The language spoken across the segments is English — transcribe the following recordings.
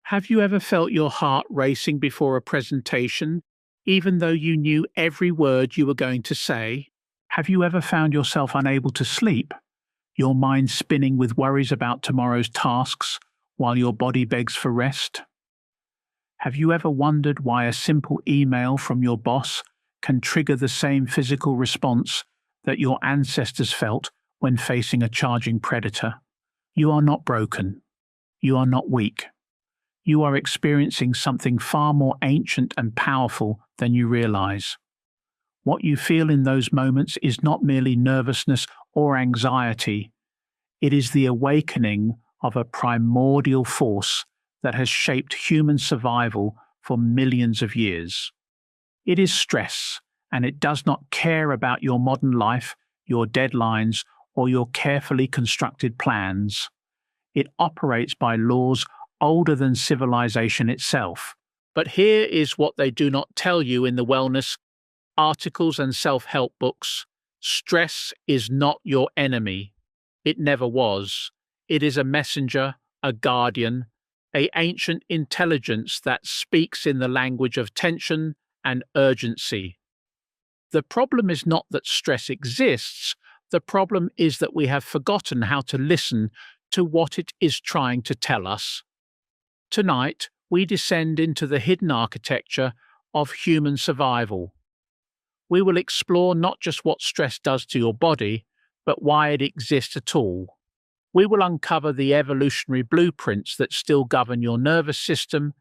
Have you ever felt your heart racing before a presentation, even though you knew every word you were going to say? Have you ever found yourself unable to sleep, your mind spinning with worries about tomorrow's tasks while your body begs for rest? Have you ever wondered why a simple email from your boss can trigger the same physical response that your ancestors felt when facing a charging predator? You are not broken. You are not weak. You are experiencing something far more ancient and powerful than you realize. What you feel in those moments is not merely nervousness or anxiety. It is the awakening of a primordial force that has shaped human survival for millions of years. It is stress, and it does not care about your modern life, your deadlines, or your carefully constructed plans. It operates by laws older than civilization itself. But here is what they do not tell you in the wellness articles and self-help books. Stress is not your enemy. It never was. It is a messenger, a guardian, an ancient intelligence that speaks in the language of tension and urgency. The problem is not that stress exists. The problem is that we have forgotten how to listen to what it is trying to tell us. Tonight, we descend into the hidden architecture of human survival. We will explore not just what stress does to your body, but why it exists at all. We will uncover the evolutionary blueprints that still govern your nervous system,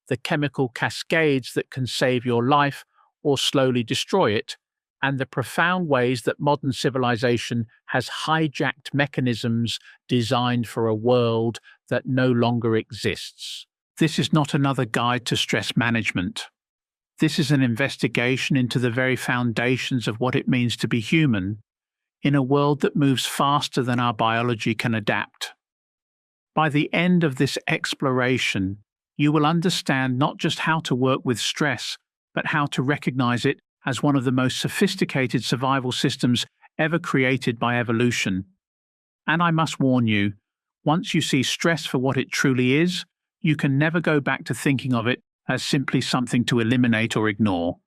the chemical cascades that can save your life or slowly destroy it, and the profound ways that modern civilization has hijacked mechanisms designed for a world that no longer exists. This is not another guide to stress management. This is an investigation into the very foundations of what it means to be human in a world that moves faster than our biology can adapt. By the end of this exploration, you will understand not just how to work with stress, but how to recognize it as one of the most sophisticated survival systems ever created by evolution. And I must warn you, once you see stress for what it truly is, you can never go back to thinking of it as simply something to eliminate or ignore.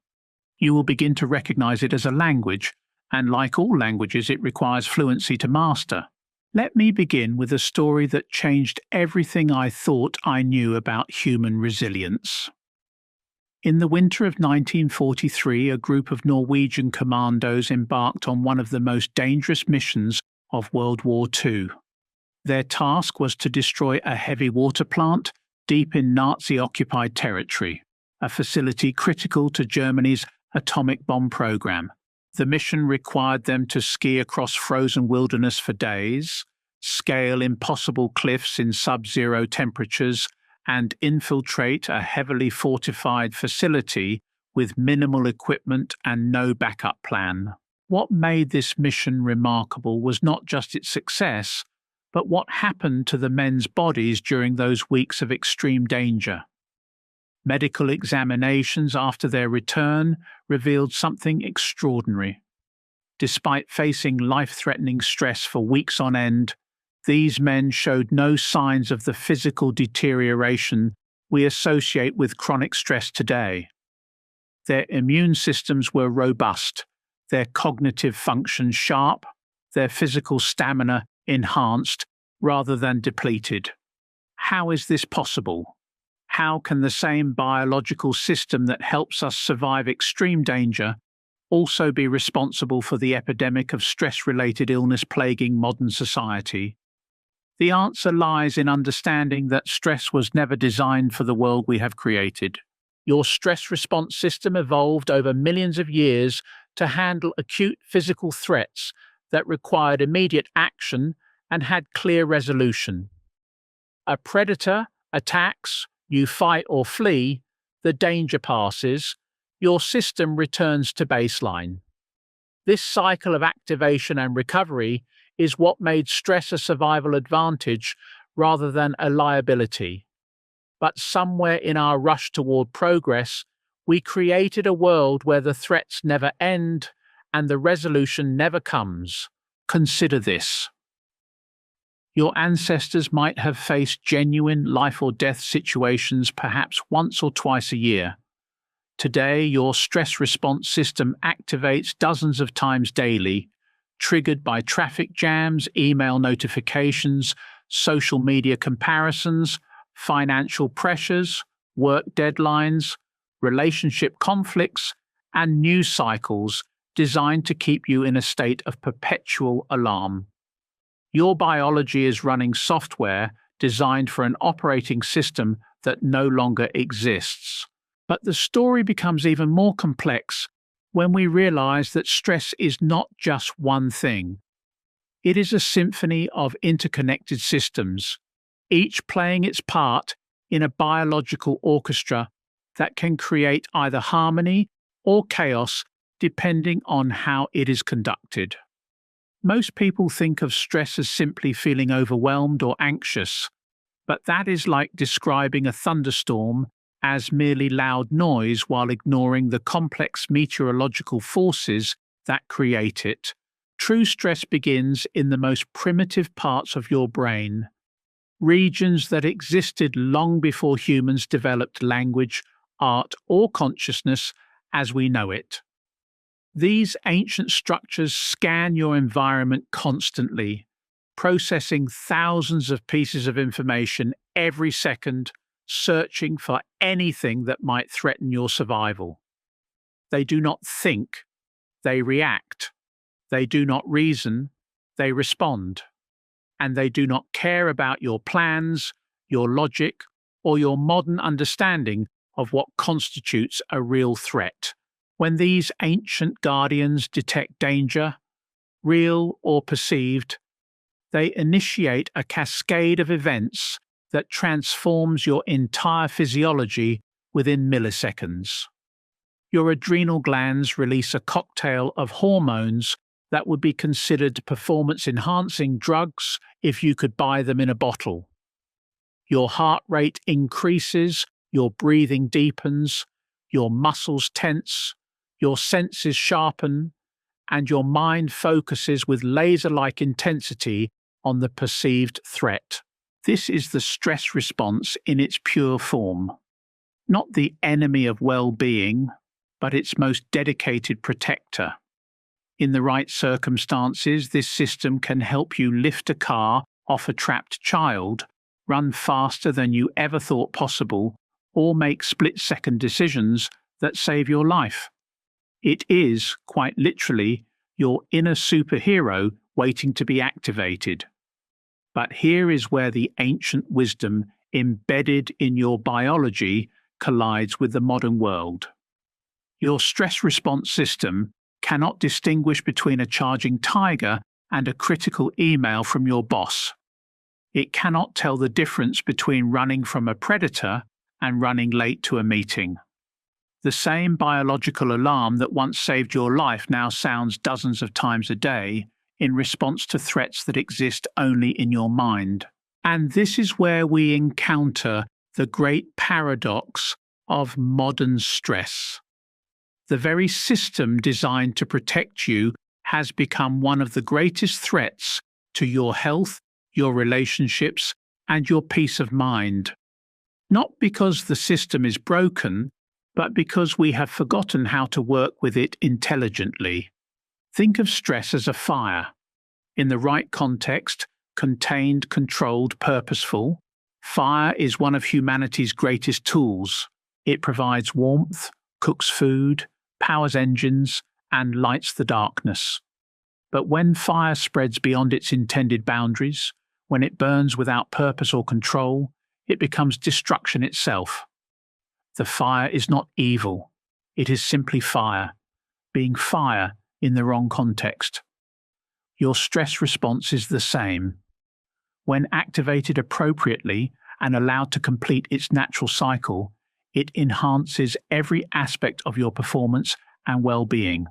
You will begin to recognize it as a language, and like all languages, it requires fluency to master. Let me begin with a story that changed everything I thought I knew about human resilience. In the winter of 1943, a group of Norwegian commandos embarked on one of the most dangerous missions of World War II. Their task was to destroy a heavy water plant deep in Nazi-occupied territory, a facility critical to Germany's atomic bomb program. The mission required them to ski across frozen wilderness for days, scale impossible cliffs in sub-zero temperatures, and infiltrate a heavily fortified facility with minimal equipment and no backup plan. What made this mission remarkable was not just its success, but what happened to the men's bodies during those weeks of extreme danger. Medical examinations after their return revealed something extraordinary. Despite facing life-threatening stress for weeks on end, these men showed no signs of the physical deterioration we associate with chronic stress today. Their immune systems were robust, their cognitive function sharp, their physical stamina enhanced rather than depleted. How is this possible? How can the same biological system that helps us survive extreme danger also be responsible for the epidemic of stress-related illness plaguing modern society? The answer lies in understanding that stress was never designed for the world we have created. Your stress response system evolved over millions of years to handle acute physical threats that required immediate action and had clear resolution. A predator attacks, you fight or flee, the danger passes, your system returns to baseline. This cycle of activation and recovery is what made stress a survival advantage rather than a liability. But somewhere in our rush toward progress, we created a world where the threats never end and the resolution never comes. Consider this. Your ancestors might have faced genuine life or death situations perhaps once or twice a year. Today, your stress response system activates dozens of times daily, triggered by traffic jams, email notifications, social media comparisons, financial pressures, work deadlines, relationship conflicts, and news cycles designed to keep you in a state of perpetual alarm. Your biology is running software designed for an operating system that no longer exists. But the story becomes even more complex when we realize that stress is not just one thing. It is a symphony of interconnected systems, each playing its part in a biological orchestra that can create either harmony or chaos depending on how it is conducted. Most people think of stress as simply feeling overwhelmed or anxious, but that is like describing a thunderstorm as merely loud noise while ignoring the complex meteorological forces that create it. True stress begins in the most primitive parts of your brain, regions that existed long before humans developed language, art, or consciousness as we know it. These ancient structures scan your environment constantly, processing thousands of pieces of information every second, searching for anything that might threaten your survival. They do not think, they react. They do not reason, they respond. And they do not care about your plans, your logic, or your modern understanding of what constitutes a real threat. When these ancient guardians detect danger, real or perceived, they initiate a cascade of events that transforms your entire physiology within milliseconds. Your adrenal glands release a cocktail of hormones that would be considered performance-enhancing drugs if you could buy them in a bottle. Your heart rate increases, your breathing deepens, your muscles tense, your senses sharpen, and your mind focuses with laser-like intensity on the perceived threat. This is the stress response in its pure form. Not the enemy of well-being, but its most dedicated protector. In the right circumstances, this system can help you lift a car off a trapped child, run faster than you ever thought possible, or make split-second decisions that save your life. It is, quite literally, your inner superhero waiting to be activated. But here is where the ancient wisdom embedded in your biology collides with the modern world. Your stress response system cannot distinguish between a charging tiger and a critical email from your boss. It cannot tell the difference between running from a predator and running late to a meeting. The same biological alarm that once saved your life now sounds dozens of times a day in response to threats that exist only in your mind. And this is where we encounter the great paradox of modern stress. The very system designed to protect you has become one of the greatest threats to your health, your relationships, and your peace of mind. Not because the system is broken, but because we have forgotten how to work with it intelligently. Think of stress as a fire. In the right context, contained, controlled, purposeful, fire is one of humanity's greatest tools. It provides warmth, cooks food, powers engines, and lights the darkness. But when fire spreads beyond its intended boundaries, when it burns without purpose or control, it becomes destruction itself. The fire is not evil. It is simply fire, being fire in the wrong context. Your stress response is the same. When activated appropriately and allowed to complete its natural cycle, it enhances every aspect of your performance and well-being.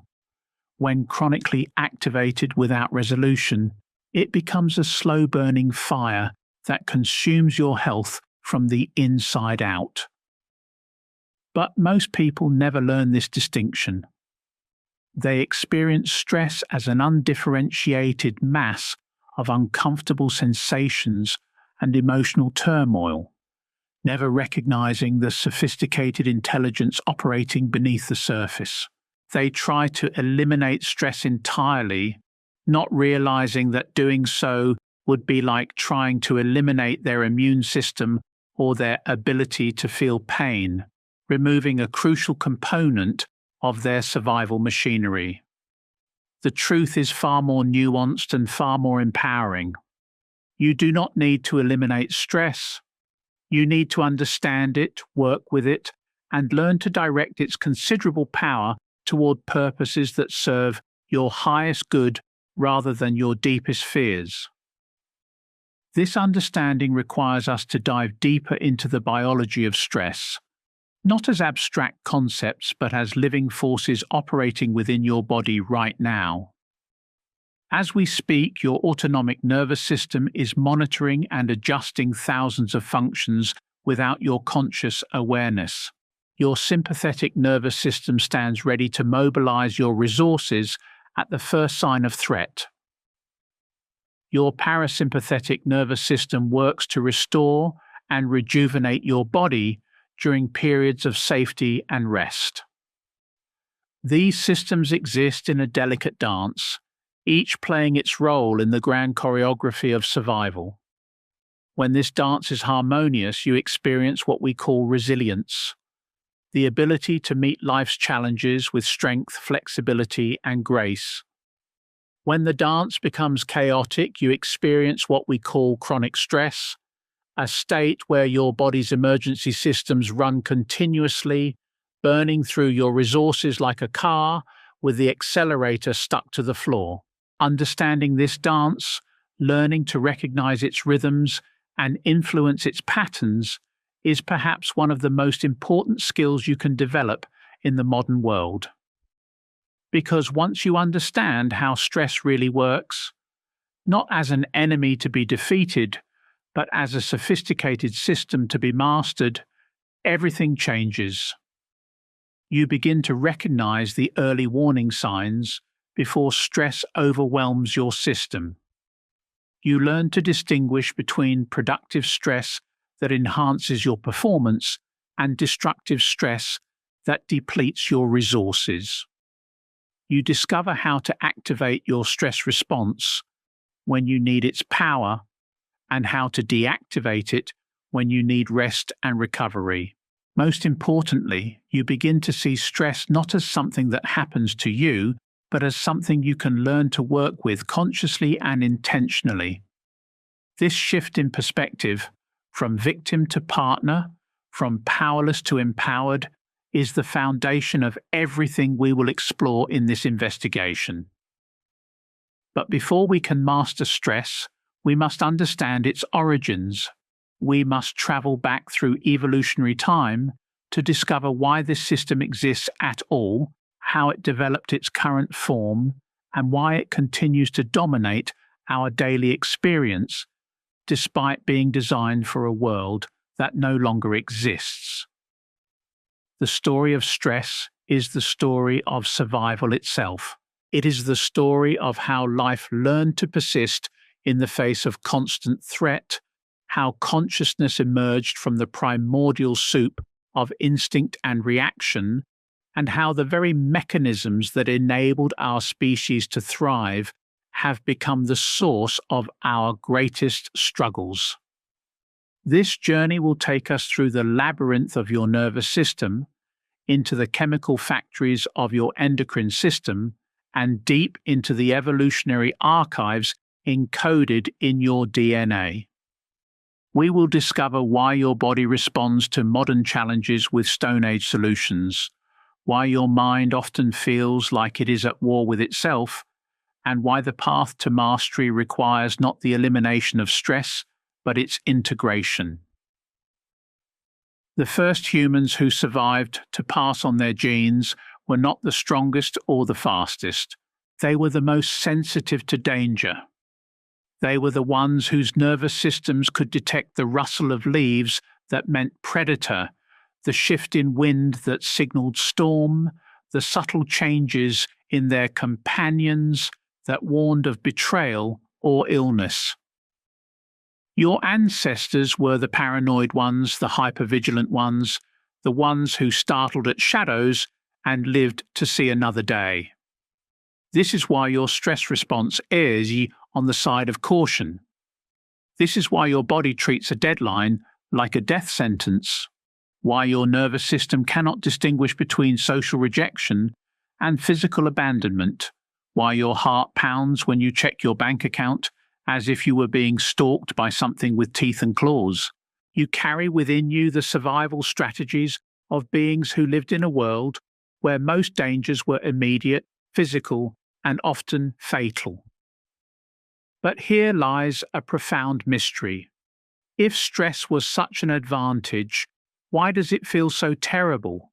When chronically activated without resolution, it becomes a slow-burning fire that consumes your health from the inside out. But most people never learn this distinction. They experience stress as an undifferentiated mass of uncomfortable sensations and emotional turmoil, never recognizing the sophisticated intelligence operating beneath the surface. They try to eliminate stress entirely, not realizing that doing so would be like trying to eliminate their immune system or their ability to feel pain, removing a crucial component of their survival machinery. The truth is far more nuanced and far more empowering. You do not need to eliminate stress. You need to understand it, work with it, and learn to direct its considerable power toward purposes that serve your highest good rather than your deepest fears. This understanding requires us to dive deeper into the biology of stress, not as abstract concepts but as living forces operating within your body right now. As we speak, your autonomic nervous system is monitoring and adjusting thousands of functions without your conscious awareness. Your sympathetic nervous system stands ready to mobilize your resources at the first sign of threat. Your parasympathetic nervous system works to restore and rejuvenate your body during periods of safety and rest. These systems exist in a delicate dance, each playing its role in the grand choreography of survival. When this dance is harmonious, you experience what we call resilience, the ability to meet life's challenges with strength, flexibility, and grace. When the dance becomes chaotic, you experience what we call chronic stress, a state where your body's emergency systems run continuously, burning through your resources like a car with the accelerator stuck to the floor. Understanding this dance, learning to recognize its rhythms and influence its patterns is perhaps one of the most important skills you can develop in the modern world. Because once you understand how stress really works, not as an enemy to be defeated, but as a sophisticated system to be mastered, everything changes. You begin to recognize the early warning signs before stress overwhelms your system. You learn to distinguish between productive stress that enhances your performance and destructive stress that depletes your resources. You discover how to activate your stress response when you need its power and how to deactivate it when you need rest and recovery. Most importantly, you begin to see stress not as something that happens to you, but as something you can learn to work with consciously and intentionally. This shift in perspective, from victim to partner, from powerless to empowered, is the foundation of everything we will explore in this investigation. But before we can master stress, we must understand its origins. We must travel back through evolutionary time to discover why this system exists at all, how it developed its current form, and why it continues to dominate our daily experience, despite being designed for a world that no longer exists. The story of stress is the story of survival itself. It is the story of how life learned to persist in the face of constant threat, how consciousness emerged from the primordial soup of instinct and reaction, and how the very mechanisms that enabled our species to thrive have become the source of our greatest struggles. This journey will take us through the labyrinth of your nervous system, into the chemical factories of your endocrine system, and deep into the evolutionary archives encoded in your DNA. We will discover why your body responds to modern challenges with Stone Age solutions, why your mind often feels like it is at war with itself, and why the path to mastery requires not the elimination of stress, but its integration. The first humans who survived to pass on their genes were not the strongest or the fastest. They were the most sensitive to danger. They were the ones whose nervous systems could detect the rustle of leaves that meant predator, the shift in wind that signaled storm, the subtle changes in their companions that warned of betrayal or illness. Your ancestors were the paranoid ones, the hypervigilant ones, the ones who startled at shadows and lived to see another day. This is why your stress response errs on the side of caution. This is why your body treats a deadline like a death sentence, why your nervous system cannot distinguish between social rejection and physical abandonment, why your heart pounds when you check your bank account as if you were being stalked by something with teeth and claws. You carry within you the survival strategies of beings who lived in a world where most dangers were immediate, physical, and often fatal. But here lies a profound mystery. If stress was such an advantage, why does it feel so terrible?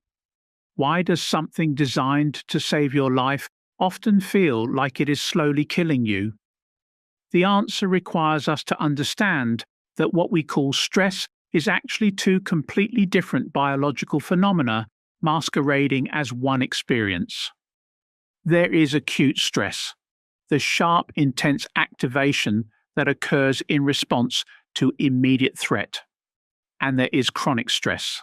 Why does something designed to save your life often feel like it is slowly killing you? The answer requires us to understand that what we call stress is actually two completely different biological phenomena masquerading as one experience. There is acute stress, the sharp, intense activation that occurs in response to immediate threat. And there is chronic stress,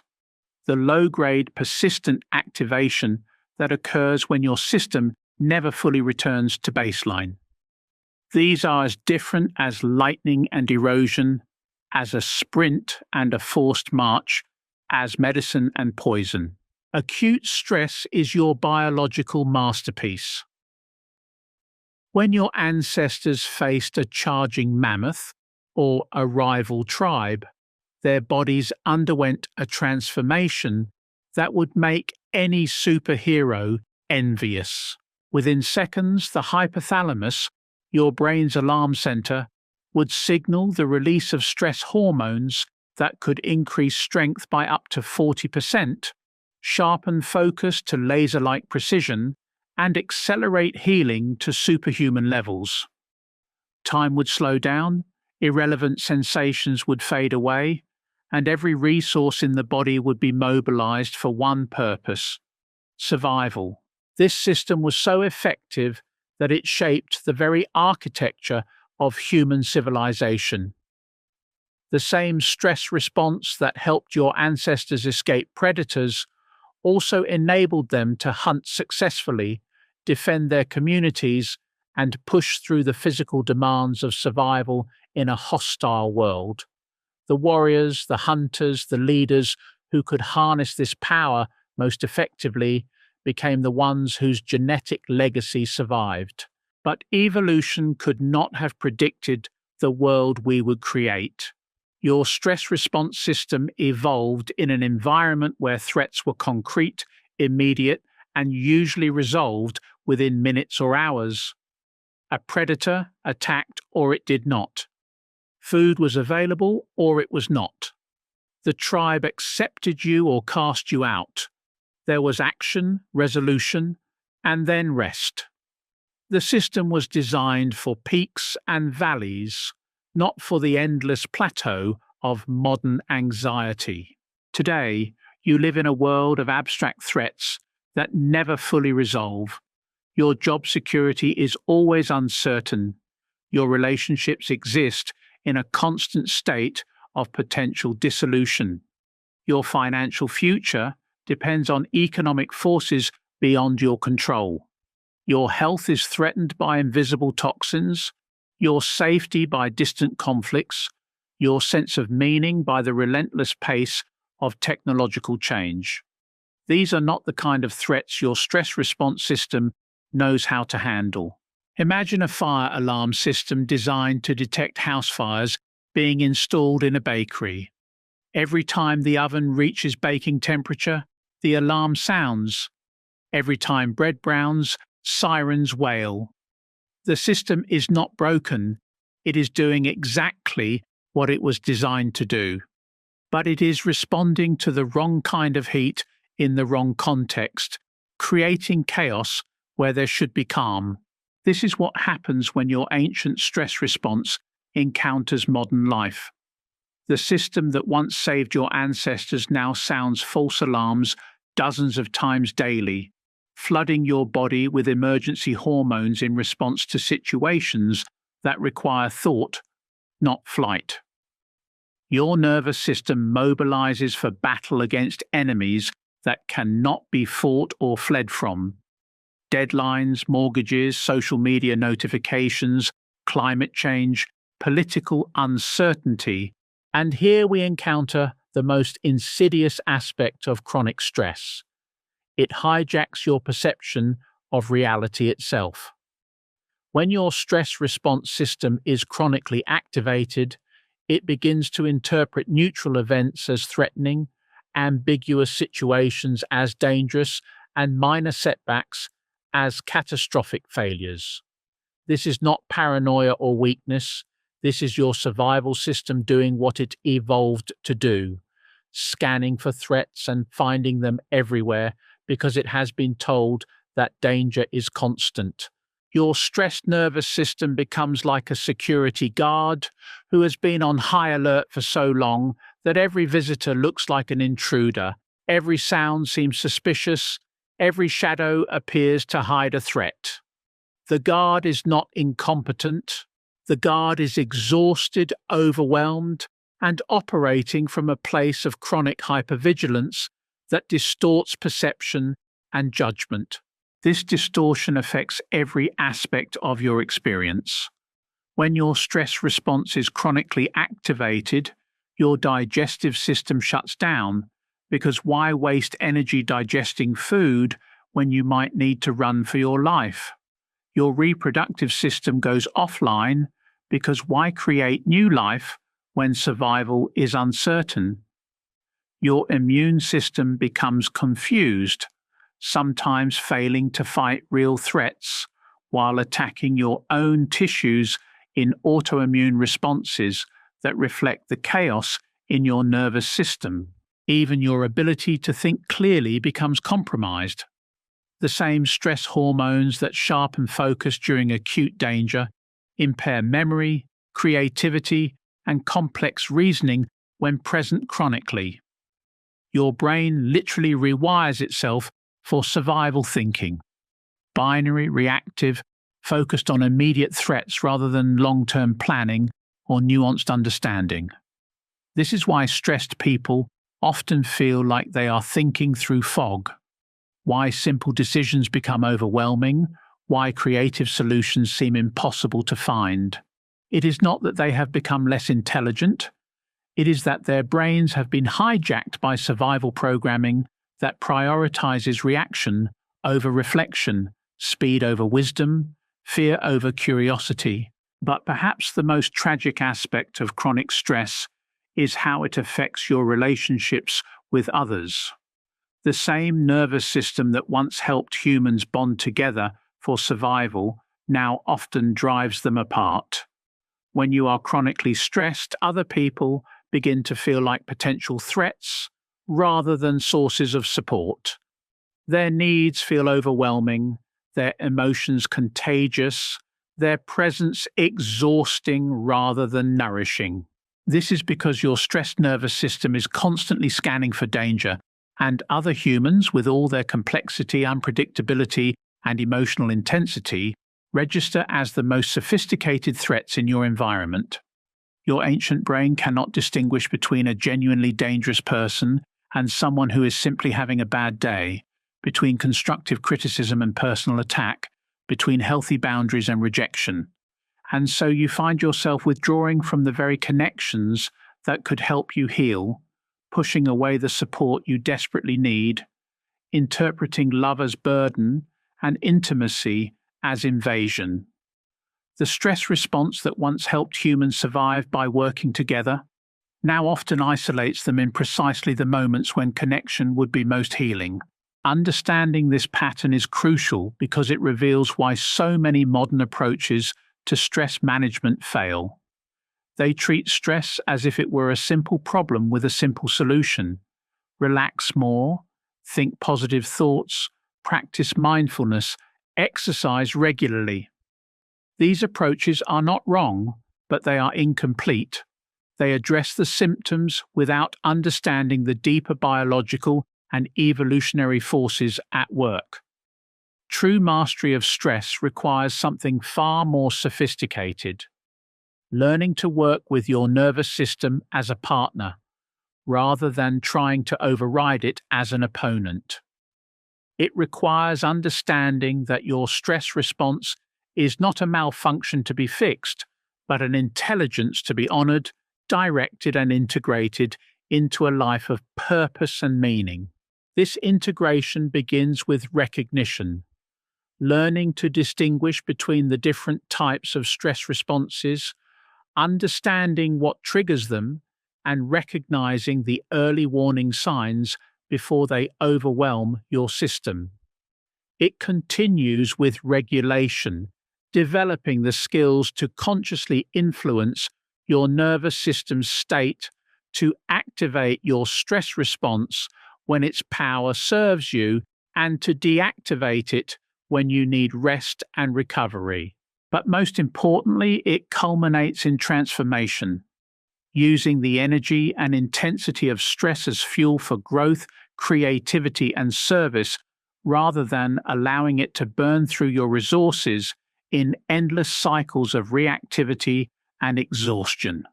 the low-grade, persistent activation that occurs when your system never fully returns to baseline. These are as different as lightning and erosion, as a sprint and a forced march, as medicine and poison. Acute stress is your biological masterpiece. When your ancestors faced a charging mammoth or a rival tribe, their bodies underwent a transformation that would make any superhero envious. Within seconds, the hypothalamus, your brain's alarm center, would signal the release of stress hormones that could increase strength by up to 40%, sharpen focus to laser-like precision, and accelerate healing to superhuman levels. Time would slow down, irrelevant sensations would fade away, and every resource in the body would be mobilized for one purpose: survival. This system was so effective that it shaped the very architecture of human civilization. The same stress response that helped your ancestors escape predators also enabled them to hunt successfully, defend their communities, and push through the physical demands of survival in a hostile world. The warriors, the hunters, the leaders who could harness this power most effectively became the ones whose genetic legacy survived. But evolution could not have predicted the world we would create. Your stress response system evolved in an environment where threats were concrete, immediate, and usually resolved within minutes or hours. A predator attacked or it did not. Food was available or it was not. The tribe accepted you or cast you out. There was action, resolution, and then rest. The system was designed for peaks and valleys, not for the endless plateau of modern anxiety. Today, you live in a world of abstract threats that never fully resolve. Your job security is always uncertain. Your relationships exist in a constant state of potential dissolution. Your financial future depends on economic forces beyond your control. Your health is threatened by invisible toxins, your safety by distant conflicts, your sense of meaning by the relentless pace of technological change. These are not the kind of threats your stress response system knows how to handle. Imagine a fire alarm system designed to detect house fires being installed in a bakery. Every time the oven reaches baking temperature, the alarm sounds. Every time bread browns, sirens wail. The system is not broken, it is doing exactly what it was designed to do. But it is responding to the wrong kind of heat in the wrong context, creating chaos where there should be calm. This is what happens when your ancient stress response encounters modern life. The system that once saved your ancestors now sounds false alarms dozens of times daily, flooding your body with emergency hormones in response to situations that require thought, not flight. Your nervous system mobilizes for battle against enemies that cannot be fought or fled from. Deadlines, mortgages, social media notifications, climate change, political uncertainty, and here we encounter the most insidious aspect of chronic stress. It hijacks your perception of reality itself. When your stress response system is chronically activated, it begins to interpret neutral events as threatening, ambiguous situations as dangerous, and minor setbacks as catastrophic failures. This is not paranoia or weakness. This is your survival system doing what it evolved to do, scanning for threats and finding them everywhere because it has been told that danger is constant. Your stressed nervous system becomes like a security guard who has been on high alert for so long that every visitor looks like an intruder, every sound seems suspicious, every shadow appears to hide a threat. The guard is not incompetent. The guard is exhausted, overwhelmed, and operating from a place of chronic hypervigilance that distorts perception and judgment. This distortion affects every aspect of your experience. When your stress response is chronically activated, your digestive system shuts down, because why waste energy digesting food when you might need to run for your life? Your reproductive system goes offline, because why create new life when survival is uncertain? Your immune system becomes confused, sometimes failing to fight real threats while attacking your own tissues in autoimmune responses that reflect the chaos in your nervous system. Even your ability to think clearly becomes compromised. The same stress hormones that sharpen focus during acute danger impair memory, creativity, and complex reasoning when present chronically. Your brain literally rewires itself for survival thinking, binary, reactive, focused on immediate threats rather than long-term planning or nuanced understanding. This is why stressed people often feel like they are thinking through fog, why simple decisions become overwhelming, why creative solutions seem impossible to find. It is not that they have become less intelligent, it is that their brains have been hijacked by survival programming that prioritizes reaction over reflection, speed over wisdom, fear over curiosity. But perhaps the most tragic aspect of chronic stress is how it affects your relationships with others. The same nervous system that once helped humans bond together for survival now often drives them apart. When you are chronically stressed, other people begin to feel like potential threats rather than sources of support. Their needs feel overwhelming, their emotions contagious, their presence exhausting rather than nourishing. This is because your stressed nervous system is constantly scanning for danger, and other humans, with all their complexity, unpredictability, and emotional intensity, register as the most sophisticated threats in your environment. Your ancient brain cannot distinguish between a genuinely dangerous person and someone who is simply having a bad day, between constructive criticism and personal attack, between healthy boundaries and rejection. And so you find yourself withdrawing from the very connections that could help you heal, pushing away the support you desperately need, interpreting love as burden and intimacy as invasion. The stress response that once helped humans survive by working together now often isolates them in precisely the moments when connection would be most healing. Understanding this pattern is crucial because it reveals why so many modern approaches to stress management fail. They treat stress as if it were a simple problem with a simple solution. Relax more, think positive thoughts, practice mindfulness, exercise regularly. These approaches are not wrong, but they are incomplete. They address the symptoms without understanding the deeper biological and evolutionary forces at work. True mastery of stress requires something far more sophisticated. learning to work with your nervous system as a partner, rather than trying to override it as an opponent. It requires understanding that your stress response is not a malfunction to be fixed, but an intelligence to be honored, directed, and integrated into a life of purpose and meaning. This integration begins with recognition, learning to distinguish between the different types of stress responses, understanding what triggers them, and recognizing the early warning signs before they overwhelm your system. It continues with regulation, developing the skills to consciously influence your nervous system's state to activate your stress response when its power serves you and to deactivate it when you need rest and recovery. But most importantly, it culminates in transformation, using the energy and intensity of stress as fuel for growth, creativity, and service, rather than allowing it to burn through your resources in endless cycles of reactivity and exhaustion.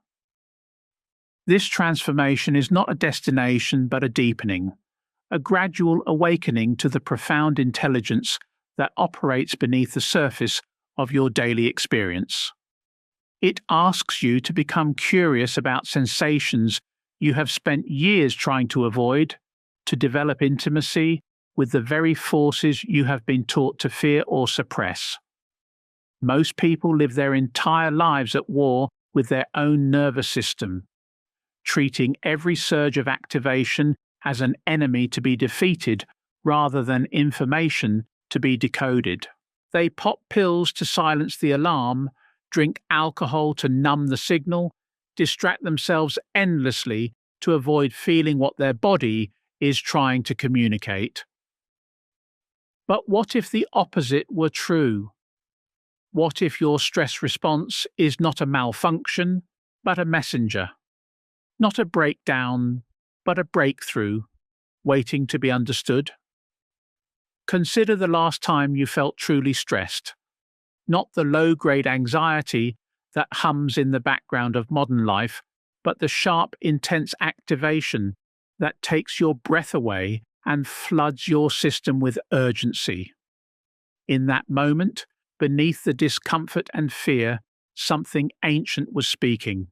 This transformation is not a destination but a deepening, a gradual awakening to the profound intelligence that operates beneath the surface of your daily experience. It asks you to become curious about sensations you have spent years trying to avoid, to develop intimacy with the very forces you have been taught to fear or suppress. Most people live their entire lives at war with their own nervous system, treating every surge of activation as an enemy to be defeated rather than information to be decoded. They pop pills to silence the alarm, drink alcohol to numb the signal, distract themselves endlessly to avoid feeling what their body is trying to communicate. But what if the opposite were true? What if your stress response is not a malfunction, but a messenger? Not a breakdown, but a breakthrough, waiting to be understood? Consider the last time you felt truly stressed, not the low-grade anxiety that hums in the background of modern life, but the sharp, intense activation that takes your breath away and floods your system with urgency. In that moment, beneath the discomfort and fear, something ancient was speaking.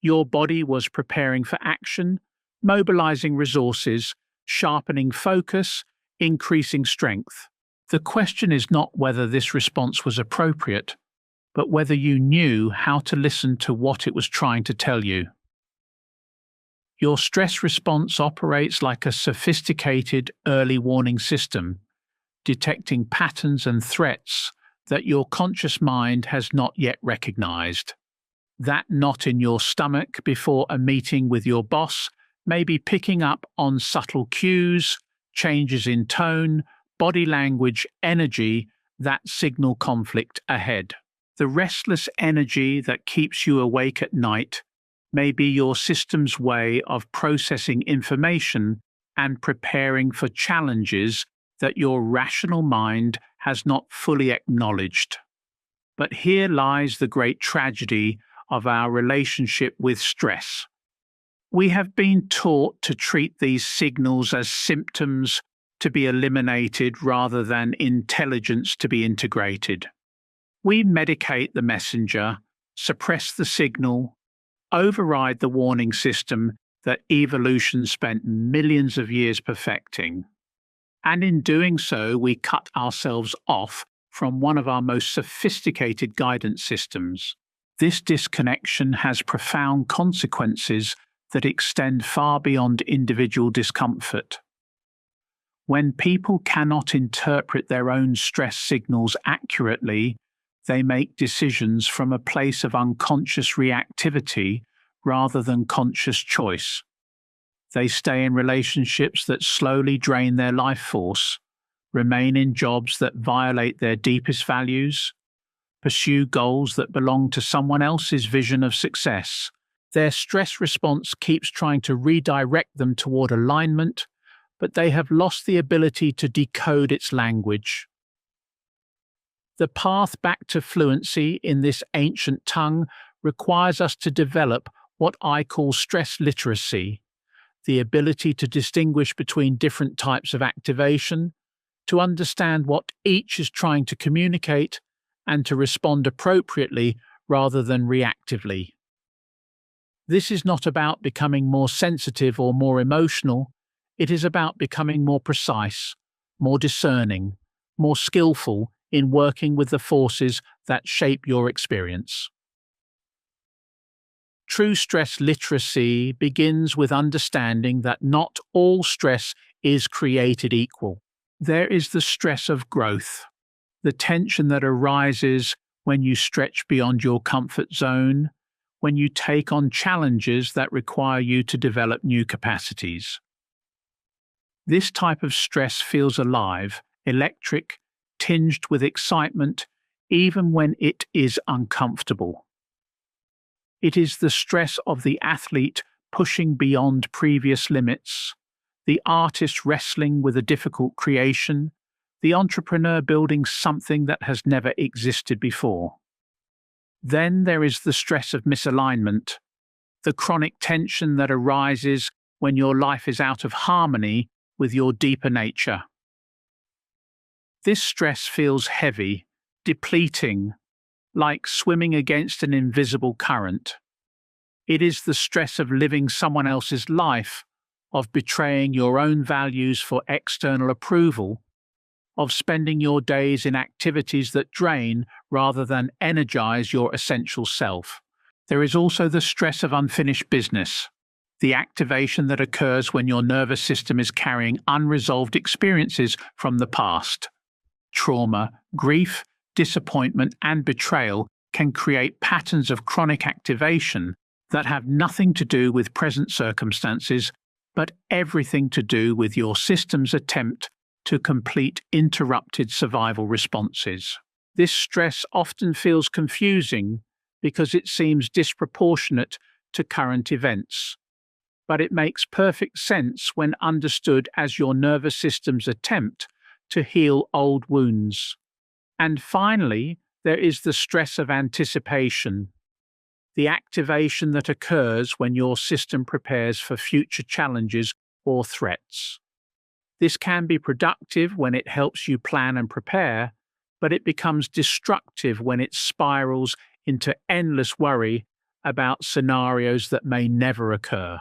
Your body was preparing for action, mobilizing resources, sharpening focus, increasing strength. The question is not whether this response was appropriate, but whether you knew how to listen to what it was trying to tell you. Your stress response operates like a sophisticated early warning system, detecting patterns and threats that your conscious mind has not yet recognized. That knot in your stomach before a meeting with your boss may be picking up on subtle cues, changes in tone, body language, energy that signal conflict ahead. The restless energy that keeps you awake at night may be your system's way of processing information and preparing for challenges that your rational mind has not fully acknowledged. But here lies the great tragedy of our relationship with stress. We have been taught to treat these signals as symptoms to be eliminated rather than intelligence to be integrated. We medicate the messenger, suppress the signal, override the warning system that evolution spent millions of years perfecting. And in doing so, we cut ourselves off from one of our most sophisticated guidance systems. This disconnection has profound consequences that extend far beyond individual discomfort. When people cannot interpret their own stress signals accurately, they make decisions from a place of unconscious reactivity rather than conscious choice. They stay in relationships that slowly drain their life force, remain in jobs that violate their deepest values, pursue goals that belong to someone else's vision of success. Their stress response keeps trying to redirect them toward alignment, but they have lost the ability to decode its language. The path back to fluency in this ancient tongue requires us to develop what I call stress literacy, the ability to distinguish between different types of activation, to understand what each is trying to communicate, and to respond appropriately rather than reactively. This is not about becoming more sensitive or more emotional, it is about becoming more precise, more discerning, more skillful in working with the forces that shape your experience. True stress literacy begins with understanding that not all stress is created equal. There is the stress of growth, the tension that arises when you stretch beyond your comfort zone, when you take on challenges that require you to develop new capacities. This type of stress feels alive, electric, tinged with excitement, even when it is uncomfortable. It is the stress of the athlete pushing beyond previous limits, the artist wrestling with a difficult creation, the entrepreneur building something that has never existed before. Then there is the stress of misalignment, the chronic tension that arises when your life is out of harmony with your deeper nature. This stress feels heavy, depleting, like swimming against an invisible current. It is the stress of living someone else's life, of betraying your own values for external approval, of spending your days in activities that drain rather than energize your essential self. There is also the stress of unfinished business, the activation that occurs when your nervous system is carrying unresolved experiences from the past. Trauma, grief, disappointment, and betrayal can create patterns of chronic activation that have nothing to do with present circumstances, but everything to do with your system's attempt to complete interrupted survival responses. This stress often feels confusing because it seems disproportionate to current events, but it makes perfect sense when understood as your nervous system's attempt to heal old wounds. And finally, there is the stress of anticipation, the activation that occurs when your system prepares for future challenges or threats. This can be productive when it helps you plan and prepare, but it becomes destructive when it spirals into endless worry about scenarios that may never occur.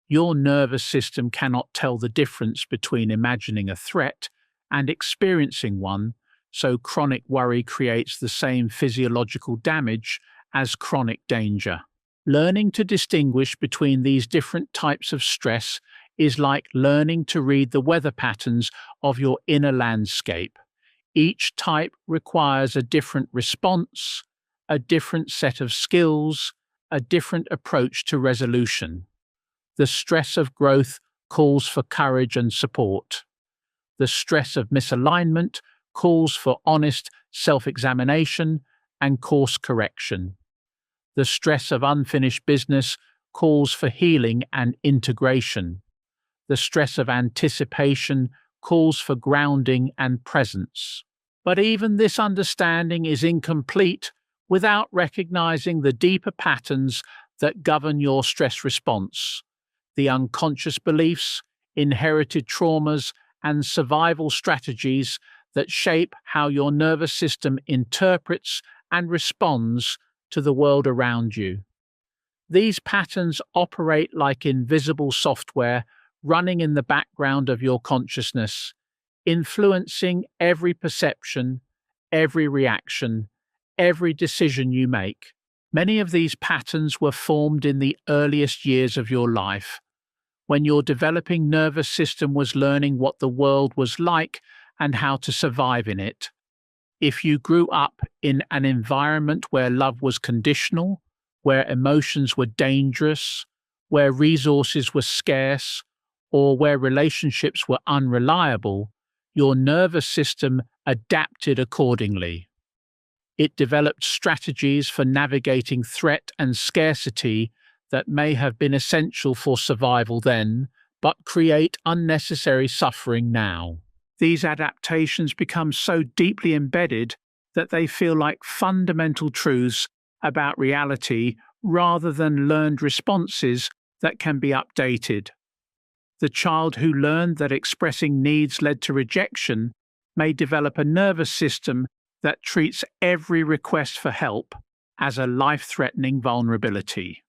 Your nervous system cannot tell the difference between imagining a threat and experiencing one, so chronic worry creates the same physiological damage as chronic danger. Learning to distinguish between these different types of stress is like learning to read the weather patterns of your inner landscape. Each type requires a different response, a different set of skills, a different approach to resolution. The stress of growth calls for courage and support. The stress of misalignment calls for honest self-examination and course correction. The stress of unfinished business calls for healing and integration. The stress of anticipation calls for grounding and presence. But even this understanding is incomplete without recognizing the deeper patterns that govern your stress response, the unconscious beliefs, inherited traumas, and survival strategies that shape how your nervous system interprets and responds to the world around you. These patterns operate like invisible software running in the background of your consciousness, influencing every perception, every reaction, every decision you make. Many of these patterns were formed in the earliest years of your life, when your developing nervous system was learning what the world was like and how to survive in it. If you grew up in an environment where love was conditional, where emotions were dangerous, where resources were scarce, or where relationships were unreliable, your nervous system adapted accordingly. It developed strategies for navigating threat and scarcity that may have been essential for survival then, but create unnecessary suffering now. These adaptations become so deeply embedded that they feel like fundamental truths about reality rather than learned responses that can be updated. The child who learned that expressing needs led to rejection may develop a nervous system that treats every request for help as a life-threatening vulnerability.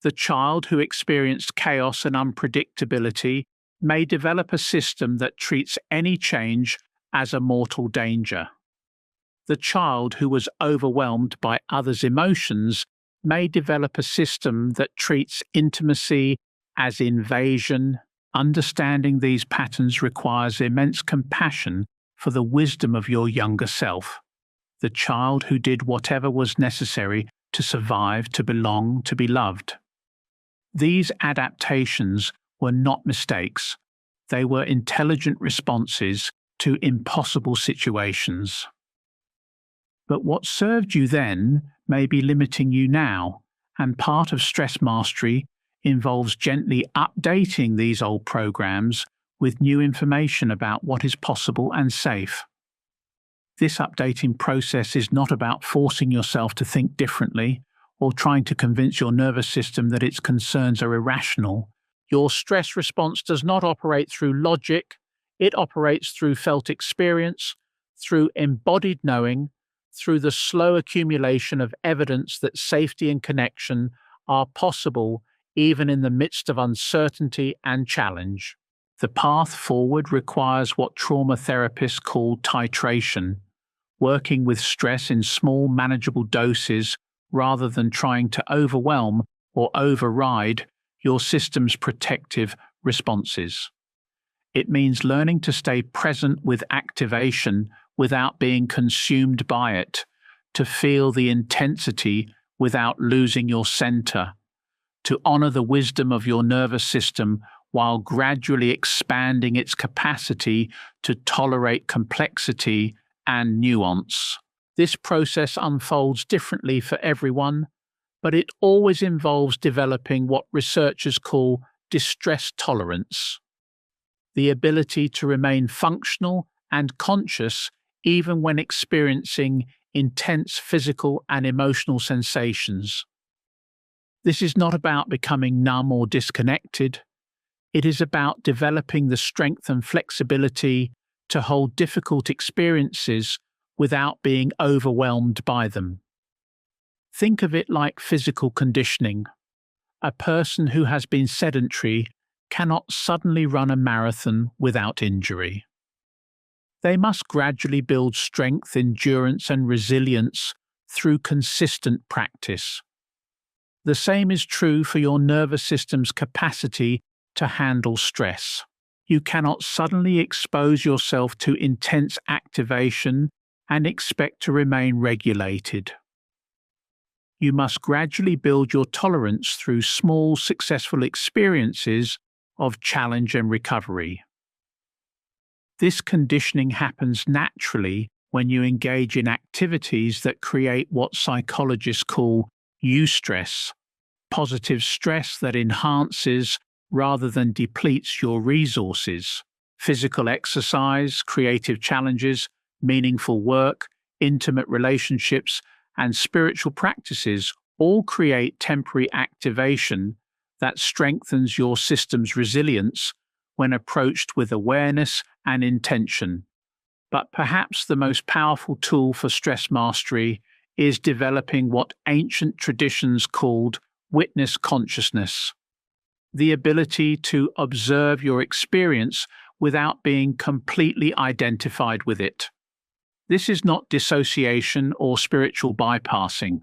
The child who experienced chaos and unpredictability may develop a system that treats any change as a mortal danger. The child who was overwhelmed by others' emotions may develop a system that treats intimacy as invasion. Understanding these patterns requires immense compassion for the wisdom of your younger self, the child who did whatever was necessary to survive, to belong, to be loved. These adaptations were not mistakes. They were intelligent responses to impossible situations. But what served you then may be limiting you now, and part of stress mastery involves gently updating these old programs with new information about what is possible and safe. This updating process is not about forcing yourself to think differently or trying to convince your nervous system that its concerns are irrational. Your stress response does not operate through logic, it operates through felt experience, through embodied knowing, through the slow accumulation of evidence that safety and connection are possible even in the midst of uncertainty and challenge. The path forward requires what trauma therapists call titration, working with stress in small, manageable doses rather than trying to overwhelm or override your system's protective responses. It means learning to stay present with activation without being consumed by it, to feel the intensity without losing your center, to honor the wisdom of your nervous system while gradually expanding its capacity to tolerate complexity and nuance. This process unfolds differently for everyone, but it always involves developing what researchers call distress tolerance, the ability to remain functional and conscious even when experiencing intense physical and emotional sensations. This is not about becoming numb or disconnected. It is about developing the strength and flexibility to hold difficult experiences without being overwhelmed by them. Think of it like physical conditioning. A person who has been sedentary cannot suddenly run a marathon without injury. They must gradually build strength, endurance, and resilience through consistent practice. The same is true for your nervous system's capacity to handle stress. You cannot suddenly expose yourself to intense activation and expect to remain regulated. You must gradually build your tolerance through small, successful experiences of challenge and recovery. This conditioning happens naturally when you engage in activities that create what psychologists call eustress, positive stress that enhances rather than depletes your resources. Physical exercise, creative challenges, meaningful work, intimate relationships, and spiritual practices all create temporary activation that strengthens your system's resilience when approached with awareness and intention. But perhaps the most powerful tool for stress mastery is developing what ancient traditions called witness consciousness, the ability to observe your experience without being completely identified with it. This is not dissociation or spiritual bypassing.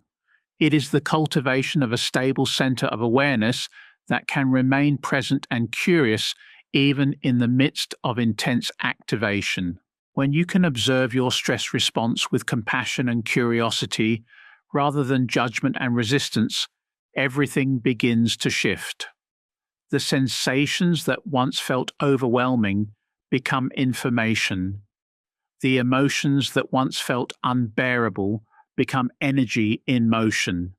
It is the cultivation of a stable center of awareness that can remain present and curious even in the midst of intense activation. When you can observe your stress response with compassion and curiosity rather than judgment and resistance, everything begins to shift. The sensations that once felt overwhelming become information. The emotions that once felt unbearable become energy in motion.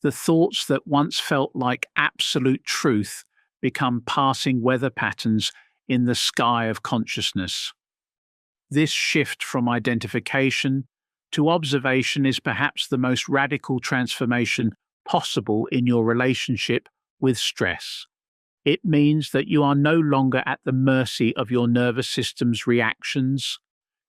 The thoughts that once felt like absolute truth become passing weather patterns in the sky of consciousness. This shift from identification to observation is perhaps the most radical transformation possible in your relationship with stress. It means that you are no longer at the mercy of your nervous system's reactions.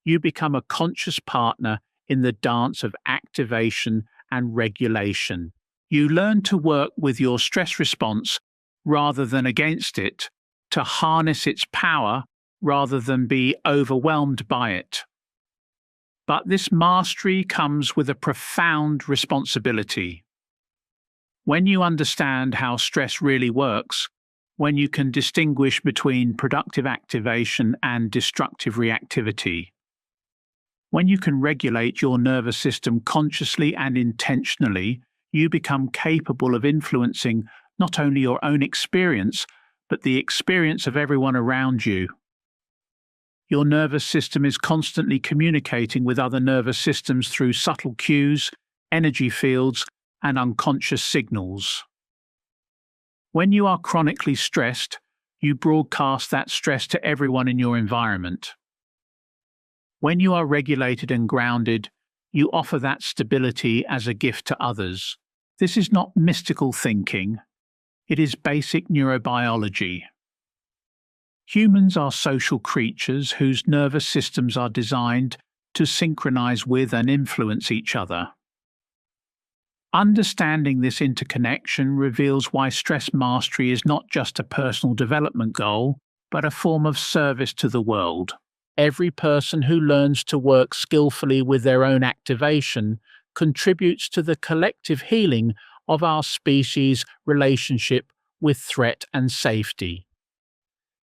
You become a conscious partner in the dance of activation and regulation. You learn to work with your stress response rather than against it, to harness its power rather than be overwhelmed by it. But this mastery comes with a profound responsibility. When you understand how stress really works, when you can distinguish between productive activation and destructive reactivity, when you can regulate your nervous system consciously and intentionally, you become capable of influencing not only your own experience, but the experience of everyone around you. Your nervous system is constantly communicating with other nervous systems through subtle cues, energy fields, and unconscious signals. When you are chronically stressed, you broadcast that stress to everyone in your environment. When you are regulated and grounded, you offer that stability as a gift to others. This is not mystical thinking. It is basic neurobiology. Humans are social creatures whose nervous systems are designed to synchronize with and influence each other. Understanding this interconnection reveals why stress mastery is not just a personal development goal, but a form of service to the world. Every person who learns to work skillfully with their own activation contributes to the collective healing of our species' relationship with threat and safety.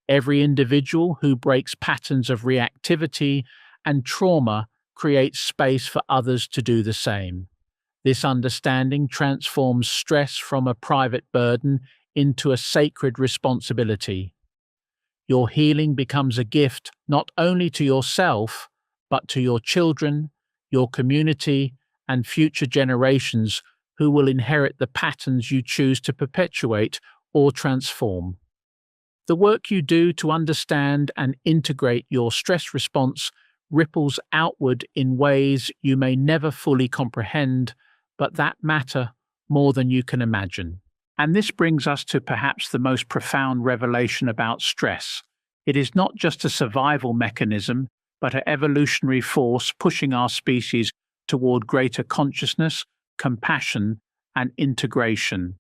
Every individual who breaks patterns of reactivity and trauma creates space for others to do the same. This understanding transforms stress from a private burden into a sacred responsibility. Your healing becomes a gift not only to yourself, but to your children, your community, and future generations who will inherit the patterns you choose to perpetuate or transform. The work you do to understand and integrate your stress response ripples outward in ways you may never fully comprehend, but that matter more than you can imagine. And this brings us to perhaps the most profound revelation about stress. It is not just a survival mechanism, but an evolutionary force pushing our species toward greater consciousness, compassion, and integration.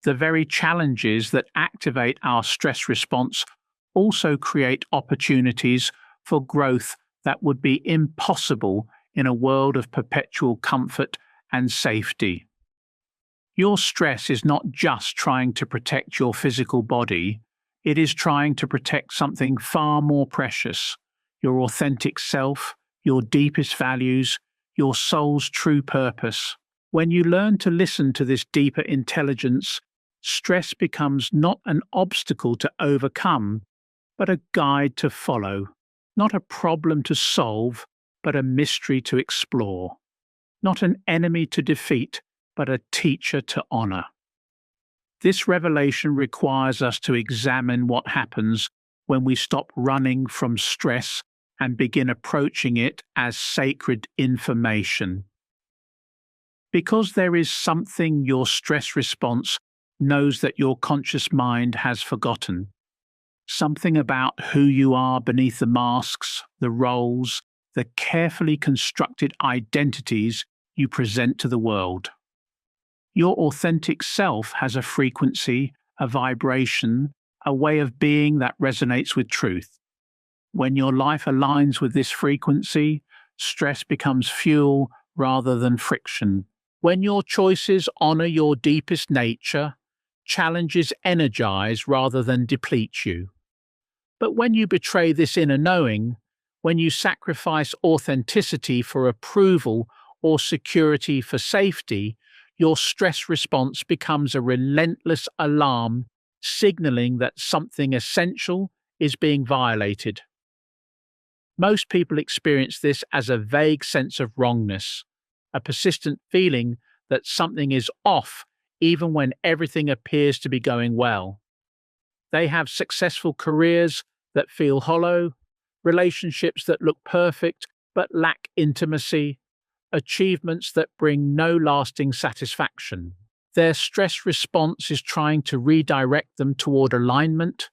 The very challenges that activate our stress response also create opportunities for growth that would be impossible in a world of perpetual comfort and safety. Your stress is not just trying to protect your physical body, it is trying to protect something far more precious: your authentic self, your deepest values, your soul's true purpose. When you learn to listen to this deeper intelligence, stress becomes not an obstacle to overcome, but a guide to follow, not a problem to solve, but a mystery to explore, not an enemy to defeat, but a teacher to honor. This revelation requires us to examine what happens when we stop running from stress and begin approaching it as sacred information. Because there is something your stress response knows that your conscious mind has forgotten. Something about who you are beneath the masks, the roles, the carefully constructed identities you present to the world. Your authentic self has a frequency, a vibration, a way of being that resonates with truth. When your life aligns with this frequency, stress becomes fuel rather than friction. When your choices honor your deepest nature, challenges energize rather than deplete you. But when you betray this inner knowing, when you sacrifice authenticity for approval or security for safety, your stress response becomes a relentless alarm, signaling that something essential is being violated. Most people experience this as a vague sense of wrongness, a persistent feeling that something is off even when everything appears to be going well. They have successful careers that feel hollow, relationships that look perfect but lack intimacy, achievements that bring no lasting satisfaction. Their stress response is trying to redirect them toward alignment,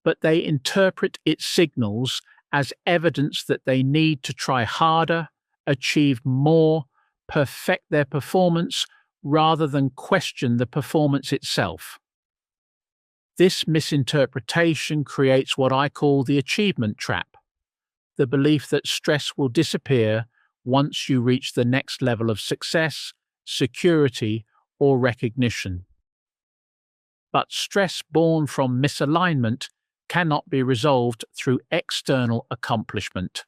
but they interpret its signals as evidence that they need to try harder, achieve more, perfect their performance, rather than question the performance itself. This misinterpretation creates what I call the achievement trap, the belief that stress will disappear once you reach the next level of success, security, or recognition. But stress born from misalignment cannot be resolved through external accomplishment.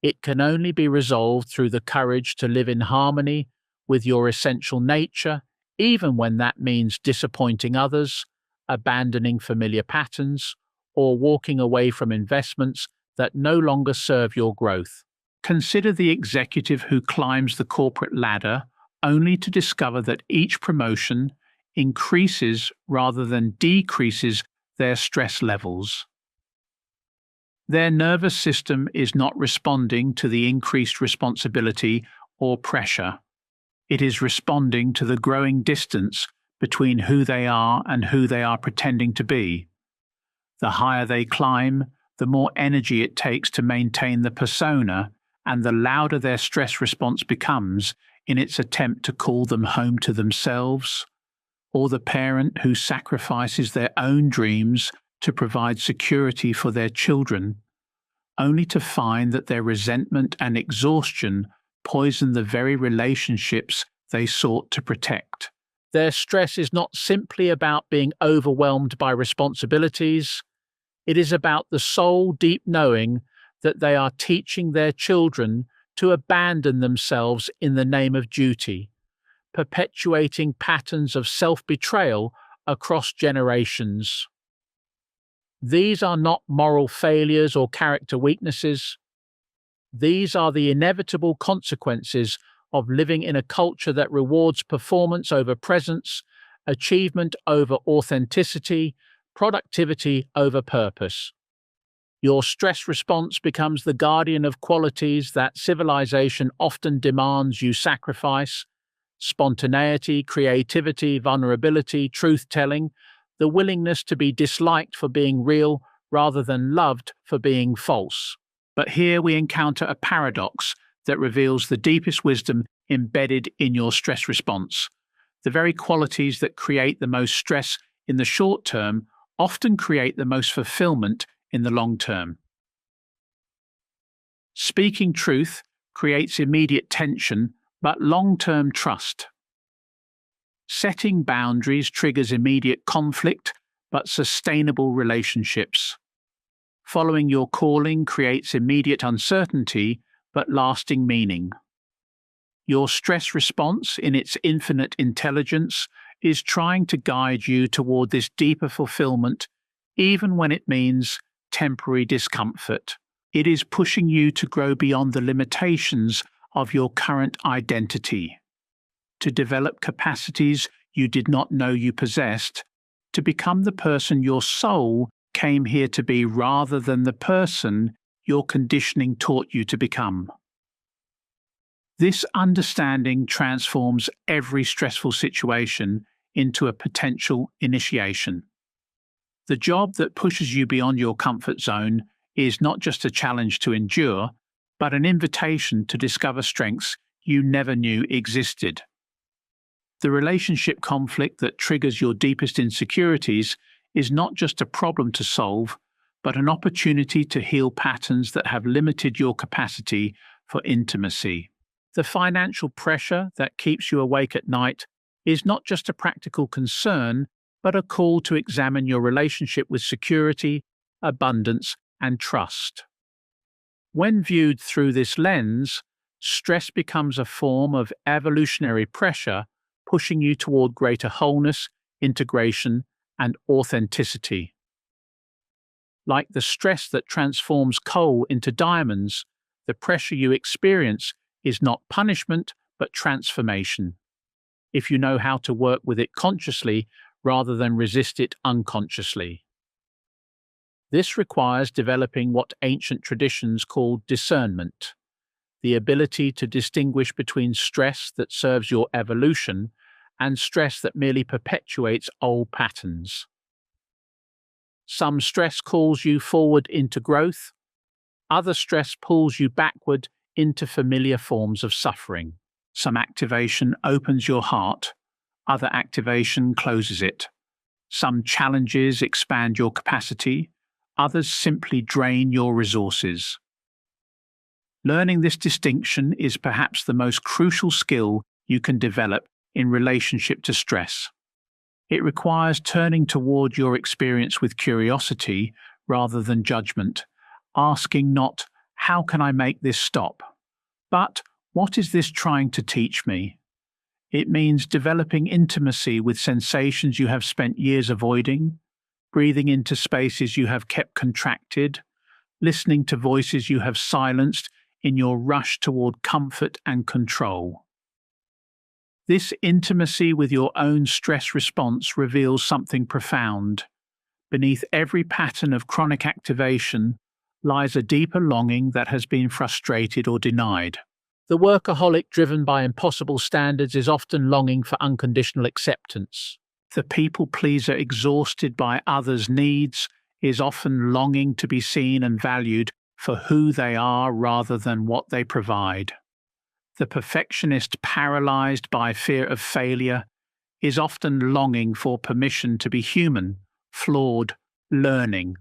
It can only be resolved through the courage to live in harmony with your essential nature, even when that means disappointing others, abandoning familiar patterns, or walking away from investments that no longer serve your growth. Consider the executive who climbs the corporate ladder only to discover that each promotion increases rather than decreases their stress levels. Their nervous system is not responding to the increased responsibility or pressure. It is responding to the growing distance between who they are and who they are pretending to be. The higher they climb, the more energy it takes to maintain the persona, and the louder their stress response becomes in its attempt to call them home to themselves, or the parent who sacrifices their own dreams to provide security for their children, only to find that their resentment and exhaustion poison the very relationships they sought to protect. Their stress is not simply about being overwhelmed by responsibilities. It is about the soul deep knowing that they are teaching their children to abandon themselves in the name of duty, perpetuating patterns of self-betrayal across generations. These are not moral failures or character weaknesses. These are the inevitable consequences of living in a culture that rewards performance over presence, achievement over authenticity, productivity over purpose. Your stress response becomes the guardian of qualities that civilization often demands you sacrifice: spontaneity, creativity, vulnerability, truth-telling, the willingness to be disliked for being real rather than loved for being false. But here we encounter a paradox that reveals the deepest wisdom embedded in your stress response. The very qualities that create the most stress in the short term often create the most fulfillment in the long term. Speaking truth creates immediate tension, but long-term trust. Setting boundaries triggers immediate conflict, but sustainable relationships. Following your calling creates immediate uncertainty, but lasting meaning. Your stress response, in its infinite intelligence, is trying to guide you toward this deeper fulfillment, even when it means temporary discomfort. It is pushing you to grow beyond the limitations of your current identity, to develop capacities you did not know you possessed, to become the person your soul came here to be rather than the person your conditioning taught you to become. This understanding transforms every stressful situation into a potential initiation. The job that pushes you beyond your comfort zone is not just a challenge to endure, but an invitation to discover strengths you never knew existed. The relationship conflict that triggers your deepest insecurities is not just a problem to solve, but an opportunity to heal patterns that have limited your capacity for intimacy. The financial pressure that keeps you awake at night is not just a practical concern, but a call to examine your relationship with security, abundance, and trust. When viewed through this lens, stress becomes a form of evolutionary pressure, pushing you toward greater wholeness, integration, and authenticity. Like the stress that transforms coal into diamonds, the pressure you experience is not punishment, but transformation, if you know how to work with it consciously rather than resist it unconsciously. This requires developing what ancient traditions called discernment, the ability to distinguish between stress that serves your evolution and stress that merely perpetuates old patterns. Some stress calls you forward into growth, other stress pulls you backward into familiar forms of suffering. Some activation opens your heart, other activation closes it. Some challenges expand your capacity, others simply drain your resources. Learning this distinction is perhaps the most crucial skill you can develop in relationship to stress. It requires turning toward your experience with curiosity rather than judgment, asking not, "How can I make this stop?" but, "What is this trying to teach me?" It means developing intimacy with sensations you have spent years avoiding, breathing into spaces you have kept contracted, listening to voices you have silenced in your rush toward comfort and control. This intimacy with your own stress response reveals something profound. Beneath every pattern of chronic activation lies a deeper longing that has been frustrated or denied. The workaholic driven by impossible standards is often longing for unconditional acceptance. The people pleaser exhausted by others' needs is often longing to be seen and valued for who they are rather than what they provide. The perfectionist paralyzed by fear of failure is often longing for permission to be human, flawed, learning.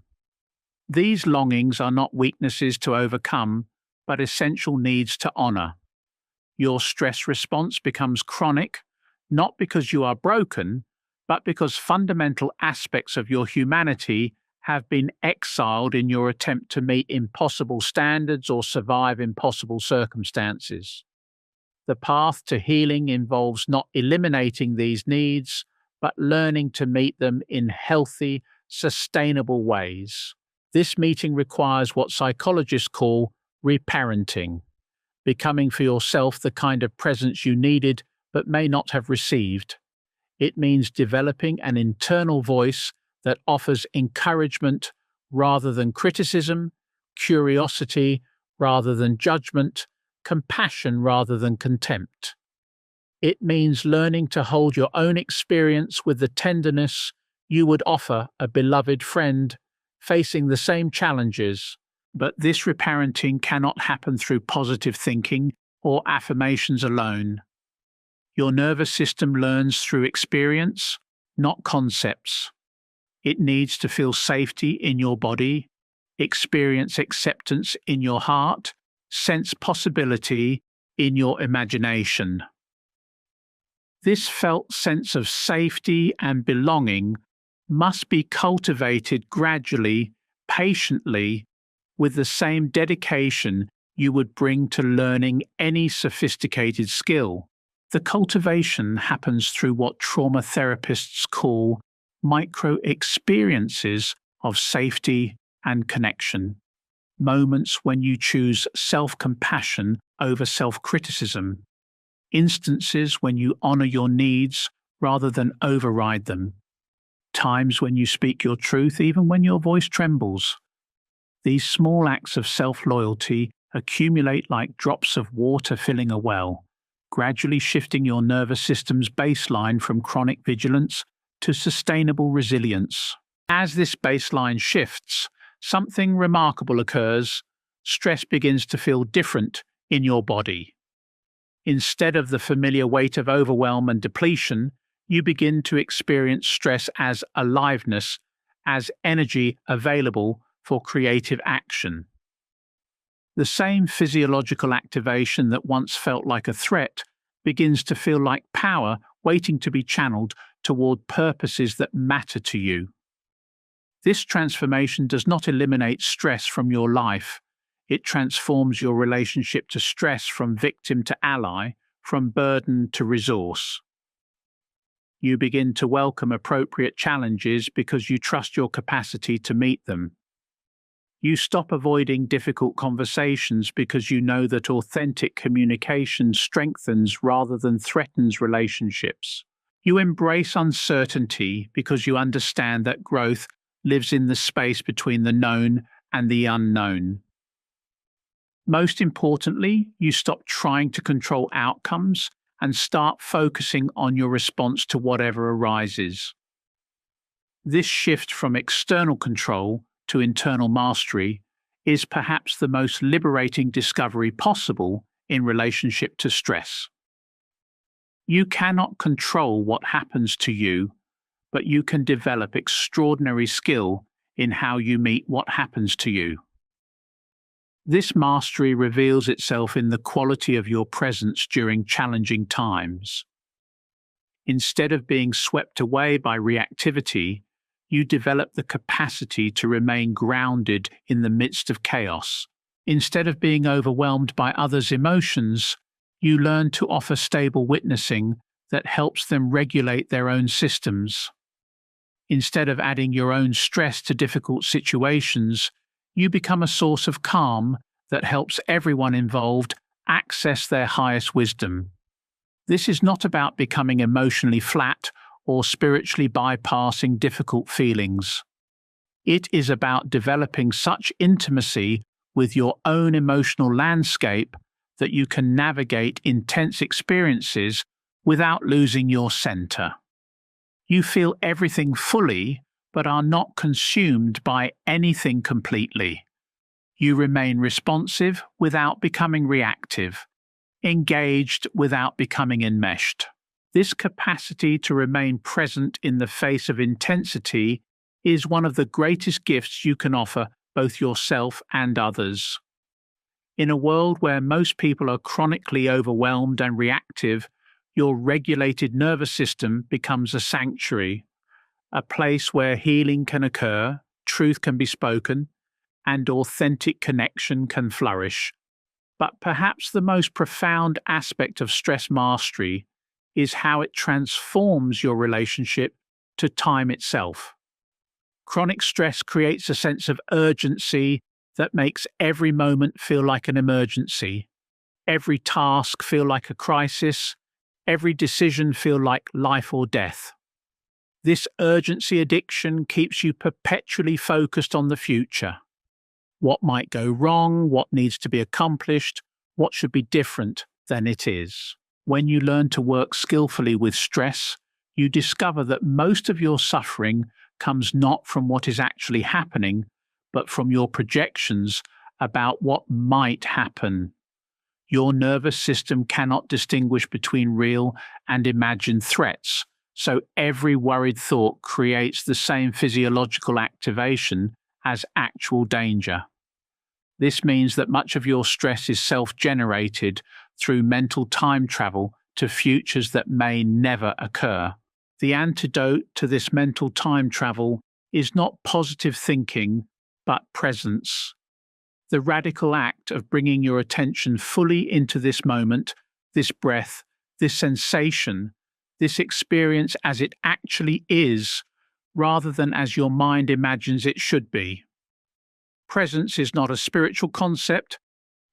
These longings are not weaknesses to overcome, but essential needs to honor. Your stress response becomes chronic, not because you are broken, but because fundamental aspects of your humanity have been exiled in your attempt to meet impossible standards or survive impossible circumstances. The path to healing involves not eliminating these needs, but learning to meet them in healthy, sustainable ways. This meeting requires what psychologists call reparenting, becoming for yourself the kind of presence you needed but may not have received. It means developing an internal voice that offers encouragement rather than criticism, curiosity rather than judgment, compassion rather than contempt. It means learning to hold your own experience with the tenderness you would offer a beloved friend facing the same challenges. But this reparenting cannot happen through positive thinking or affirmations alone. Your nervous system learns through experience, not concepts. It needs to feel safety in your body, experience acceptance in your heart, sense possibility in your imagination. This felt sense of safety and belonging must be cultivated gradually, patiently, with the same dedication you would bring to learning any sophisticated skill. The cultivation happens through what trauma therapists call micro-experiences of safety and connection. Moments when you choose self-compassion over self-criticism. Instances when you honor your needs rather than override them. Times when you speak your truth even when your voice trembles. These small acts of self-loyalty accumulate like drops of water filling a well, gradually shifting your nervous system's baseline from chronic vigilance to sustainable resilience. As this baseline shifts, something remarkable occurs. Stress begins to feel different in your body. Instead of the familiar weight of overwhelm and depletion, you begin to experience stress as aliveness, as energy available for creative action. The same physiological activation that once felt like a threat begins to feel like power waiting to be channeled toward purposes that matter to you. This transformation does not eliminate stress from your life. It transforms your relationship to stress from victim to ally, from burden to resource. You begin to welcome appropriate challenges because you trust your capacity to meet them. You stop avoiding difficult conversations because you know that authentic communication strengthens rather than threatens relationships. You embrace uncertainty because you understand that growth lives in the space between the known and the unknown. Most importantly, you stop trying to control outcomes and start focusing on your response to whatever arises. This shift from external control to internal mastery is perhaps the most liberating discovery possible in relationship to stress. You cannot control what happens to you, but you can develop extraordinary skill in how you meet what happens to you. This mastery reveals itself in the quality of your presence during challenging times. Instead of being swept away by reactivity, you develop the capacity to remain grounded in the midst of chaos. Instead of being overwhelmed by others' emotions, you learn to offer stable witnessing that helps them regulate their own systems. Instead of adding your own stress to difficult situations, you become a source of calm that helps everyone involved access their highest wisdom. This is not about becoming emotionally flat or spiritually bypassing difficult feelings. It is about developing such intimacy with your own emotional landscape that you can navigate intense experiences without losing your center. You feel everything fully, but are not consumed by anything completely. You remain responsive without becoming reactive, engaged without becoming enmeshed. This capacity to remain present in the face of intensity is one of the greatest gifts you can offer both yourself and others. In a world where most people are chronically overwhelmed and reactive, your regulated nervous system becomes a sanctuary, a place where healing can occur, truth can be spoken, and authentic connection can flourish. But perhaps the most profound aspect of stress mastery is how it transforms your relationship to time itself. Chronic stress creates a sense of urgency that makes every moment feel like an emergency, every task feel like a crisis, every decision feel like life or death. This urgency addiction keeps you perpetually focused on the future. What might go wrong, what needs to be accomplished, what should be different than it is. When you learn to work skillfully with stress, you discover that most of your suffering comes not from what is actually happening, but from your projections about what might happen. Your nervous system cannot distinguish between real and imagined threats, so every worried thought creates the same physiological activation as actual danger. This means that much of your stress is self-generated through mental time travel to futures that may never occur. The antidote to this mental time travel is not positive thinking, but presence. The radical act of bringing your attention fully into this moment, this breath, this sensation, this experience as it actually is, rather than as your mind imagines it should be. Presence is not a spiritual concept,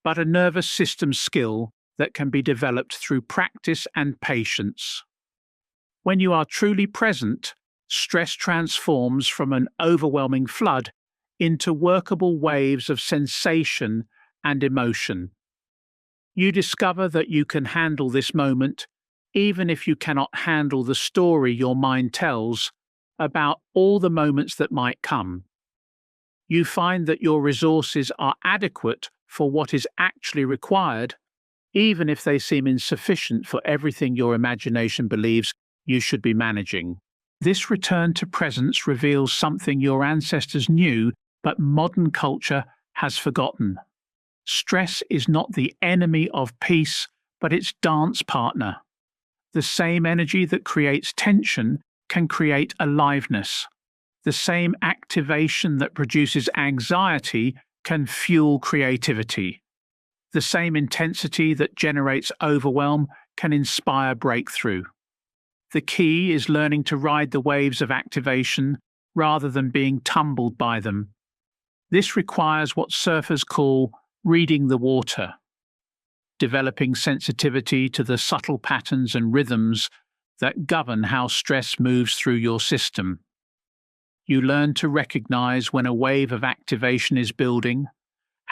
but a nervous system skill that can be developed through practice and patience. When you are truly present, stress transforms from an overwhelming flood into workable waves of sensation and emotion. You discover that you can handle this moment even if you cannot handle the story your mind tells about all the moments that might come. You find that your resources are adequate for what is actually required, even if they seem insufficient for everything your imagination believes you should be managing. This return to presence reveals something your ancestors knew, but modern culture has forgotten. Stress is not the enemy of peace, but its dance partner. The same energy that creates tension can create aliveness. The same activation that produces anxiety can fuel creativity. The same intensity that generates overwhelm can inspire breakthrough. The key is learning to ride the waves of activation rather than being tumbled by them. This requires what surfers call reading the water, developing sensitivity to the subtle patterns and rhythms that govern how stress moves through your system. You learn to recognize when a wave of activation is building,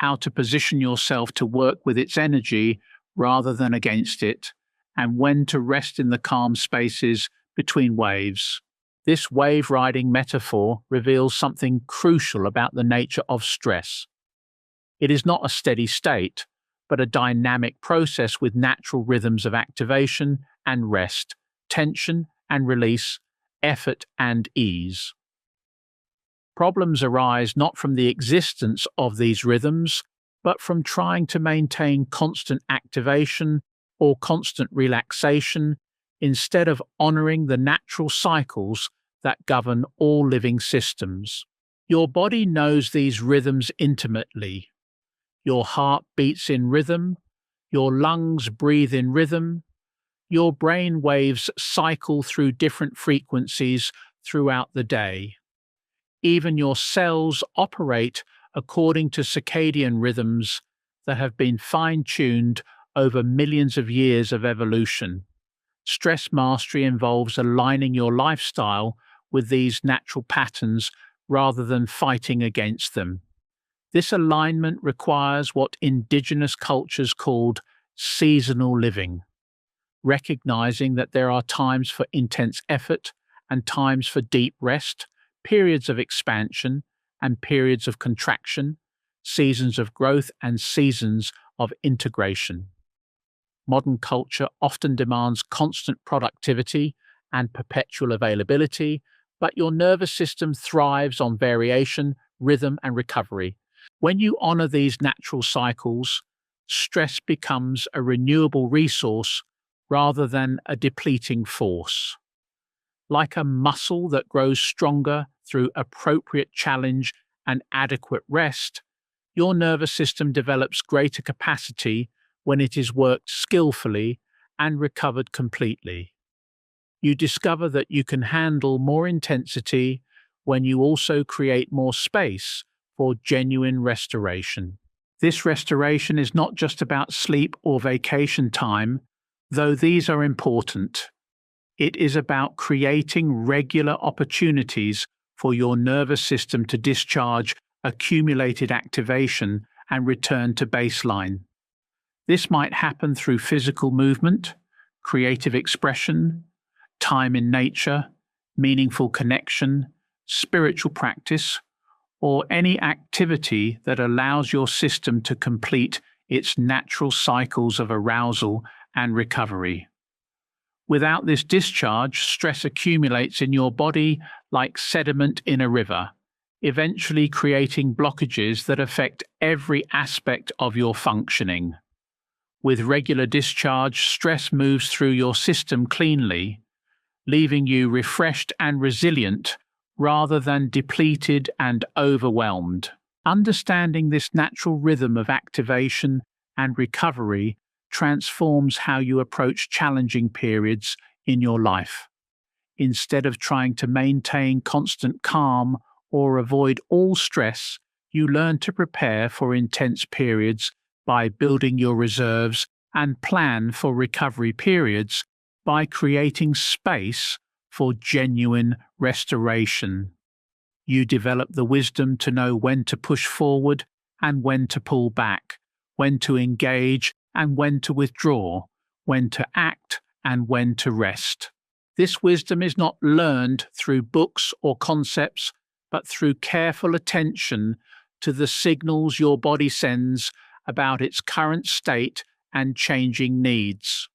how to position yourself to work with its energy rather than against it, and when to rest in the calm spaces between waves. This wave riding metaphor reveals something crucial about the nature of stress. It is not a steady state, but a dynamic process with natural rhythms of activation and rest, tension and release, effort and ease. Problems arise not from the existence of these rhythms, but from trying to maintain constant activation or constant relaxation instead of honoring the natural cycles that govern all living systems. Your body knows these rhythms intimately. Your heart beats in rhythm, your lungs breathe in rhythm, your brain waves cycle through different frequencies throughout the day. Even your cells operate according to circadian rhythms that have been fine-tuned over millions of years of evolution. Stress mastery involves aligning your lifestyle with these natural patterns rather than fighting against them. This alignment requires what indigenous cultures called seasonal living, recognizing that there are times for intense effort and times for deep rest, periods of expansion and periods of contraction, seasons of growth and seasons of integration. Modern culture often demands constant productivity and perpetual availability, but your nervous system thrives on variation, rhythm, and recovery. When you honor these natural cycles, stress becomes a renewable resource rather than a depleting force. Like a muscle that grows stronger through appropriate challenge and adequate rest, your nervous system develops greater capacity when it is worked skillfully and recovered completely. You discover that you can handle more intensity when you also create more space for genuine restoration. This restoration is not just about sleep or vacation time, though these are important. It is about creating regular opportunities for your nervous system to discharge accumulated activation and return to baseline. This might happen through physical movement, creative expression, time in nature, meaningful connection, spiritual practice, or any activity that allows your system to complete its natural cycles of arousal and recovery. Without this discharge, stress accumulates in your body like sediment in a river, eventually creating blockages that affect every aspect of your functioning. With regular discharge, stress moves through your system cleanly, leaving you refreshed and resilient rather than depleted and overwhelmed. Understanding this natural rhythm of activation and recovery transforms how you approach challenging periods in your life. Instead of trying to maintain constant calm or avoid all stress, you learn to prepare for intense periods by building your reserves and plan for recovery periods by creating space for genuine restoration. You develop the wisdom to know when to push forward and when to pull back, when to engage and when to withdraw, when to act and when to rest. This wisdom is not learned through books or concepts, but through careful attention to the signals your body sends about its current state and changing needs.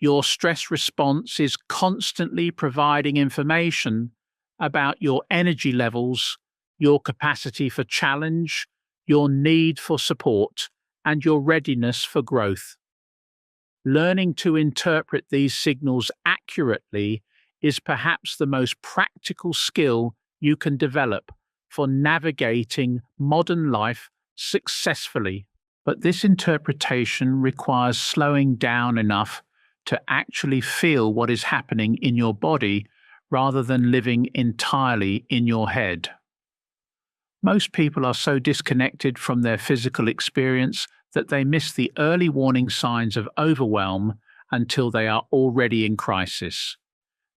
Your stress response is constantly providing information about your energy levels, your capacity for challenge, your need for support, and your readiness for growth. Learning to interpret these signals accurately is perhaps the most practical skill you can develop for navigating modern life successfully. But this interpretation requires slowing down enough to actually feel what is happening in your body rather than living entirely in your head. Most people are so disconnected from their physical experience that they miss the early warning signs of overwhelm until they are already in crisis.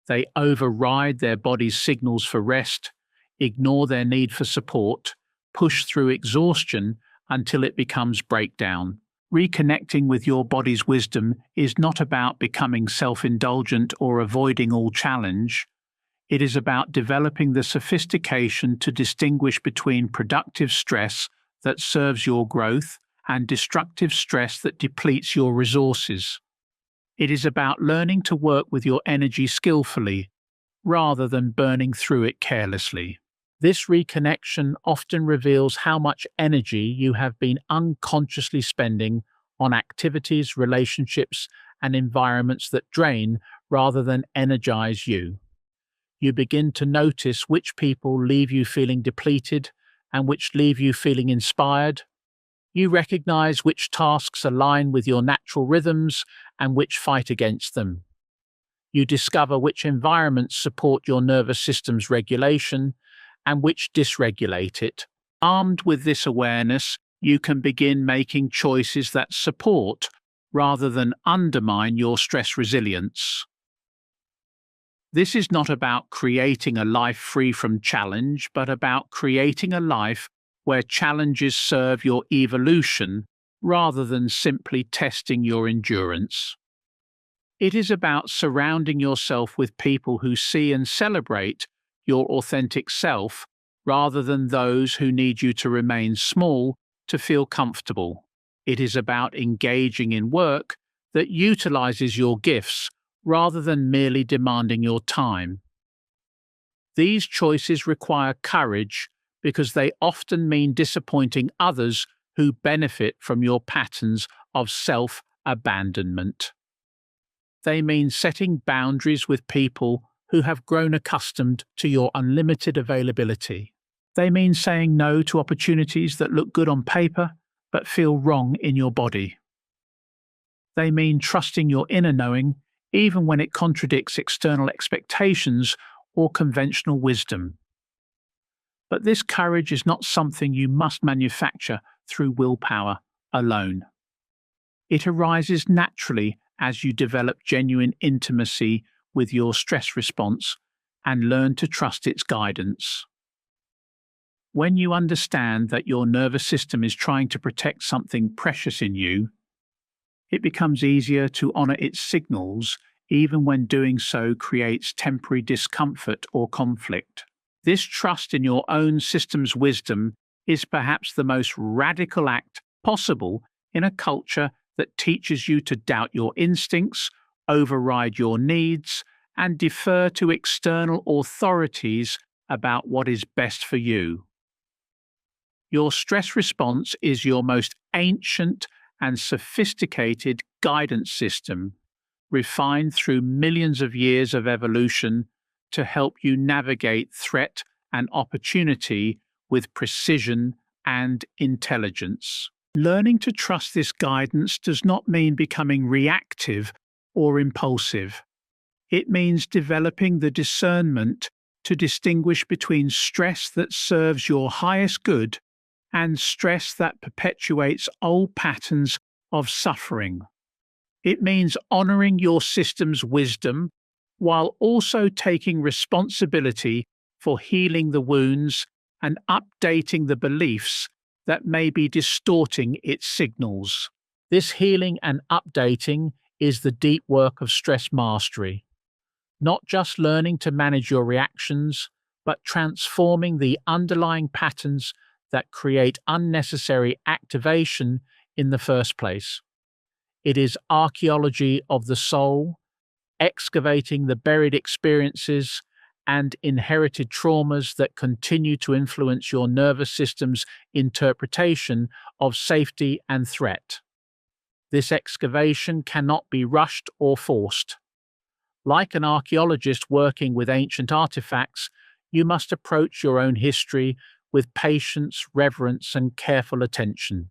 They override their body's signals for rest, ignore their need for support, push through exhaustion until it becomes breakdown. Reconnecting with your body's wisdom is not about becoming self-indulgent or avoiding all challenge. It is about developing the sophistication to distinguish between productive stress that serves your growth and destructive stress that depletes your resources. It is about learning to work with your energy skillfully, rather than burning through it carelessly. This reconnection often reveals how much energy you have been unconsciously spending on activities, relationships, and environments that drain rather than energize you. You begin to notice which people leave you feeling depleted and which leave you feeling inspired. You recognize which tasks align with your natural rhythms and which fight against them. You discover which environments support your nervous system's regulation and which dysregulate it. Armed with this awareness, you can begin making choices that support rather than undermine your stress resilience. This is not about creating a life free from challenge, but about creating a life where challenges serve your evolution rather than simply testing your endurance. It is about surrounding yourself with people who see and celebrate your authentic self rather than those who need you to remain small to feel comfortable. It is about engaging in work that utilizes your gifts rather than merely demanding your time. These choices require courage because they often mean disappointing others who benefit from your patterns of self-abandonment. They mean setting boundaries with people who have grown accustomed to your unlimited availability. They mean saying no to opportunities that look good on paper but feel wrong in your body. They mean trusting your inner knowing even when it contradicts external expectations or conventional wisdom. But this courage is not something you must manufacture through willpower alone. It arises naturally as you develop genuine intimacy with your stress response and learn to trust its guidance. When you understand that your nervous system is trying to protect something precious in you, it becomes easier to honor its signals even when doing so creates temporary discomfort or conflict. This trust in your own system's wisdom is perhaps the most radical act possible in a culture that teaches you to doubt your instincts, override your needs, and defer to external authorities about what is best for you. Your stress response is your most ancient and sophisticated guidance system, refined through millions of years of evolution to help you navigate threat and opportunity with precision and intelligence. Learning to trust this guidance does not mean becoming reactive or impulsive. It means developing the discernment to distinguish between stress that serves your highest good and stress that perpetuates old patterns of suffering. It means honoring your system's wisdom while also taking responsibility for healing the wounds and updating the beliefs that may be distorting its signals. This healing and updating is the deep work of stress mastery, not just learning to manage your reactions, but transforming the underlying patterns that create unnecessary activation in the first place. It is archaeology of the soul, excavating the buried experiences and inherited traumas that continue to influence your nervous system's interpretation of safety and threat. This excavation cannot be rushed or forced. Like an archaeologist working with ancient artifacts, you must approach your own history with patience, reverence, and careful attention.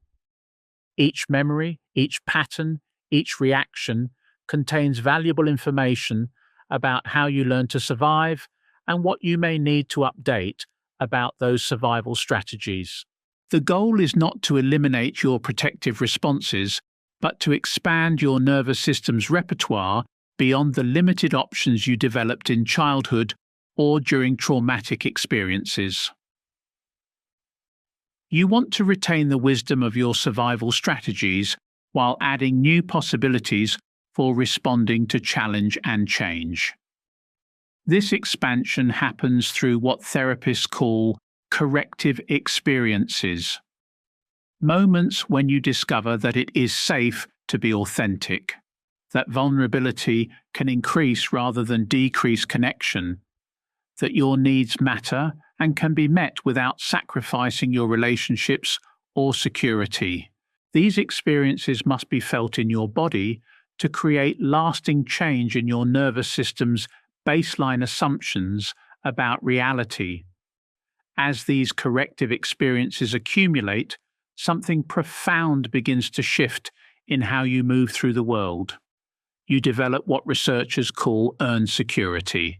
Each memory, each pattern, each reaction contains valuable information about how you learn to survive and what you may need to update about those survival strategies. The goal is not to eliminate your protective responses, but to expand your nervous system's repertoire beyond the limited options you developed in childhood or during traumatic experiences. You want to retain the wisdom of your survival strategies while adding new possibilities for responding to challenge and change. This expansion happens through what therapists call corrective experiences. Moments when you discover that it is safe to be authentic, that vulnerability can increase rather than decrease connection, that your needs matter and can be met without sacrificing your relationships or security. These experiences must be felt in your body to create lasting change in your nervous system's baseline assumptions about reality. As these corrective experiences accumulate, something profound begins to shift in how you move through the world. You develop what researchers call earned security,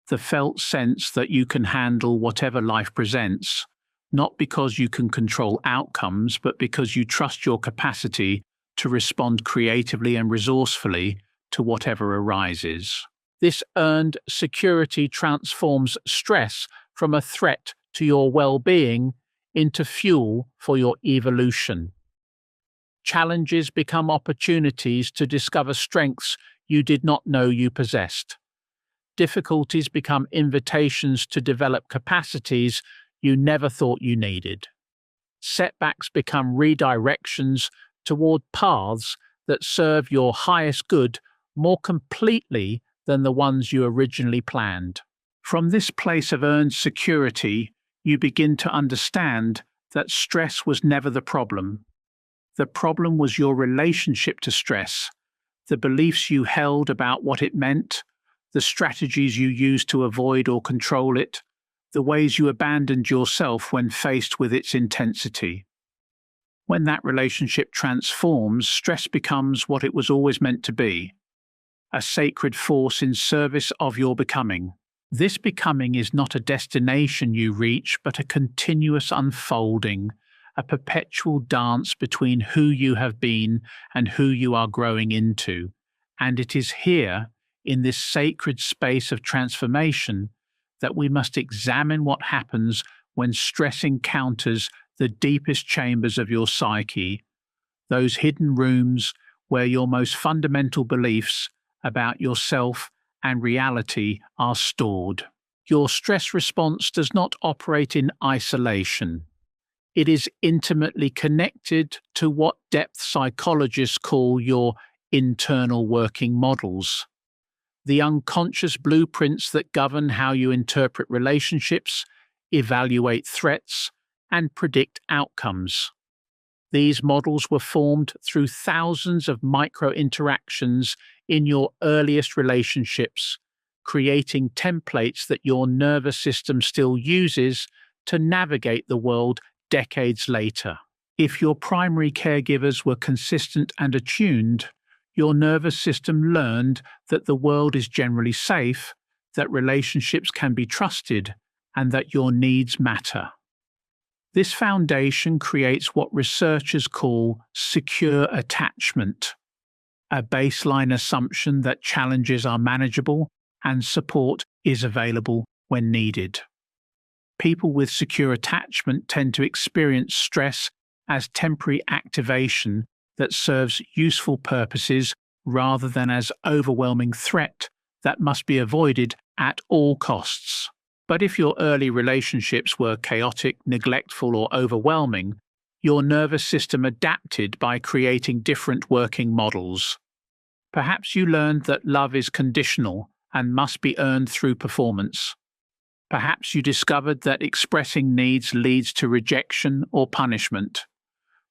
the felt sense that you can handle whatever life presents, not because you can control outcomes, but because you trust your capacity to respond creatively and resourcefully to whatever arises. This earned security transforms stress from a threat to your well-being into fuel for your evolution. Challenges become opportunities to discover strengths you did not know you possessed. Difficulties become invitations to develop capacities you never thought you needed. Setbacks become redirections toward paths that serve your highest good more completely than the ones you originally planned. From this place of earned security, you begin to understand that stress was never the problem. The problem was your relationship to stress, the beliefs you held about what it meant, the strategies you used to avoid or control it, the ways you abandoned yourself when faced with its intensity. When that relationship transforms, stress becomes what it was always meant to be, a sacred force in service of your becoming. This becoming is not a destination you reach, but a continuous unfolding, a perpetual dance between who you have been and who you are growing into. And it is here, in this sacred space of transformation, that we must examine what happens when stress encounters the deepest chambers of your psyche, those hidden rooms where your most fundamental beliefs about yourself and reality are stored. Your stress response does not operate in isolation. It is intimately connected to what depth psychologists call your internal working models, the unconscious blueprints that govern how you interpret relationships, evaluate threats, and predict outcomes. These models were formed through thousands of micro-interactions in your earliest relationships, creating templates that your nervous system still uses to navigate the world decades later. If your primary caregivers were consistent and attuned, your nervous system learned that the world is generally safe, that relationships can be trusted, and that your needs matter. This foundation creates what researchers call secure attachment, a baseline assumption that challenges are manageable and support is available when needed. People with secure attachment tend to experience stress as temporary activation that serves useful purposes rather than as overwhelming threat that must be avoided at all costs. But if your early relationships were chaotic, neglectful, or overwhelming, your nervous system adapted by creating different working models. Perhaps you learned that love is conditional and must be earned through performance. Perhaps you discovered that expressing needs leads to rejection or punishment.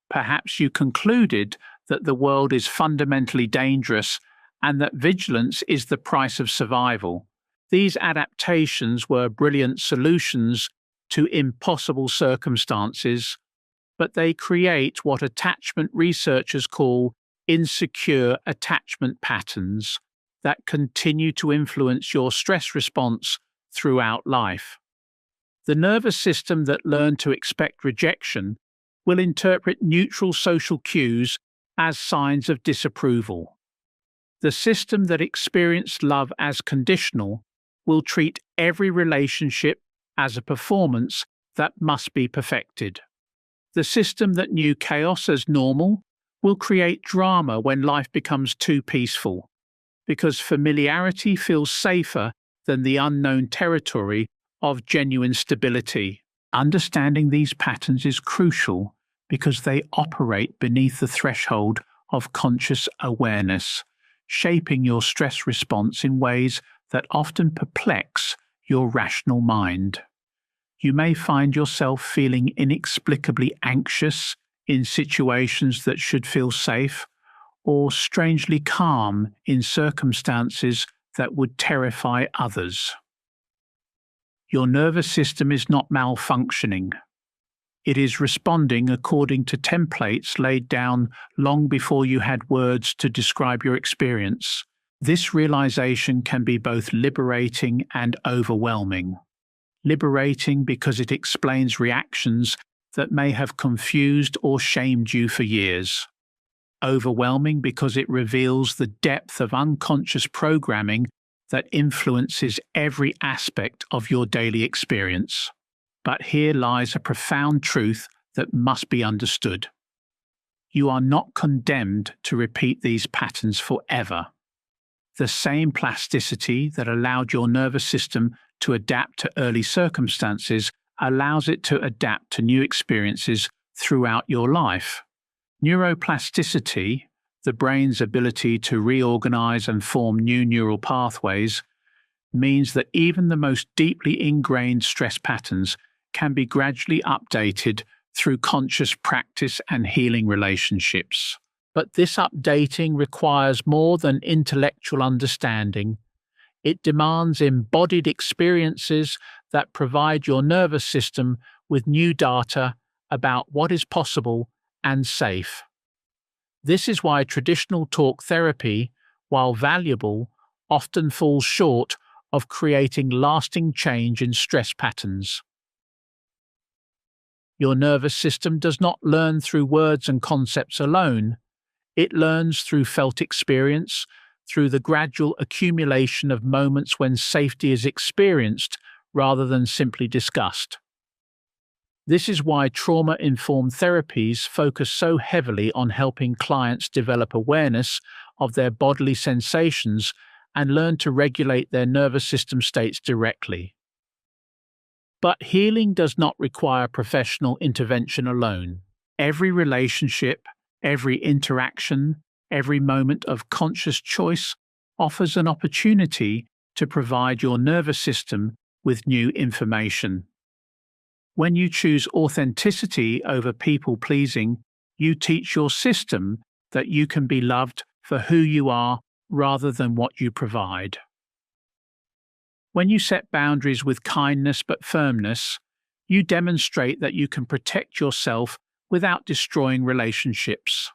Perhaps you concluded that the world is fundamentally dangerous and that vigilance is the price of survival. These adaptations were brilliant solutions to impossible circumstances, but they create what attachment researchers call insecure attachment patterns that continue to influence your stress response throughout life. The nervous system that learned to expect rejection will interpret neutral social cues as signs of disapproval. The system that experienced love as conditional will treat every relationship as a performance that must be perfected. The system that knew chaos as normal will create drama when life becomes too peaceful, because familiarity feels safer than the unknown territory of genuine stability. Understanding these patterns is crucial because they operate beneath the threshold of conscious awareness, shaping your stress response in ways that often perplex your rational mind. You may find yourself feeling inexplicably anxious in situations that should feel safe, or strangely calm in circumstances that would terrify others. Your nervous system is not malfunctioning. It is responding according to templates laid down long before you had words to describe your experience. This realization can be both liberating and overwhelming. Liberating because it explains reactions that may have confused or shamed you for years. Overwhelming because it reveals the depth of unconscious programming that influences every aspect of your daily experience. But here lies a profound truth that must be understood. You are not condemned to repeat these patterns forever. The same plasticity that allowed your nervous system to adapt to early circumstances allows it to adapt to new experiences throughout your life. Neuroplasticity, the brain's ability to reorganize and form new neural pathways, means that even the most deeply ingrained stress patterns can be gradually updated through conscious practice and healing relationships. But this updating requires more than intellectual understanding. It demands embodied experiences that provide your nervous system with new data about what is possible and safe. This is why traditional talk therapy, while valuable, often falls short of creating lasting change in stress patterns. Your nervous system does not learn through words and concepts alone. It learns through felt experience, through the gradual accumulation of moments when safety is experienced rather than simply discussed. This is why trauma-informed therapies focus so heavily on helping clients develop awareness of their bodily sensations and learn to regulate their nervous system states directly. But healing does not require professional intervention alone. Every relationship, every interaction, every moment of conscious choice offers an opportunity to provide your nervous system with new information. When you choose authenticity over people-pleasing, you teach your system that you can be loved for who you are rather than what you provide. When you set boundaries with kindness but firmness, you demonstrate that you can protect yourself without destroying relationships.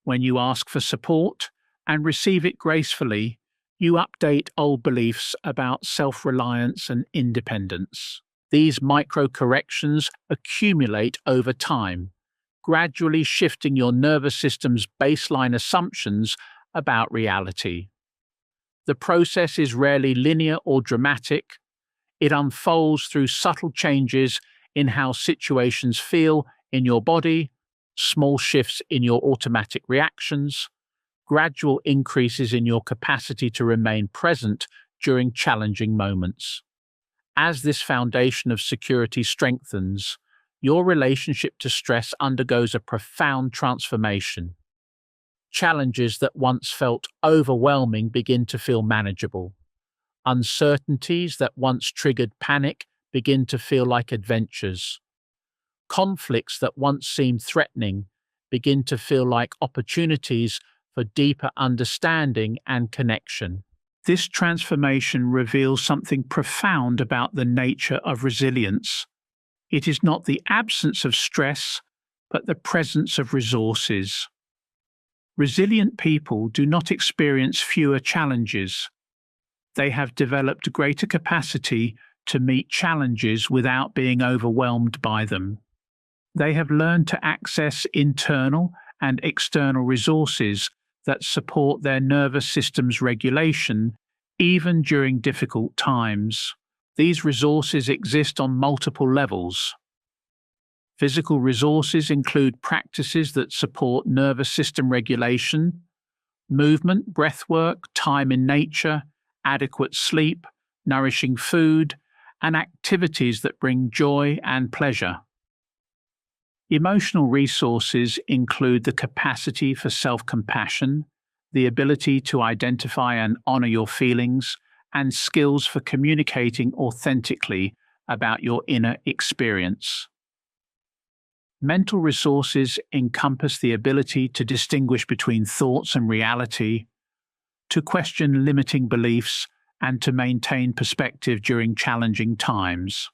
When you ask for support and receive it gracefully, you update old beliefs about self-reliance and independence. These micro-corrections accumulate over time, gradually shifting your nervous system's baseline assumptions about reality. The process is rarely linear or dramatic. It unfolds through subtle changes in how situations feel in your body, small shifts in your automatic reactions, gradual increases in your capacity to remain present during challenging moments. As this foundation of security strengthens, your relationship to stress undergoes a profound transformation. Challenges that once felt overwhelming begin to feel manageable. Uncertainties that once triggered panic begin to feel like adventures. Conflicts that once seemed threatening begin to feel like opportunities for deeper understanding and connection. This transformation reveals something profound about the nature of resilience. It is not the absence of stress, but the presence of resources. Resilient people do not experience fewer challenges. They have developed greater capacity to meet challenges without being overwhelmed by them. They have learned to access internal and external resources that support their nervous system's regulation, even during difficult times. These resources exist on multiple levels. Physical resources include practices that support nervous system regulation, movement, breathwork, time in nature, adequate sleep, nourishing food, and activities that bring joy and pleasure. Emotional resources include the capacity for self-compassion, the ability to identify and honor your feelings, and skills for communicating authentically about your inner experience. Mental resources encompass the ability to distinguish between thoughts and reality, to question limiting beliefs, and to maintain perspective during challenging times.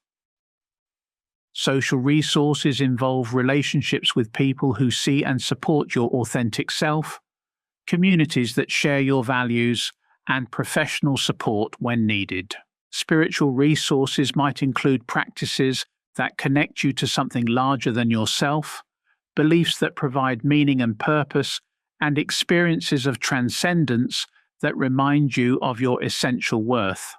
Social resources involve relationships with people who see and support your authentic self, communities that share your values, and professional support when needed. Spiritual resources might include practices that connect you to something larger than yourself, beliefs that provide meaning and purpose, and experiences of transcendence that remind you of your essential worth.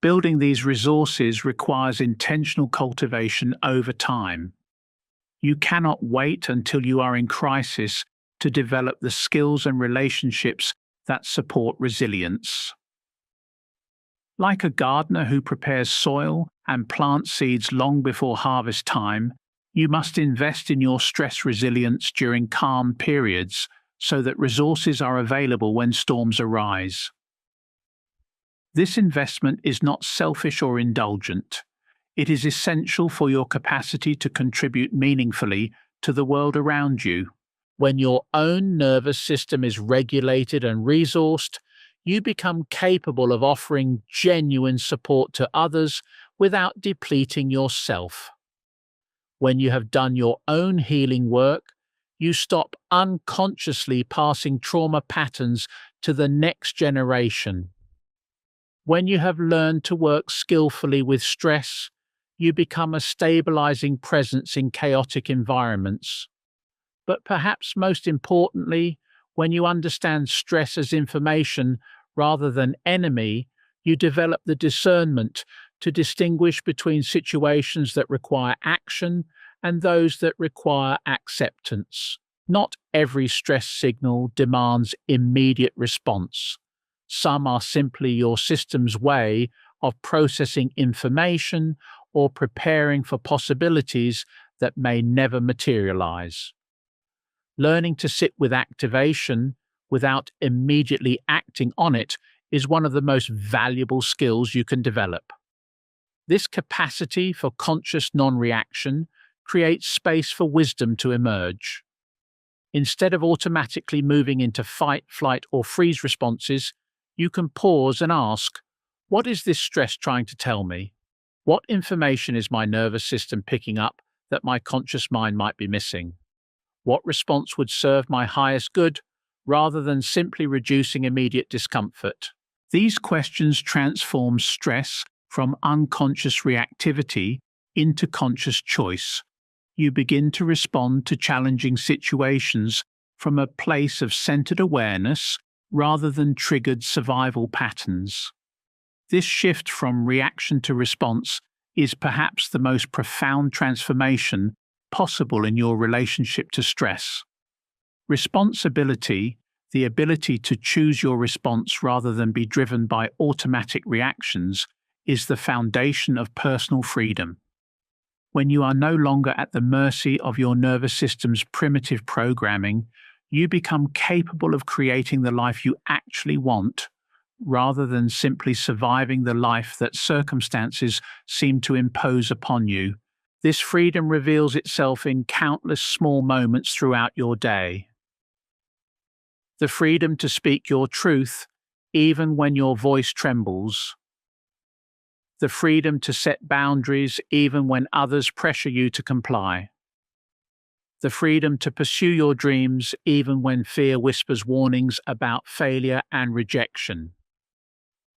Building these resources requires intentional cultivation over time. You cannot wait until you are in crisis to develop the skills and relationships that support resilience. Like a gardener who prepares soil and plants seeds long before harvest time, you must invest in your stress resilience during calm periods so that resources are available when storms arise. This investment is not selfish or indulgent. It is essential for your capacity to contribute meaningfully to the world around you. When your own nervous system is regulated and resourced, you become capable of offering genuine support to others without depleting yourself. When you have done your own healing work, you stop unconsciously passing trauma patterns to the next generation. When you have learned to work skillfully with stress, you become a stabilizing presence in chaotic environments. But perhaps most importantly, when you understand stress as information rather than enemy, you develop the discernment to distinguish between situations that require action and those that require acceptance. Not every stress signal demands immediate response. Some are simply your system's way of processing information or preparing for possibilities that may never materialize. Learning to sit with activation without immediately acting on it is one of the most valuable skills you can develop. This capacity for conscious non-reaction creates space for wisdom to emerge. Instead of automatically moving into fight, flight, or freeze responses, you can pause and ask, what is this stress trying to tell me? What information is my nervous system picking up that my conscious mind might be missing? What response would serve my highest good rather than simply reducing immediate discomfort? These questions transform stress from unconscious reactivity into conscious choice. You begin to respond to challenging situations from a place of centered awareness rather than triggered survival patterns. This shift from reaction to response is perhaps the most profound transformation possible in your relationship to stress. Responsibility, the ability to choose your response rather than be driven by automatic reactions, is the foundation of personal freedom. When you are no longer at the mercy of your nervous system's primitive programming, you become capable of creating the life you actually want, rather than simply surviving the life that circumstances seem to impose upon you. This freedom reveals itself in countless small moments throughout your day. The freedom to speak your truth, even when your voice trembles. The freedom to set boundaries, even when others pressure you to comply. The freedom to pursue your dreams, even when fear whispers warnings about failure and rejection.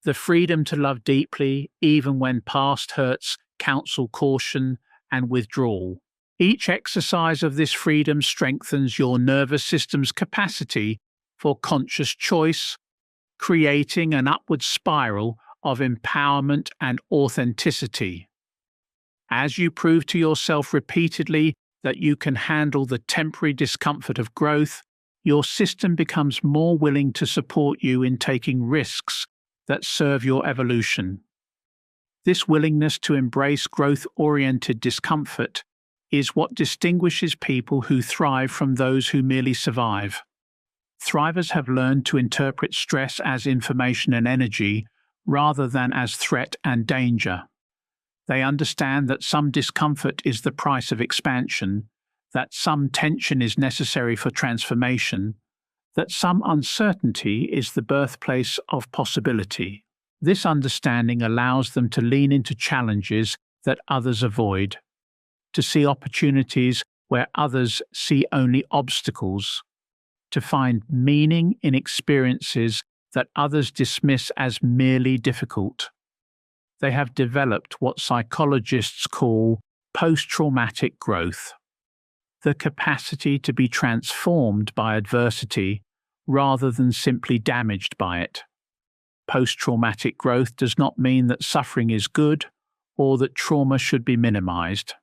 The freedom to love deeply, even when past hurts counsel caution and withdrawal. Each exercise of this freedom strengthens your nervous system's capacity for conscious choice, creating an upward spiral of empowerment and authenticity. As you prove to yourself repeatedly that you can handle the temporary discomfort of growth, your system becomes more willing to support you in taking risks that serve your evolution. This willingness to embrace growth-oriented discomfort is what distinguishes people who thrive from those who merely survive. Thrivers have learned to interpret stress as information and energy rather than as threat and danger. They understand that some discomfort is the price of expansion, that some tension is necessary for transformation, that some uncertainty is the birthplace of possibility. This understanding allows them to lean into challenges that others avoid, to see opportunities where others see only obstacles, to find meaning in experiences that others dismiss as merely difficult. They have developed what psychologists call post-traumatic growth, the capacity to be transformed by adversity rather than simply damaged by it. Post-traumatic growth does not mean that suffering is good or that trauma should be minimized.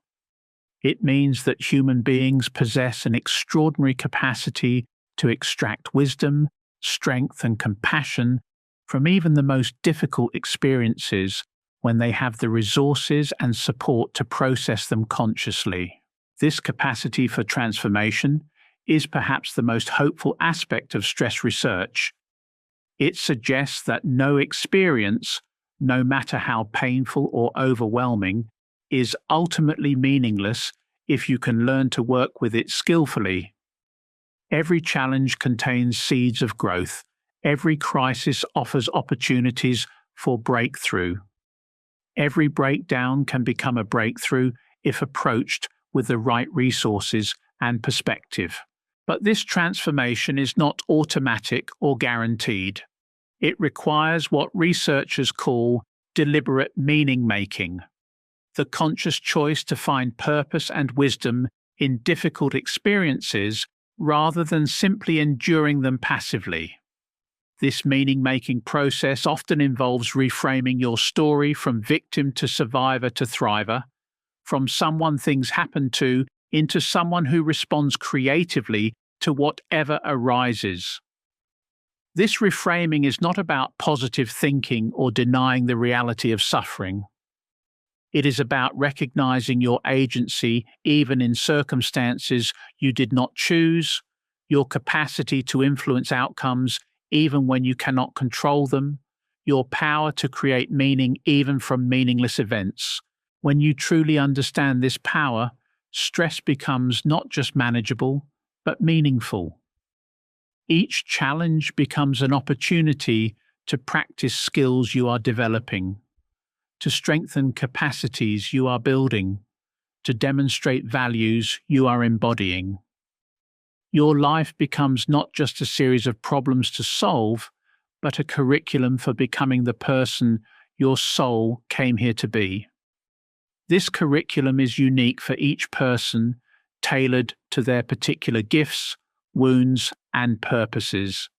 It means that human beings possess an extraordinary capacity to extract wisdom, strength, and compassion from even the most difficult experiences when they have the resources and support to process them consciously. This capacity for transformation is perhaps the most hopeful aspect of stress research. It suggests that no experience, no matter how painful or overwhelming, is ultimately meaningless if you can learn to work with it skillfully. Every challenge contains seeds of growth. Every crisis offers opportunities for breakthrough. Every breakdown can become a breakthrough if approached with the right resources and perspective. But this transformation is not automatic or guaranteed. It requires what researchers call deliberate meaning-making, the conscious choice to find purpose and wisdom in difficult experiences rather than simply enduring them passively. This meaning-making process often involves reframing your story from victim to survivor to thriver, from someone things happen to into someone who responds creatively to whatever arises. This reframing is not about positive thinking or denying the reality of suffering. It is about recognizing your agency even in circumstances you did not choose, your capacity to influence outcomes even when you cannot control them, your power to create meaning even from meaningless events. When you truly understand this power, stress becomes not just manageable, but meaningful. Each challenge becomes an opportunity to practice skills you are developing, to strengthen capacities you are building, to demonstrate values you are embodying. Your life becomes not just a series of problems to solve, but a curriculum for becoming the person your soul came here to be. This curriculum is unique for each person, tailored to their particular gifts, wounds, and purposes.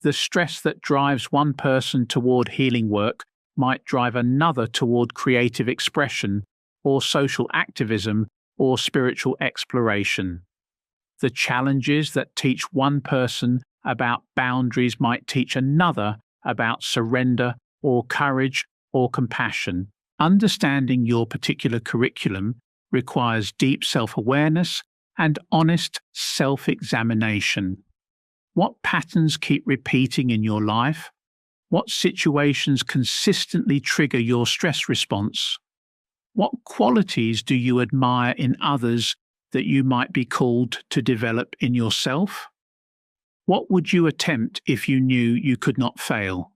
The stress that drives one person toward healing work might drive another toward creative expression, or social activism, or spiritual exploration. The challenges that teach one person about boundaries might teach another about surrender, or courage, or compassion. Understanding your particular curriculum requires deep self-awareness and honest self-examination. What patterns keep repeating in your life? What situations consistently trigger your stress response? What qualities do you admire in others that you might be called to develop in yourself? What would you attempt if you knew you could not fail?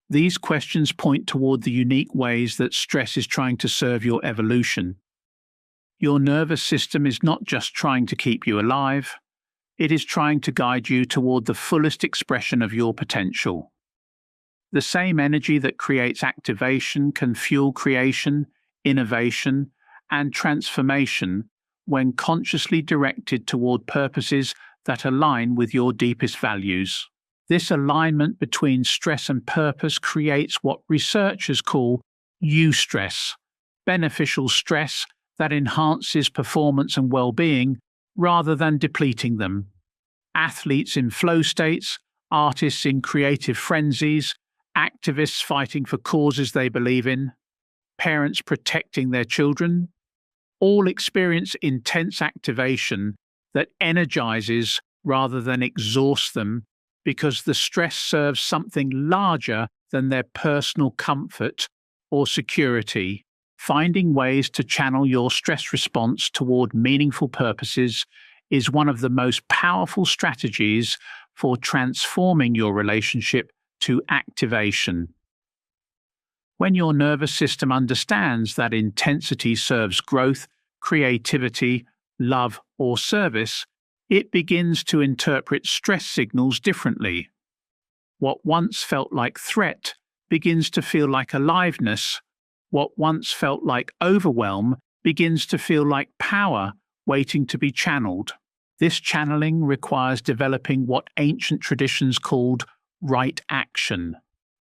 These questions point toward the unique ways that stress is trying to serve your evolution. Your nervous system is not just trying to keep you alive, it is trying to guide you toward the fullest expression of your potential. The same energy that creates activation can fuel creation, innovation, and transformation when consciously directed toward purposes that align with your deepest values. This alignment between stress and purpose creates what researchers call eustress, beneficial stress that enhances performance and well-being rather than depleting them. Athletes in flow states, artists in creative frenzies, activists fighting for causes they believe in, parents protecting their children, all experience intense activation that energizes rather than exhausts them because the stress serves something larger than their personal comfort or security. Finding ways to channel your stress response toward meaningful purposes is one of the most powerful strategies for transforming your relationship to activation. When your nervous system understands that intensity serves growth, creativity, love, or service, it begins to interpret stress signals differently. What once felt like threat begins to feel like aliveness. What once felt like overwhelm begins to feel like power waiting to be channeled. This channeling requires developing what ancient traditions called right action,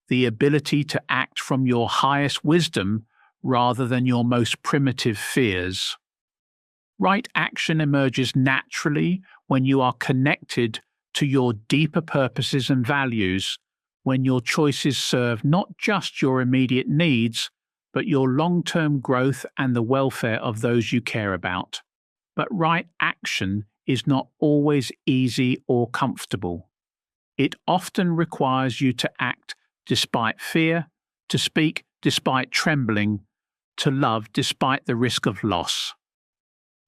the ability to act from your highest wisdom rather than your most primitive fears. Right action emerges naturally when you are connected to your deeper purposes and values, when your choices serve not just your immediate needs, but your long-term growth and the welfare of those you care about. But right action is not always easy or comfortable. It often requires you to act despite fear, to speak despite trembling, to love despite the risk of loss.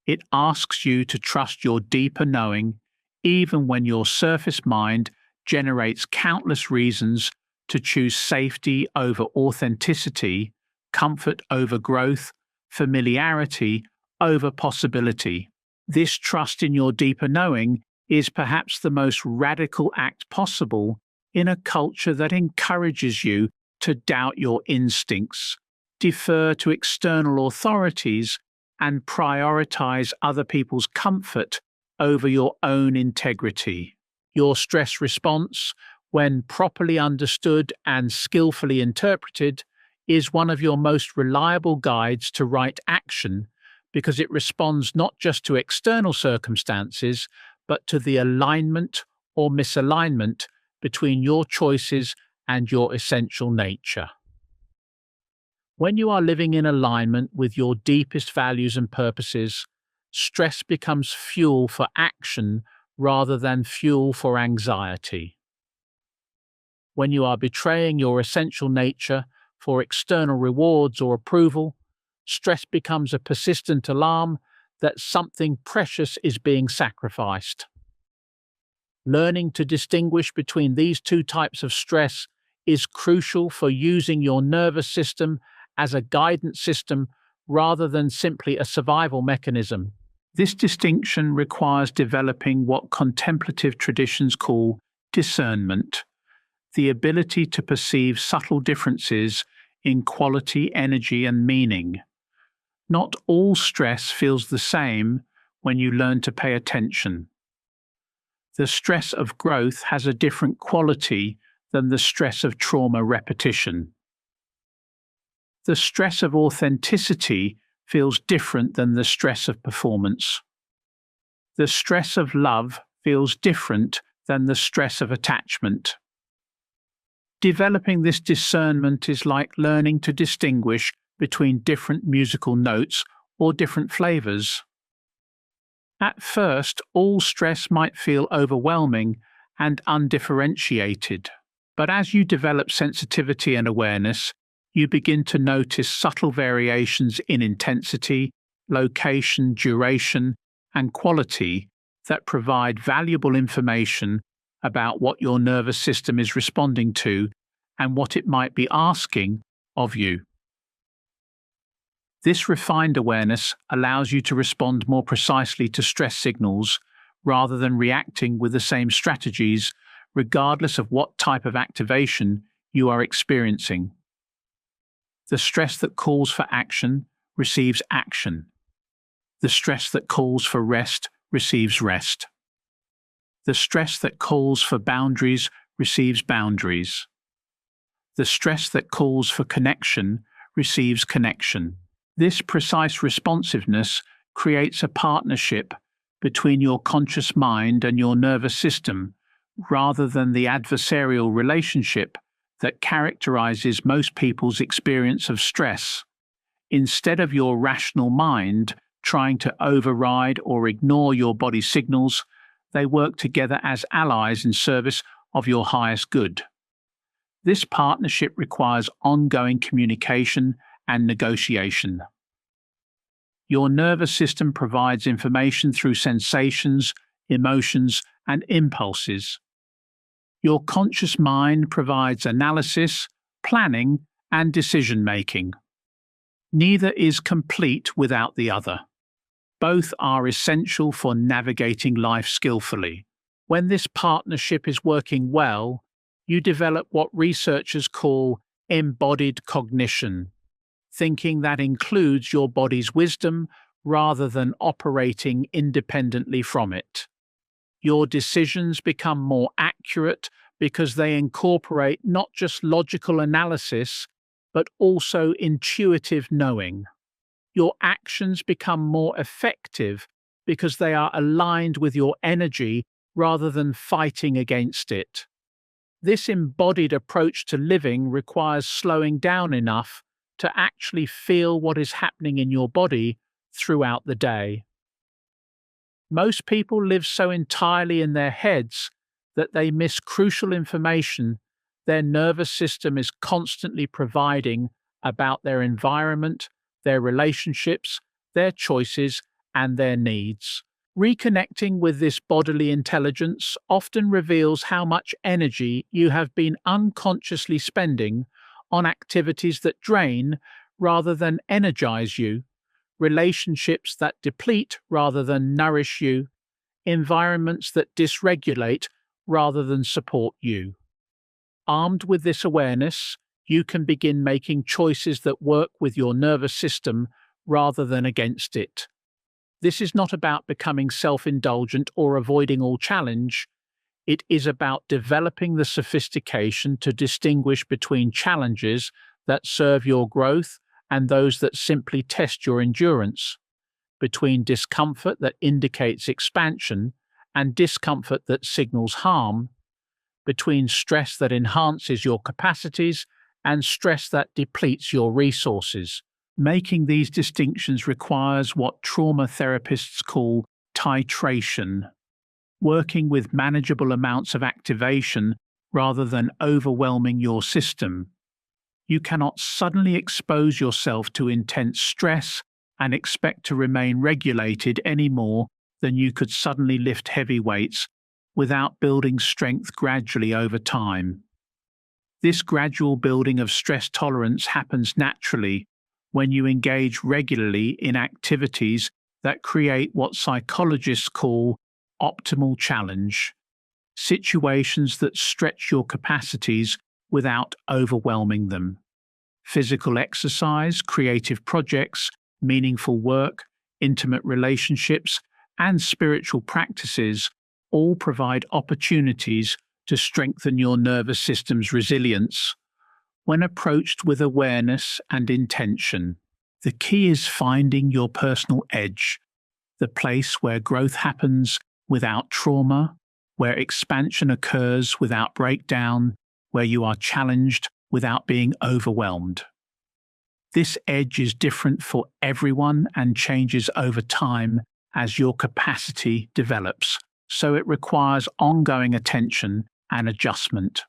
It asks you to trust your deeper knowing, even when your surface mind generates countless reasons to choose safety over authenticity, comfort over growth, familiarity over possibility. This trust in your deeper knowing is perhaps the most radical act possible in a culture that encourages you to doubt your instincts, defer to external authorities, and prioritize other people's comfort over your own integrity. Your stress response, when properly understood and skillfully interpreted, is one of your most reliable guides to right action because it responds not just to external circumstances, but to the alignment or misalignment between your choices and your essential nature. When you are living in alignment with your deepest values and purposes, stress becomes fuel for action rather than fuel for anxiety. When you are betraying your essential nature for external rewards or approval, stress becomes a persistent alarm that something precious is being sacrificed. Learning to distinguish between these two types of stress is crucial for using your nervous system as a guidance system rather than simply a survival mechanism. This distinction requires developing what contemplative traditions call discernment, the ability to perceive subtle differences in quality, energy, and meaning. Not all stress feels the same when you learn to pay attention. The stress of growth has a different quality than the stress of trauma repetition. The stress of authenticity feels different than the stress of performance. The stress of love feels different than the stress of attachment. Developing this discernment is like learning to distinguish between different musical notes or different flavors. At first, all stress might feel overwhelming and undifferentiated, but as you develop sensitivity and awareness, you begin to notice subtle variations in intensity, location, duration, and quality that provide valuable information about what your nervous system is responding to and what it might be asking of you. This refined awareness allows you to respond more precisely to stress signals rather than reacting with the same strategies, regardless of what type of activation you are experiencing. The stress that calls for action receives action. The stress that calls for rest receives rest. The stress that calls for boundaries receives boundaries. The stress that calls for connection receives connection. This precise responsiveness creates a partnership between your conscious mind and your nervous system, rather than the adversarial relationship that characterizes most people's experience of stress. Instead of your rational mind trying to override or ignore your body's signals, they work together as allies in service of your highest good. This partnership requires ongoing communication and negotiation. Your nervous system provides information through sensations, emotions, and impulses. Your conscious mind provides analysis, planning, and decision-making. Neither is complete without the other. Both are essential for navigating life skillfully. When this partnership is working well, you develop what researchers call embodied cognition, thinking that includes your body's wisdom rather than operating independently from it. Your decisions become more accurate because they incorporate not just logical analysis, but also intuitive knowing. Your actions become more effective because they are aligned with your energy rather than fighting against it. This embodied approach to living requires slowing down enough to actually feel what is happening in your body throughout the day. Most people live so entirely in their heads that they miss crucial information their nervous system is constantly providing about their environment, their relationships, their choices, and their needs. Reconnecting with this bodily intelligence often reveals how much energy you have been unconsciously spending on activities that drain rather than energize you, relationships that deplete rather than nourish you, environments that dysregulate rather than support you. Armed with this awareness, you can begin making choices that work with your nervous system rather than against it. This is not about becoming self-indulgent or avoiding all challenge. It is about developing the sophistication to distinguish between challenges that serve your growth and those that simply test your endurance, between discomfort that indicates expansion and discomfort that signals harm, between stress that enhances your capacities and stress that depletes your resources. Making these distinctions requires what trauma therapists call titration, working with manageable amounts of activation rather than overwhelming your system. You cannot suddenly expose yourself to intense stress and expect to remain regulated any more than you could suddenly lift heavy weights without building strength gradually over time. This gradual building of stress tolerance happens naturally when you engage regularly in activities that create what psychologists call optimal challenge, situations that stretch your capacities without overwhelming them. Physical exercise, creative projects, meaningful work, intimate relationships, and spiritual practices all provide opportunities to strengthen your nervous system's resilience when approached with awareness and intention. The key is finding your personal edge, the place where growth happens without trauma, where expansion occurs without breakdown, where you are challenged without being overwhelmed. This edge is different for everyone and changes over time as your capacity develops, so it requires ongoing attention and adjustment.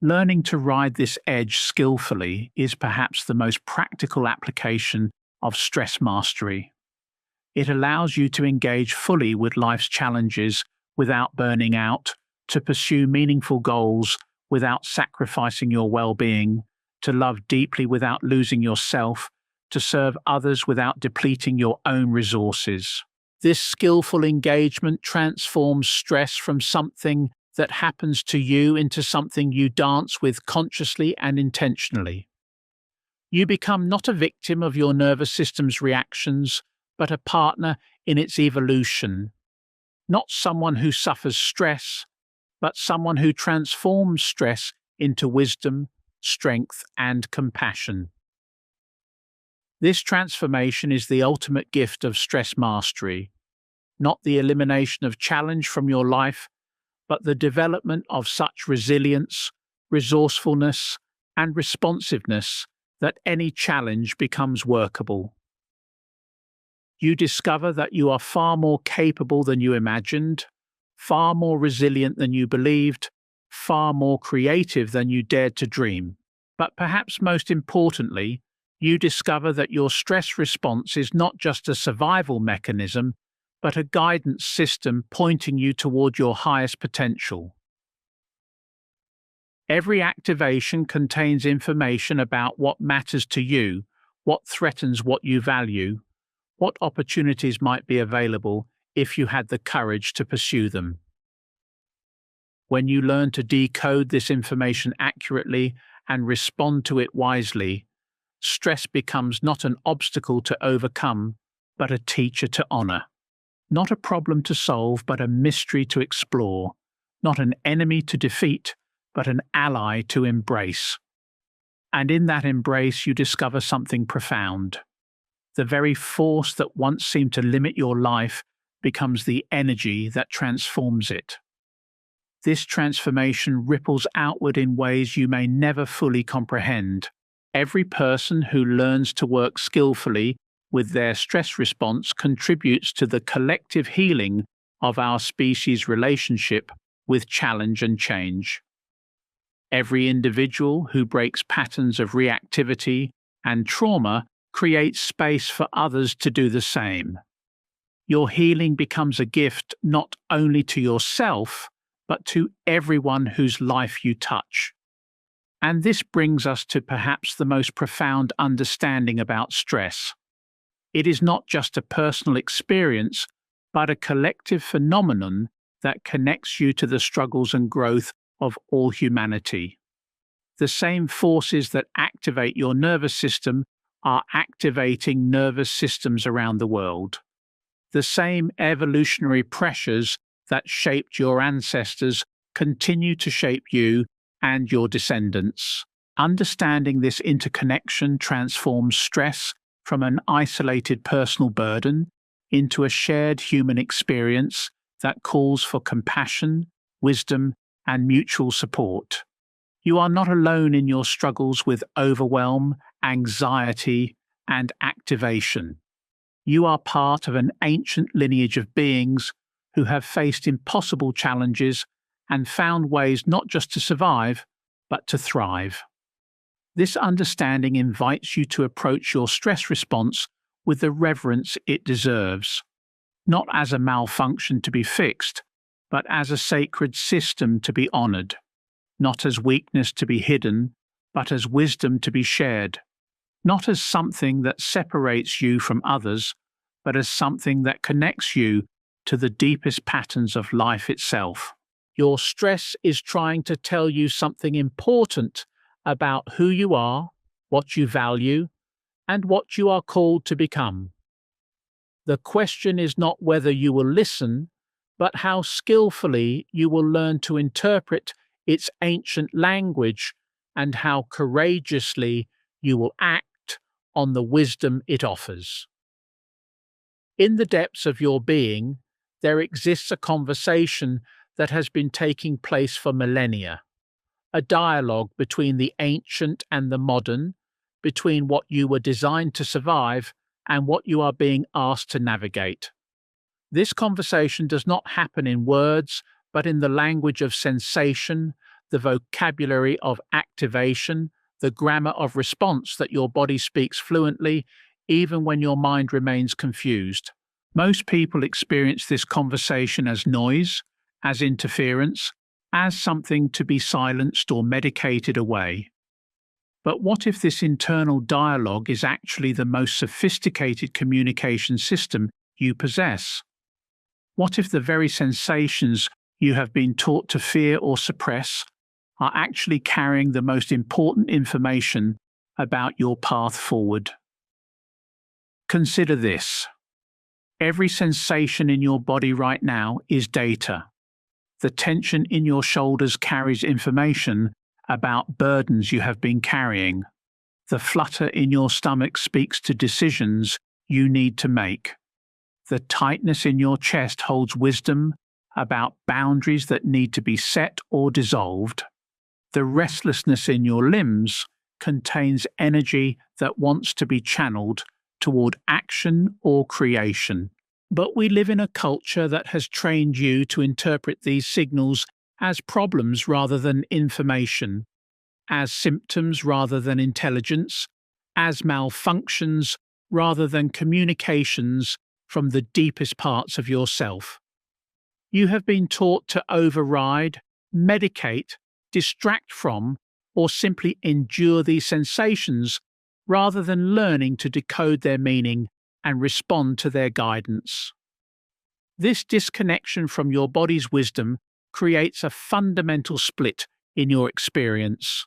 Learning to ride this edge skillfully is perhaps the most practical application of stress mastery. It allows you to engage fully with life's challenges without burning out, to pursue meaningful goals without sacrificing your well-being, to love deeply without losing yourself, to serve others without depleting your own resources. This skillful engagement transforms stress from something that happens to you into something you dance with consciously and intentionally. You become not a victim of your nervous system's reactions, but a partner in its evolution. Not someone who suffers stress, but someone who transforms stress into wisdom, strength, and compassion. This transformation is the ultimate gift of stress mastery, not the elimination of challenge from your life, but the development of such resilience, resourcefulness, and responsiveness that any challenge becomes workable. You discover that you are far more capable than you imagined, far more resilient than you believed, far more creative than you dared to dream. But perhaps most importantly, you discover that your stress response is not just a survival mechanism, but a guidance system pointing you toward your highest potential. Every activation contains information about what matters to you, what threatens what you value, what opportunities might be available if you had the courage to pursue them. When you learn to decode this information accurately and respond to it wisely, stress becomes not an obstacle to overcome, but a teacher to honor. Not a problem to solve, but a mystery to explore. Not an enemy to defeat, but an ally to embrace. And in that embrace, you discover something profound. The very force that once seemed to limit your life becomes the energy that transforms it. This transformation ripples outward in ways you may never fully comprehend. Every person who learns to work skillfully with their stress response contributes to the collective healing of our species' relationship with challenge and change. Every individual who breaks patterns of reactivity and trauma creates space for others to do the same. Your healing becomes a gift not only to yourself, but to everyone whose life you touch. And this brings us to perhaps the most profound understanding about stress. It is not just a personal experience, but a collective phenomenon that connects you to the struggles and growth of all humanity. The same forces that activate your nervous system are activating nervous systems around the world. The same evolutionary pressures that shaped your ancestors continue to shape you and your descendants. Understanding this interconnection transforms stress from an isolated personal burden into a shared human experience that calls for compassion, wisdom, and mutual support. You are not alone in your struggles with overwhelm, anxiety, and activation. You are part of an ancient lineage of beings who have faced impossible challenges and found ways not just to survive, but to thrive. This understanding invites you to approach your stress response with the reverence it deserves, not as a malfunction to be fixed, but as a sacred system to be honored, not as weakness to be hidden, but as wisdom to be shared, not as something that separates you from others, but as something that connects you to the deepest patterns of life itself. Your stress is trying to tell you something important about who you are, what you value, and what you are called to become. The question is not whether you will listen, but how skillfully you will learn to interpret its ancient language and how courageously you will act on the wisdom it offers. In the depths of your being, there exists a conversation that has been taking place for millennia, a dialogue between the ancient and the modern, between what you were designed to survive and what you are being asked to navigate. This conversation does not happen in words, but in the language of sensation, the vocabulary of activation, the grammar of response that your body speaks fluently, even when your mind remains confused. Most people experience this conversation as noise, as interference, as something to be silenced or medicated away. But what if this internal dialogue is actually the most sophisticated communication system you possess? What if the very sensations you have been taught to fear or suppress are actually carrying the most important information about your path forward? Consider this. Every sensation in your body right now is data. The tension in your shoulders carries information about burdens you have been carrying. The flutter in your stomach speaks to decisions you need to make. The tightness in your chest holds wisdom about boundaries that need to be set or dissolved. The restlessness in your limbs contains energy that wants to be channeled toward action or creation. But we live in a culture that has trained you to interpret these signals as problems rather than information, as symptoms rather than intelligence, as malfunctions rather than communications from the deepest parts of yourself. You have been taught to override, medicate, distract from, or simply endure these sensations rather than learning to decode their meaning and respond to their guidance. This disconnection from your body's wisdom creates a fundamental split in your experience,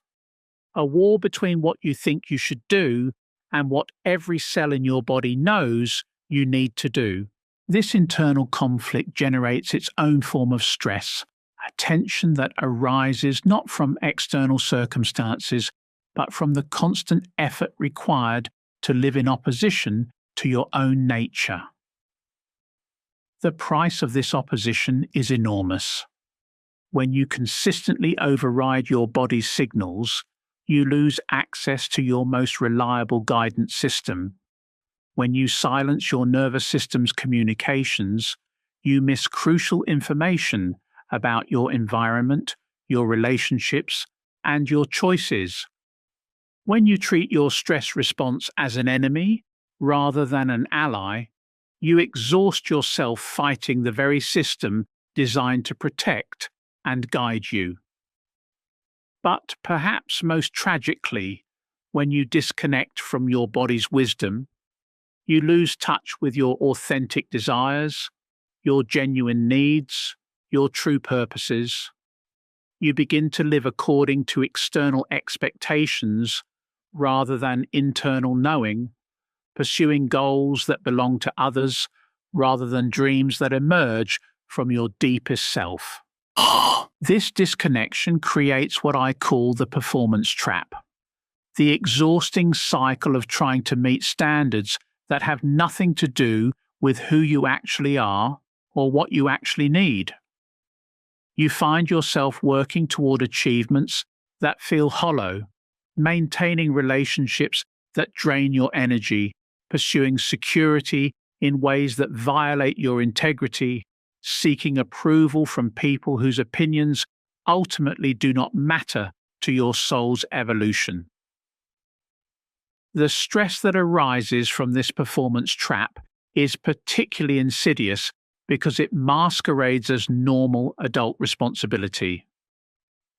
a war between what you think you should do and what every cell in your body knows you need to do. This internal conflict generates its own form of stress, a tension that arises not from external circumstances, but from the constant effort required to live in opposition to your own nature. The price of this opposition is enormous. When you consistently override your body's signals, you lose access to your most reliable guidance system. When you silence your nervous system's communications, you miss crucial information about your environment, your relationships, and your choices. When you treat your stress response as an enemy rather than an ally, you exhaust yourself fighting the very system designed to protect and guide you. But perhaps most tragically, when you disconnect from your body's wisdom, you lose touch with your authentic desires, your genuine needs, your true purposes. You begin to live according to external expectations rather than internal knowing, pursuing goals that belong to others rather than dreams that emerge from your deepest self. This disconnection creates what I call the performance trap, the exhausting cycle of trying to meet standards that have nothing to do with who you actually are or what you actually need. You find yourself working toward achievements that feel hollow, maintaining relationships that drain your energy, pursuing security in ways that violate your integrity, seeking approval from people whose opinions ultimately do not matter to your soul's evolution. The stress that arises from this performance trap is particularly insidious because it masquerades as normal adult responsibility.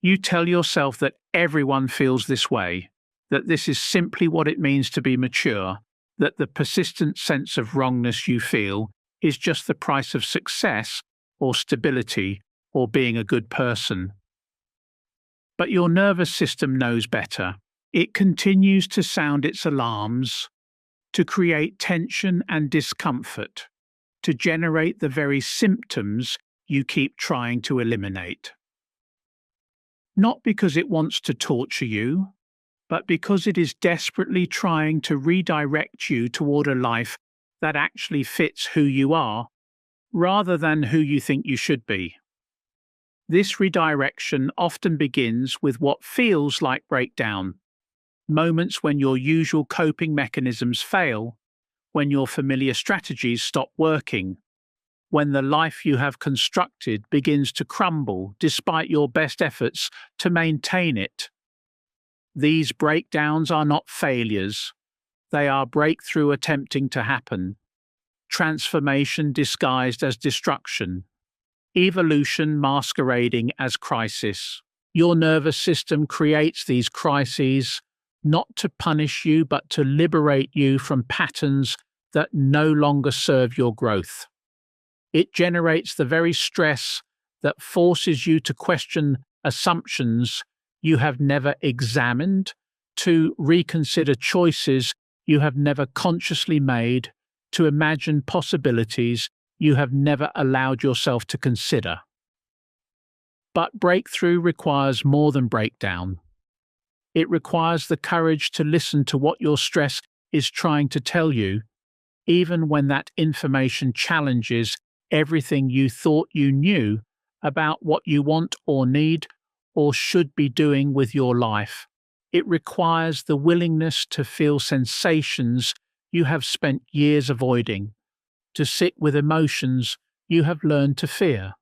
You tell yourself that everyone feels this way, that this is simply what it means to be mature, that the persistent sense of wrongness you feel is just the price of success or stability or being a good person. But your nervous system knows better. It continues to sound its alarms, to create tension and discomfort, to generate the very symptoms you keep trying to eliminate. Not because it wants to torture you, but because it is desperately trying to redirect you toward a life that actually fits who you are, rather than who you think you should be. This redirection often begins with what feels like breakdown, moments when your usual coping mechanisms fail, when your familiar strategies stop working, when the life you have constructed begins to crumble despite your best efforts to maintain it. These breakdowns are not failures. They are breakthrough attempting to happen, transformation disguised as destruction, evolution masquerading as crisis. Your nervous system creates these crises not to punish you but to liberate you from patterns that no longer serve your growth. It generates the very stress that forces you to question assumptions you have never examined, to reconsider choices you have never consciously made, to imagine possibilities you have never allowed yourself to consider. But breakthrough requires more than breakdown. It requires the courage to listen to what your stress is trying to tell you, even when that information challenges everything you thought you knew about what you want or need or should be doing with your life. It requires the willingness to feel sensations you have spent years avoiding, to sit with emotions you have learned to fear,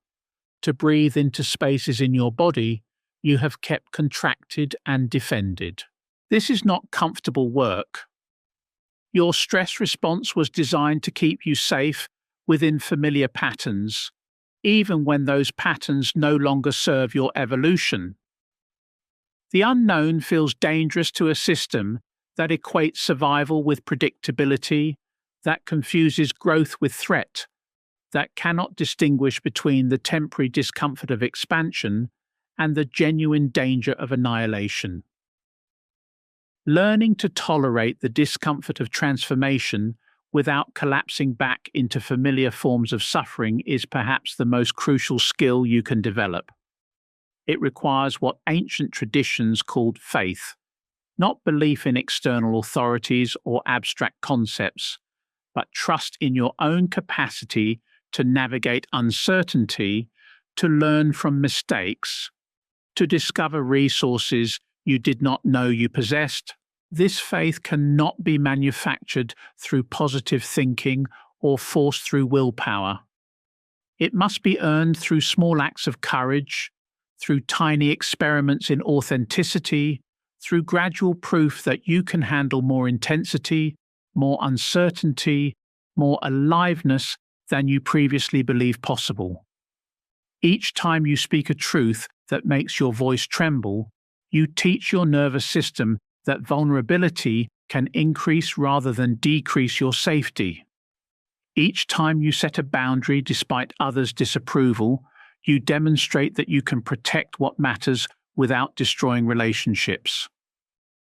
to breathe into spaces in your body you have kept contracted and defended. This is not comfortable work. Your stress response was designed to keep you safe within familiar patterns, even when those patterns no longer serve your evolution. The unknown feels dangerous to a system that equates survival with predictability, that confuses growth with threat, that cannot distinguish between the temporary discomfort of expansion and the genuine danger of annihilation. Learning to tolerate the discomfort of transformation without collapsing back into familiar forms of suffering is perhaps the most crucial skill you can develop. It requires what ancient traditions called faith, not belief in external authorities or abstract concepts, but trust in your own capacity to navigate uncertainty, to learn from mistakes, to discover resources you did not know you possessed. This faith cannot be manufactured through positive thinking or forced through willpower. It must be earned through small acts of courage, through tiny experiments in authenticity, through gradual proof that you can handle more intensity, more uncertainty, more aliveness than you previously believed possible. Each time you speak a truth that makes your voice tremble, you teach your nervous system that vulnerability can increase rather than decrease your safety. Each time you set a boundary despite others' disapproval, you demonstrate that you can protect what matters without destroying relationships.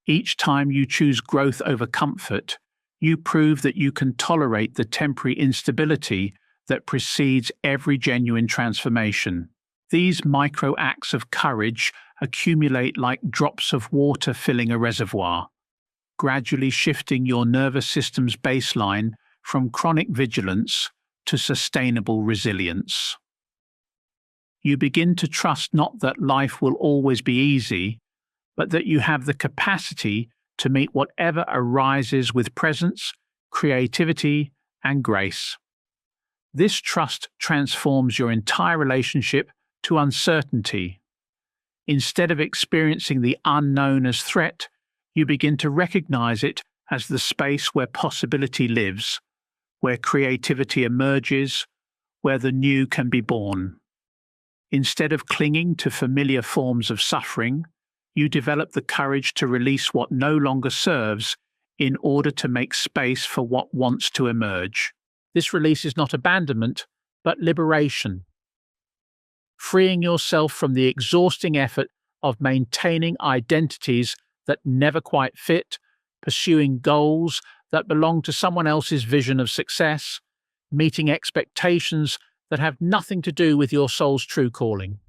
Each time you choose growth over comfort, you prove that you can tolerate the temporary instability that precedes every genuine transformation. These micro acts of courage accumulate like drops of water filling a reservoir, gradually shifting your nervous system's baseline from chronic vigilance to sustainable resilience. You begin to trust not that life will always be easy, but that you have the capacity to meet whatever arises with presence, creativity, and grace. This trust transforms your entire relationship to uncertainty. Instead of experiencing the unknown as threat, you begin to recognize it as the space where possibility lives, where creativity emerges, where the new can be born. Instead of clinging to familiar forms of suffering, you develop the courage to release what no longer serves in order to make space for what wants to emerge. This release is not abandonment, but liberation. Freeing yourself from the exhausting effort of maintaining identities that never quite fit, pursuing goals that belong to someone else's vision of success, meeting expectations that have nothing to do with your soul's true calling.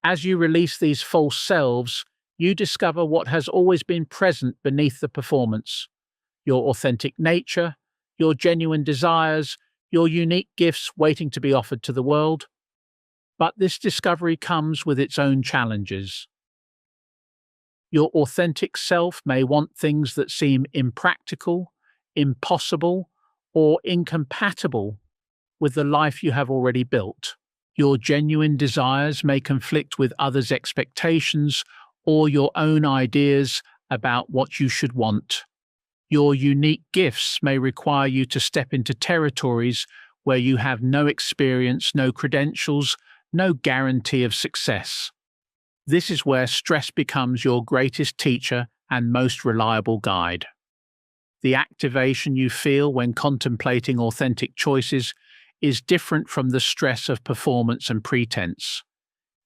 As you release these false selves, you discover what has always been present beneath the performance: your authentic nature, your genuine desires, your unique gifts waiting to be offered to the world. But this discovery comes with its own challenges. Your authentic self may want things that seem impractical, impossible, or incompatible with the life you have already built. Your genuine desires may conflict with others' expectations or your own ideas about what you should want. Your unique gifts may require you to step into territories where you have no experience, no credentials, no guarantee of success. This is where stress becomes your greatest teacher and most reliable guide. The activation you feel when contemplating authentic choices is different from the stress of performance and pretense.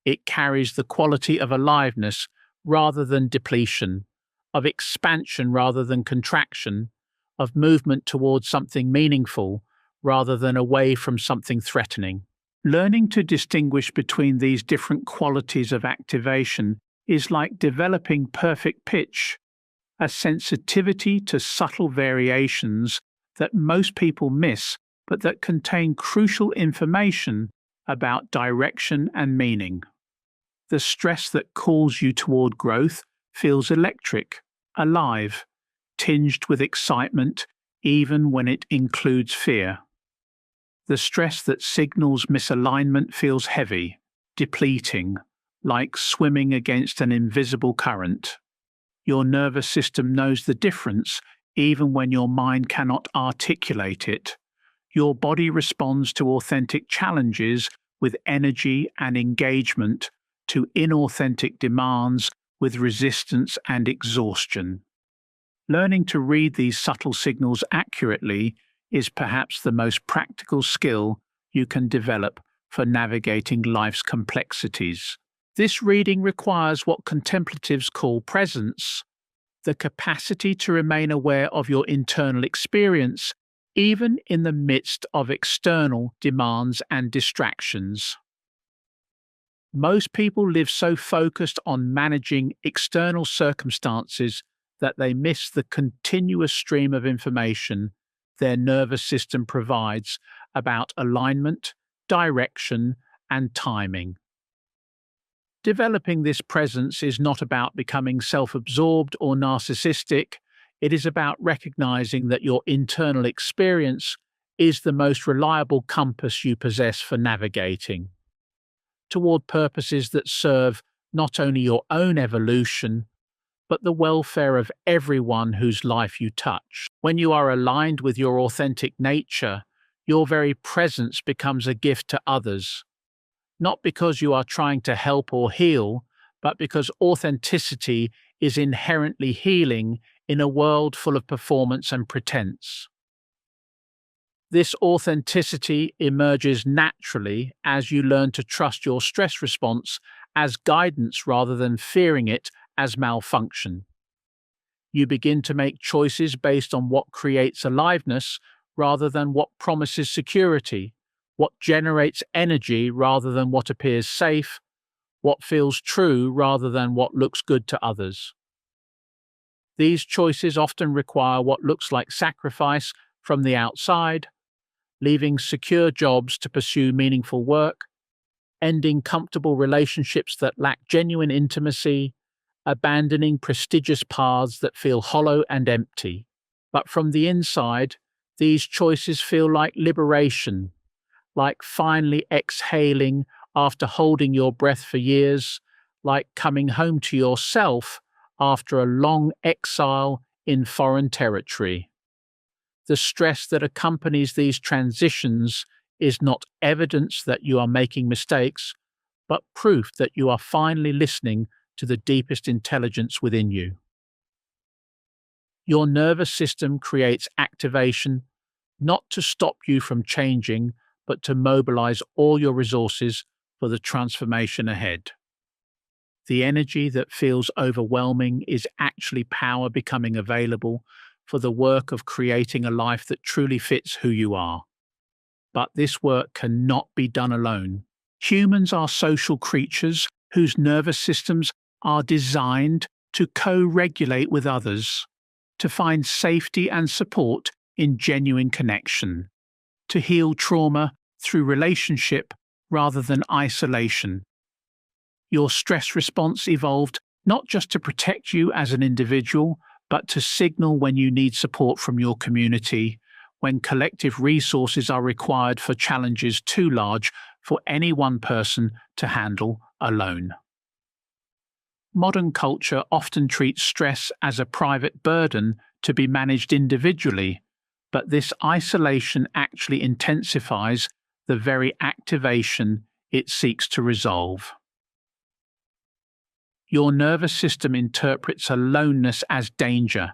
It carries the quality of aliveness rather than depletion, of expansion rather than contraction, of movement towards something meaningful rather than away from something threatening. Learning to distinguish between these different qualities of activation is like developing perfect pitch, a sensitivity to subtle variations that most people miss, but that contain crucial information about direction and meaning. The stress that calls you toward growth feels electric, alive, tinged with excitement, even when it includes fear. The stress that signals misalignment feels heavy, depleting, like swimming against an invisible current. Your nervous system knows the difference even when your mind cannot articulate it. Your body responds to authentic challenges with energy and engagement, to inauthentic demands with resistance and exhaustion. Learning to read these subtle signals accurately is perhaps the most practical skill you can develop for navigating life's complexities. This reading requires what contemplatives call presence, the capacity to remain aware of your internal experience, even in the midst of external demands and distractions. Most people live so focused on managing external circumstances that they miss the continuous stream of information their nervous system provides about alignment, direction, and timing. Developing this presence is not about becoming self-absorbed or narcissistic. It is about recognizing that your internal experience is the most reliable compass you possess for navigating toward purposes that serve not only your own evolution, but the welfare of everyone whose life you touch. When you are aligned with your authentic nature, your very presence becomes a gift to others, not because you are trying to help or heal, but because authenticity is inherently healing in a world full of performance and pretense. This authenticity emerges naturally as you learn to trust your stress response as guidance rather than fearing it as malfunction. You begin to make choices based on what creates aliveness rather than what promises security, what generates energy rather than what appears safe, what feels true rather than what looks good to others. These choices often require what looks like sacrifice from the outside, leaving secure jobs to pursue meaningful work, ending comfortable relationships that lack genuine intimacy, abandoning prestigious paths that feel hollow and empty. But from the inside, these choices feel like liberation, like finally exhaling after holding your breath for years, like coming home to yourself after a long exile in foreign territory. The stress that accompanies these transitions is not evidence that you are making mistakes, but proof that you are finally listening to the deepest intelligence within you. Your nervous system creates activation not to stop you from changing, but to mobilize all your resources for the transformation ahead. The energy that feels overwhelming is actually power becoming available for the work of creating a life that truly fits who you are. But this work cannot be done alone. Humans are social creatures whose nervous systems are designed to co-regulate with others, to find safety and support in genuine connection, to heal trauma through relationship rather than isolation. Your stress response evolved not just to protect you as an individual, but to signal when you need support from your community, when collective resources are required for challenges too large for any one person to handle alone. Modern culture often treats stress as a private burden to be managed individually, but this isolation actually intensifies the very activation it seeks to resolve. Your nervous system interprets aloneness as danger,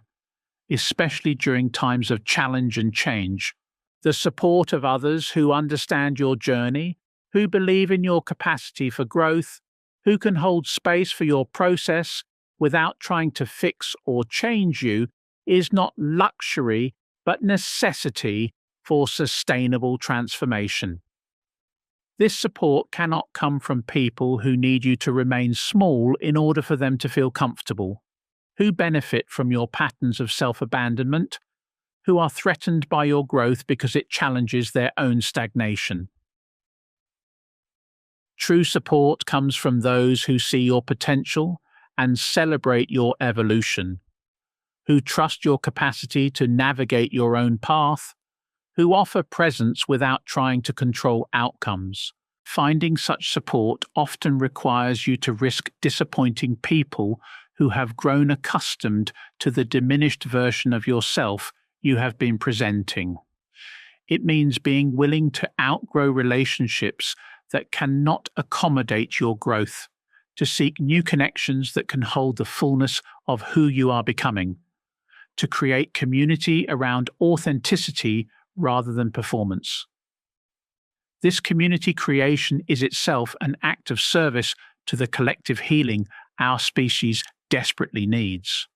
especially during times of challenge and change. The support of others who understand your journey, who believe in your capacity for growth, who can hold space for your process without trying to fix or change you, is not luxury but necessity for sustainable transformation. This support cannot come from people who need you to remain small in order for them to feel comfortable, who benefit from your patterns of self-abandonment, who are threatened by your growth because it challenges their own stagnation. True support comes from those who see your potential and celebrate your evolution, who trust your capacity to navigate your own path, who offer presence without trying to control outcomes. Finding such support often requires you to risk disappointing people who have grown accustomed to the diminished version of yourself you have been presenting. It means being willing to outgrow relationships that cannot accommodate your growth, to seek new connections that can hold the fullness of who you are becoming, to create community around authenticity rather than performance. This community creation is itself an act of service to the collective healing our species desperately needs.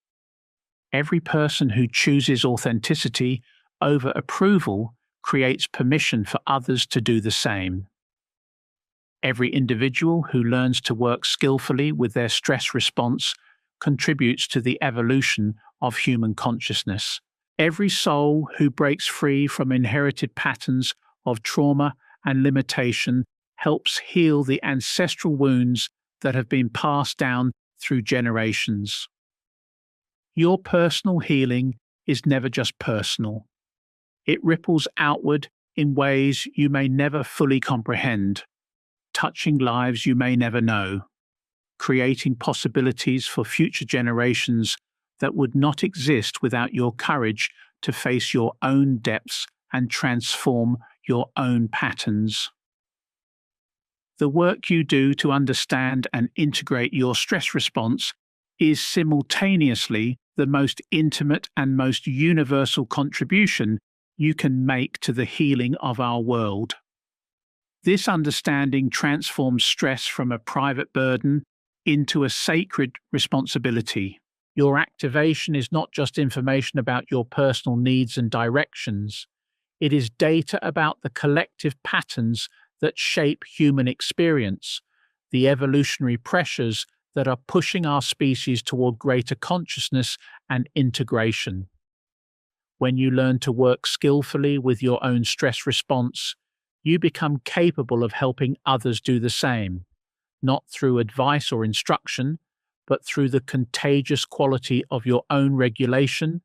Every person who chooses authenticity over approval creates permission for others to do the same. Every individual who learns to work skillfully with their stress response contributes to the evolution of human consciousness. Every soul who breaks free from inherited patterns of trauma and limitation helps heal the ancestral wounds that have been passed down through generations. Your personal healing is never just personal. It ripples outward in ways you may never fully comprehend, touching lives you may never know, creating possibilities for future generations that would not exist without your courage to face your own depths and transform your own patterns. The work you do to understand and integrate your stress response is simultaneously the most intimate and most universal contribution you can make to the healing of our world. This understanding transforms stress from a private burden into a sacred responsibility. Your activation is not just information about your personal needs and directions. It is data about the collective patterns that shape human experience, the evolutionary pressures that are pushing our species toward greater consciousness and integration. When you learn to work skillfully with your own stress response, you become capable of helping others do the same, not through advice or instruction, but through the contagious quality of your own regulation,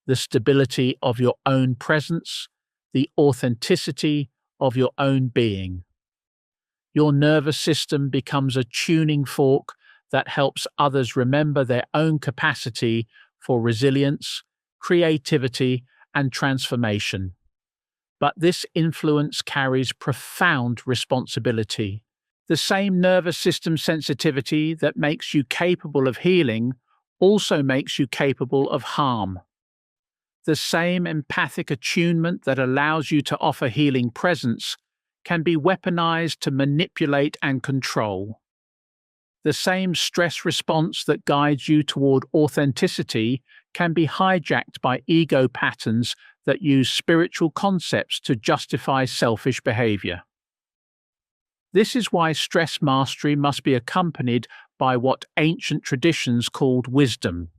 the stability of your own presence, the authenticity of your own being. Your nervous system becomes a tuning fork that helps others remember their own capacity for resilience, creativity, and transformation. But this influence carries profound responsibility. The same nervous system sensitivity that makes you capable of healing also makes you capable of harm. The same empathic attunement that allows you to offer healing presence can be weaponized to manipulate and control. The same stress response that guides you toward authenticity can be hijacked by ego patterns that use spiritual concepts to justify selfish behavior. This is why stress mastery must be accompanied by what ancient traditions called wisdom,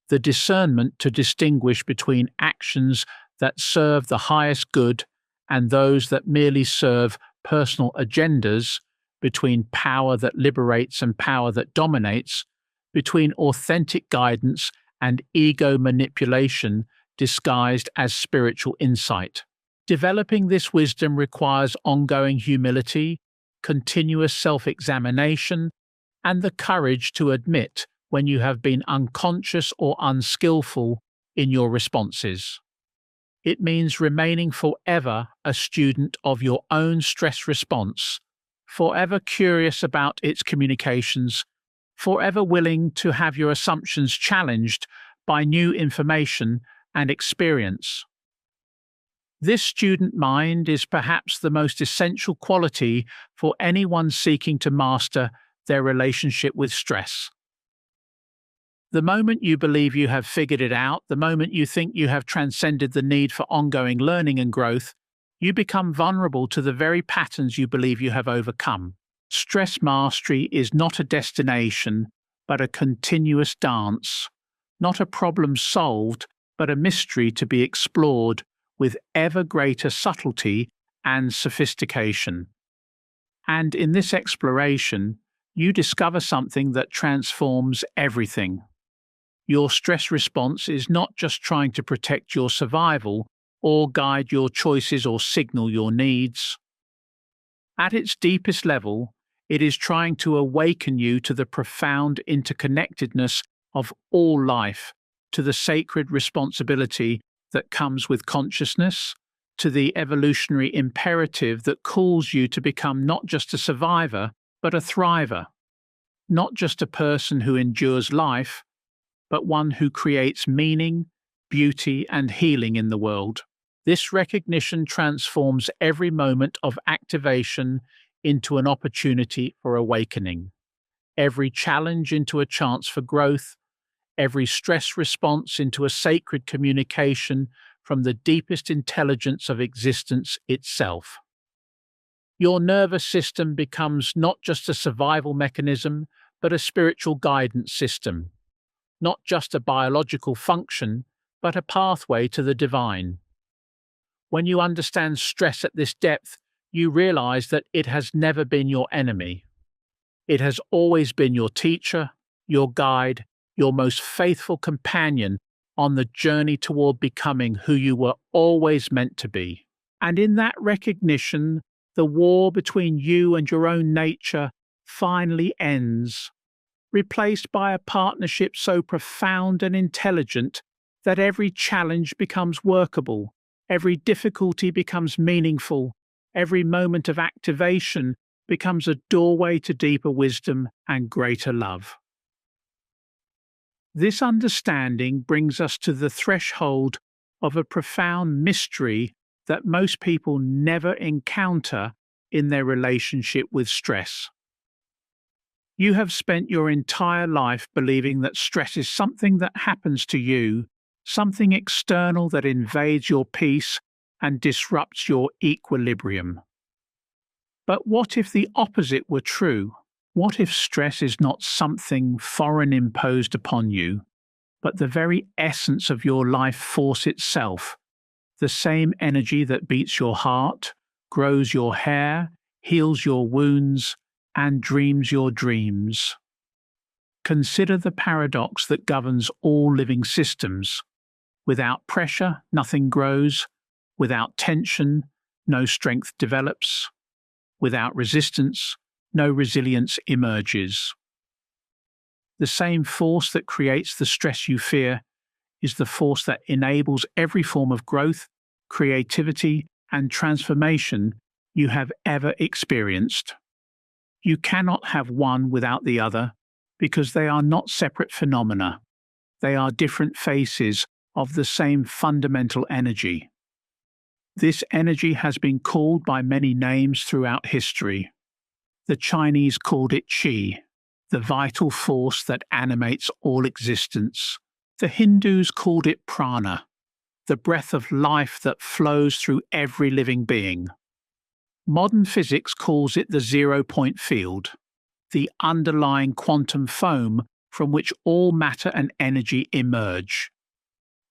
the discernment to distinguish between actions that serve the highest good and those that merely serve personal agendas, between power that liberates and power that dominates, between authentic guidance and ego manipulation disguised as spiritual insight. Developing this wisdom requires ongoing humility, continuous self-examination, and the courage to admit when you have been unconscious or unskillful in your responses. It means remaining forever a student of your own stress response, forever curious about its communications, forever willing to have your assumptions challenged by new information and experience. This student mind is perhaps the most essential quality for anyone seeking to master their relationship with stress. The moment you believe you have figured it out, the moment you think you have transcended the need for ongoing learning and growth, You become vulnerable to the very patterns you believe you have overcome. Stress mastery is not a destination, but a continuous dance, not a problem solved, but a mystery to be explored with ever greater subtlety and sophistication. And in this exploration, you discover something that transforms everything. Your stress response is not just trying to protect your survival or guide your choices or signal your needs. At its deepest level, it is trying to awaken you to the profound interconnectedness of all life, to the sacred responsibility that comes with consciousness, to the evolutionary imperative that calls you to become not just a survivor, but a thriver, not just a person who endures life, but one who creates meaning, beauty, and healing in the world. This recognition transforms every moment of activation into an opportunity for awakening, every challenge into a chance for growth, every stress response into a sacred communication from the deepest intelligence of existence itself. Your nervous system becomes not just a survival mechanism, but a spiritual guidance system, not just a biological function, but a pathway to the divine. When you understand stress at this depth, you realize that it has never been your enemy. It has always been your teacher, your guide, your most faithful companion on the journey toward becoming who you were always meant to be. And in that recognition, the war between you and your own nature finally ends, replaced by a partnership so profound and intelligent that every challenge becomes workable, every difficulty becomes meaningful, every moment of activation becomes a doorway to deeper wisdom and greater love. This understanding brings us to the threshold of a profound mystery that most people never encounter in their relationship with stress. You have spent your entire life believing that stress is something that happens to you, something external that invades your peace and disrupts your equilibrium. But what if the opposite were true? What if stress is not something foreign imposed upon you, but the very essence of your life force itself, the same energy that beats your heart, grows your hair, heals your wounds, and dreams your dreams? Consider the paradox that governs all living systems. Without pressure, nothing grows. Without tension, no strength develops. Without resistance, no resilience emerges. The same force that creates the stress you fear is the force that enables every form of growth, creativity, and transformation you have ever experienced. You cannot have one without the other because they are not separate phenomena. They are different faces of the same fundamental energy. This energy has been called by many names throughout history. The Chinese called it qi, the vital force that animates all existence. The Hindus called it prana, the breath of life that flows through every living being. Modern physics calls it the zero-point field, the underlying quantum foam from which all matter and energy emerge.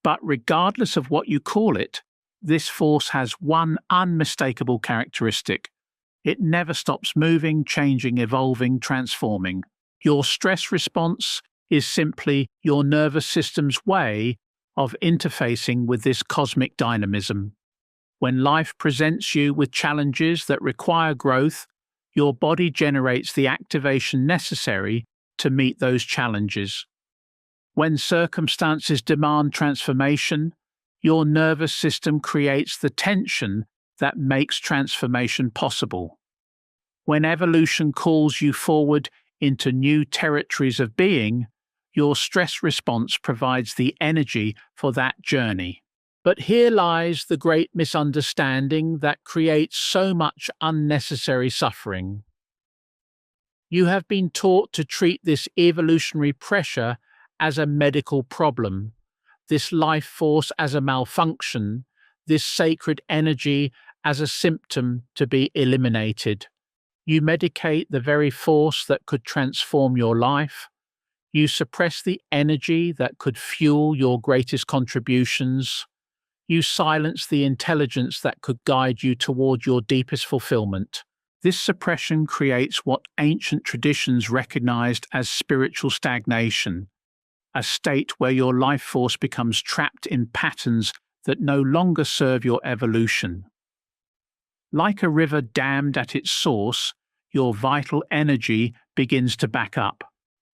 But regardless of what you call it, this force has one unmistakable characteristic. It never stops moving, changing, evolving, transforming. Your stress response is simply your nervous system's way of interfacing with this cosmic dynamism. When life presents you with challenges that require growth, your body generates the activation necessary to meet those challenges. When circumstances demand transformation, your nervous system creates the tension that makes transformation possible. When evolution calls you forward into new territories of being, your stress response provides the energy for that journey. But here lies the great misunderstanding that creates so much unnecessary suffering. You have been taught to treat this evolutionary pressure as a medical problem, this life force as a malfunction, this sacred energy as a symptom to be eliminated. You medicate the very force that could transform your life. You suppress the energy that could fuel your greatest contributions. You silence the intelligence that could guide you toward your deepest fulfillment. This suppression creates what ancient traditions recognized as spiritual stagnation, a state where your life force becomes trapped in patterns that no longer serve your evolution. Like a river dammed at its source, your vital energy begins to back up,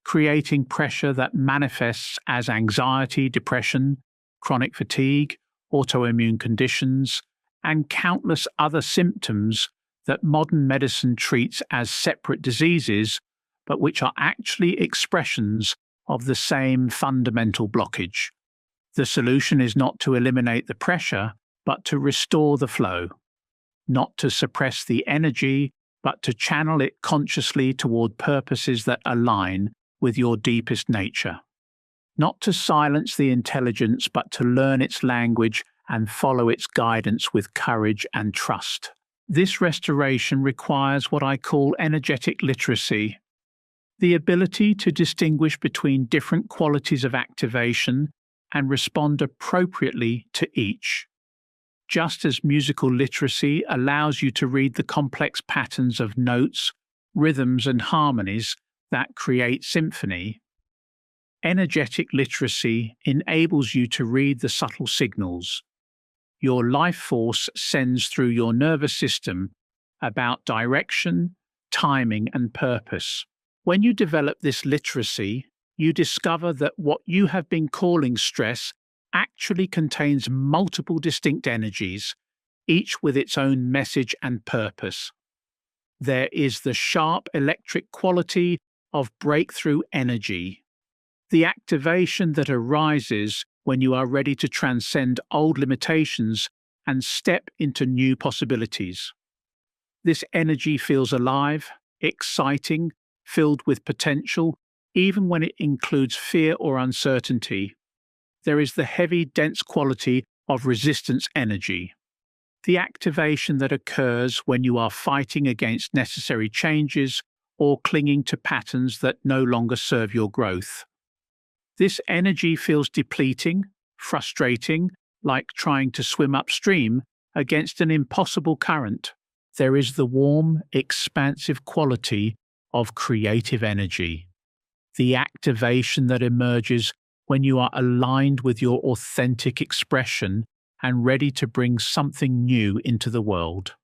creating pressure that manifests as anxiety, depression, chronic fatigue, autoimmune conditions, and countless other symptoms that modern medicine treats as separate diseases, but which are actually expressions of the same fundamental blockage. The solution is not to eliminate the pressure, but to restore the flow. Not to suppress the energy, but to channel it consciously toward purposes that align with your deepest nature. Not to silence the intelligence, but to learn its language and follow its guidance with courage and trust. This restoration requires what I call energetic literacy, the ability to distinguish between different qualities of activation and respond appropriately to each. Just as musical literacy allows you to read the complex patterns of notes, rhythms, and harmonies that create symphony, energetic literacy enables you to read the subtle signals your life force sends through your nervous system about direction, timing, and purpose. When you develop this literacy, you discover that what you have been calling stress actually contains multiple distinct energies, each with its own message and purpose. There is the sharp electric quality of breakthrough energy, the activation that arises when you are ready to transcend old limitations and step into new possibilities. This energy feels alive, exciting, filled with potential, even when it includes fear or uncertainty. There is the heavy, dense quality of resistance energy, the activation that occurs when you are fighting against necessary changes or clinging to patterns that no longer serve your growth. This energy feels depleting, frustrating, like trying to swim upstream against an impossible current. There is the warm, expansive quality of creative energy, the activation that emerges when you are aligned with your authentic expression and ready to bring something new into the world.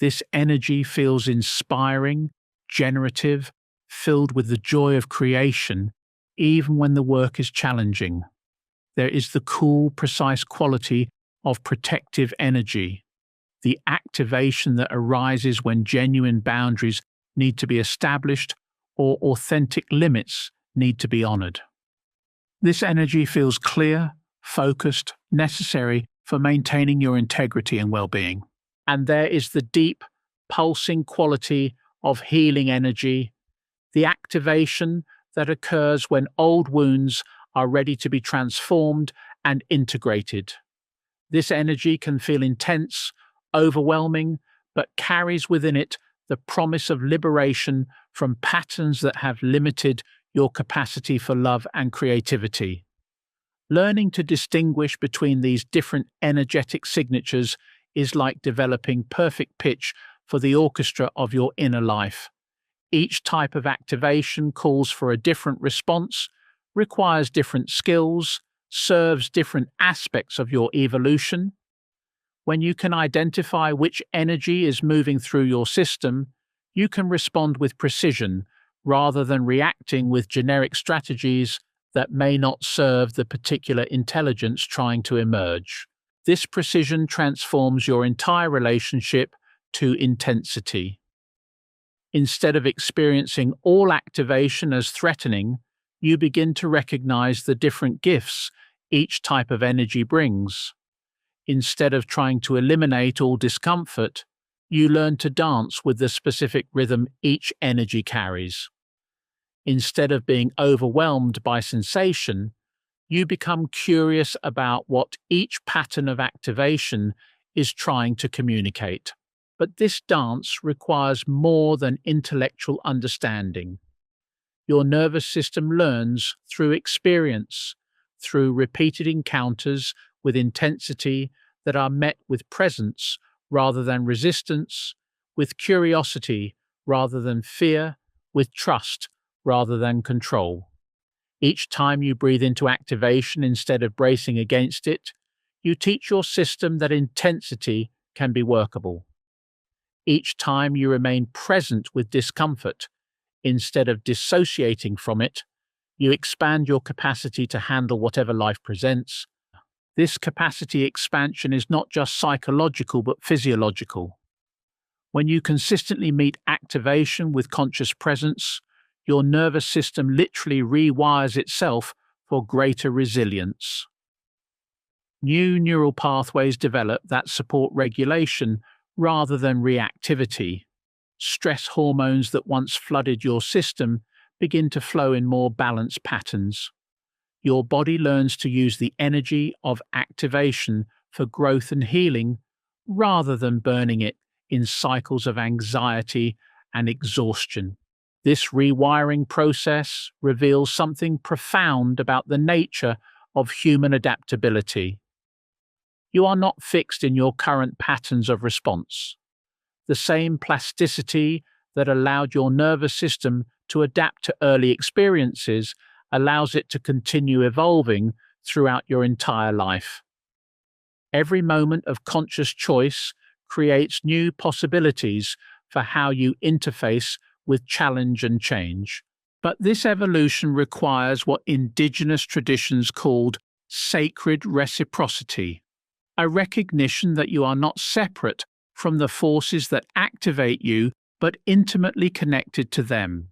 This energy feels inspiring, generative, filled with the joy of creation, even when the work is challenging. There is the cool, precise quality of protective energy, the activation that arises when genuine boundaries need to be established or authentic limits need to be honored. This energy feels clear, focused, necessary for maintaining your integrity and well-being. And there is the deep, pulsing quality of healing energy, the activation that occurs when old wounds are ready to be transformed and integrated. This energy can feel intense, overwhelming, but carries within it the promise of liberation from patterns that have limited your capacity for love and creativity. Learning to distinguish between these different energetic signatures is like developing perfect pitch for the orchestra of your inner life. Each type of activation calls for a different response, requires different skills, serves different aspects of your evolution. When you can identify which energy is moving through your system, you can respond with precision rather than reacting with generic strategies that may not serve the particular intelligence trying to emerge. This precision transforms your entire relationship to intensity. Instead of experiencing all activation as threatening, you begin to recognize the different gifts each type of energy brings. Instead of trying to eliminate all discomfort, you learn to dance with the specific rhythm each energy carries. Instead of being overwhelmed by sensation, you become curious about what each pattern of activation is trying to communicate. But this dance requires more than intellectual understanding. Your nervous system learns through experience, through repeated encounters with intensity that are met with presence rather than resistance, with curiosity rather than fear, with trust rather than control. Each time you breathe into activation instead of bracing against it, you teach your system that intensity can be workable. Each time you remain present with discomfort, instead of dissociating from it, you expand your capacity to handle whatever life presents. This capacity expansion is not just psychological but physiological. When you consistently meet activation with conscious presence, your nervous system literally rewires itself for greater resilience. New neural pathways develop that support regulation rather than reactivity. Stress hormones that once flooded your system begin to flow in more balanced patterns. Your body learns to use the energy of activation for growth and healing rather than burning it in cycles of anxiety and exhaustion. This rewiring process reveals something profound about the nature of human adaptability. You are not fixed in your current patterns of response. The same plasticity that allowed your nervous system to adapt to early experiences allows it to continue evolving throughout your entire life. Every moment of conscious choice creates new possibilities for how you interface with challenge and change. But this evolution requires what indigenous traditions called sacred reciprocity, a recognition that you are not separate from the forces that activate you, but intimately connected to them.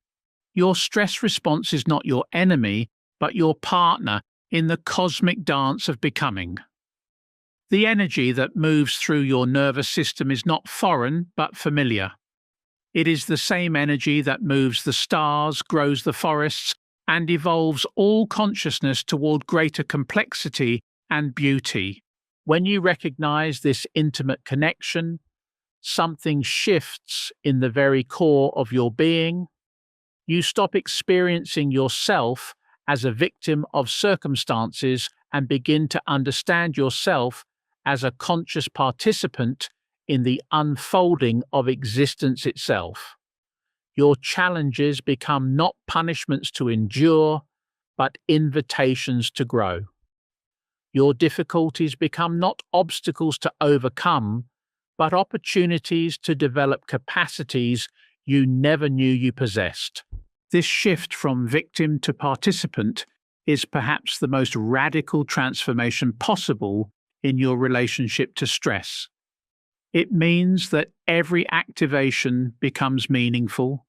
Your stress response is not your enemy, but your partner in the cosmic dance of becoming. The energy that moves through your nervous system is not foreign, but familiar. It is the same energy that moves the stars, grows the forests, and evolves all consciousness toward greater complexity and beauty. When you recognize this intimate connection, something shifts in the very core of your being. You stop experiencing yourself as a victim of circumstances and begin to understand yourself as a conscious participant in the unfolding of existence itself. Your challenges become not punishments to endure, but invitations to grow. Your difficulties become not obstacles to overcome, but opportunities to develop capacities you never knew you possessed. This shift from victim to participant is perhaps the most radical transformation possible in your relationship to stress. It means that every activation becomes meaningful,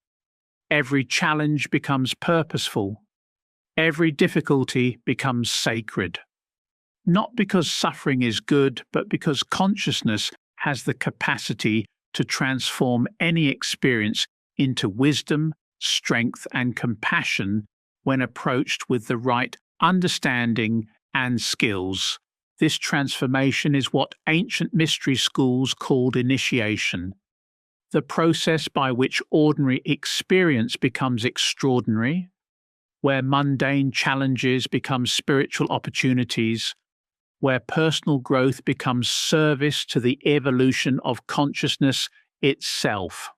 every challenge becomes purposeful, every difficulty becomes sacred. Not because suffering is good, but because consciousness has the capacity to transform any experience into wisdom, strength, and compassion when approached with the right understanding and skills. This transformation is what ancient mystery schools called initiation, the process by which ordinary experience becomes extraordinary, where mundane challenges become spiritual opportunities, where personal growth becomes service to the evolution of consciousness itself.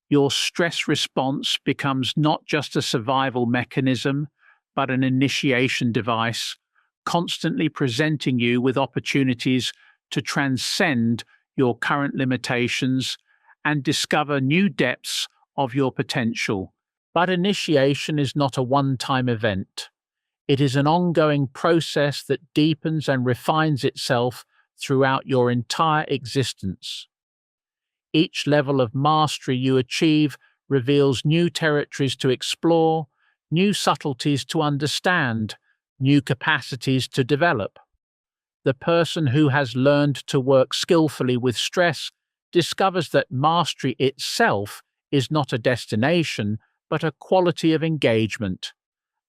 Your stress response becomes not just a survival mechanism, but an initiation device, constantly presenting you with opportunities to transcend your current limitations and discover new depths of your potential. But initiation is not a one-time event. It is an ongoing process that deepens and refines itself throughout your entire existence. Each level of mastery you achieve reveals new territories to explore, new subtleties to understand, new capacities to develop. The person who has learned to work skillfully with stress discovers that mastery itself is not a destination, but a quality of engagement,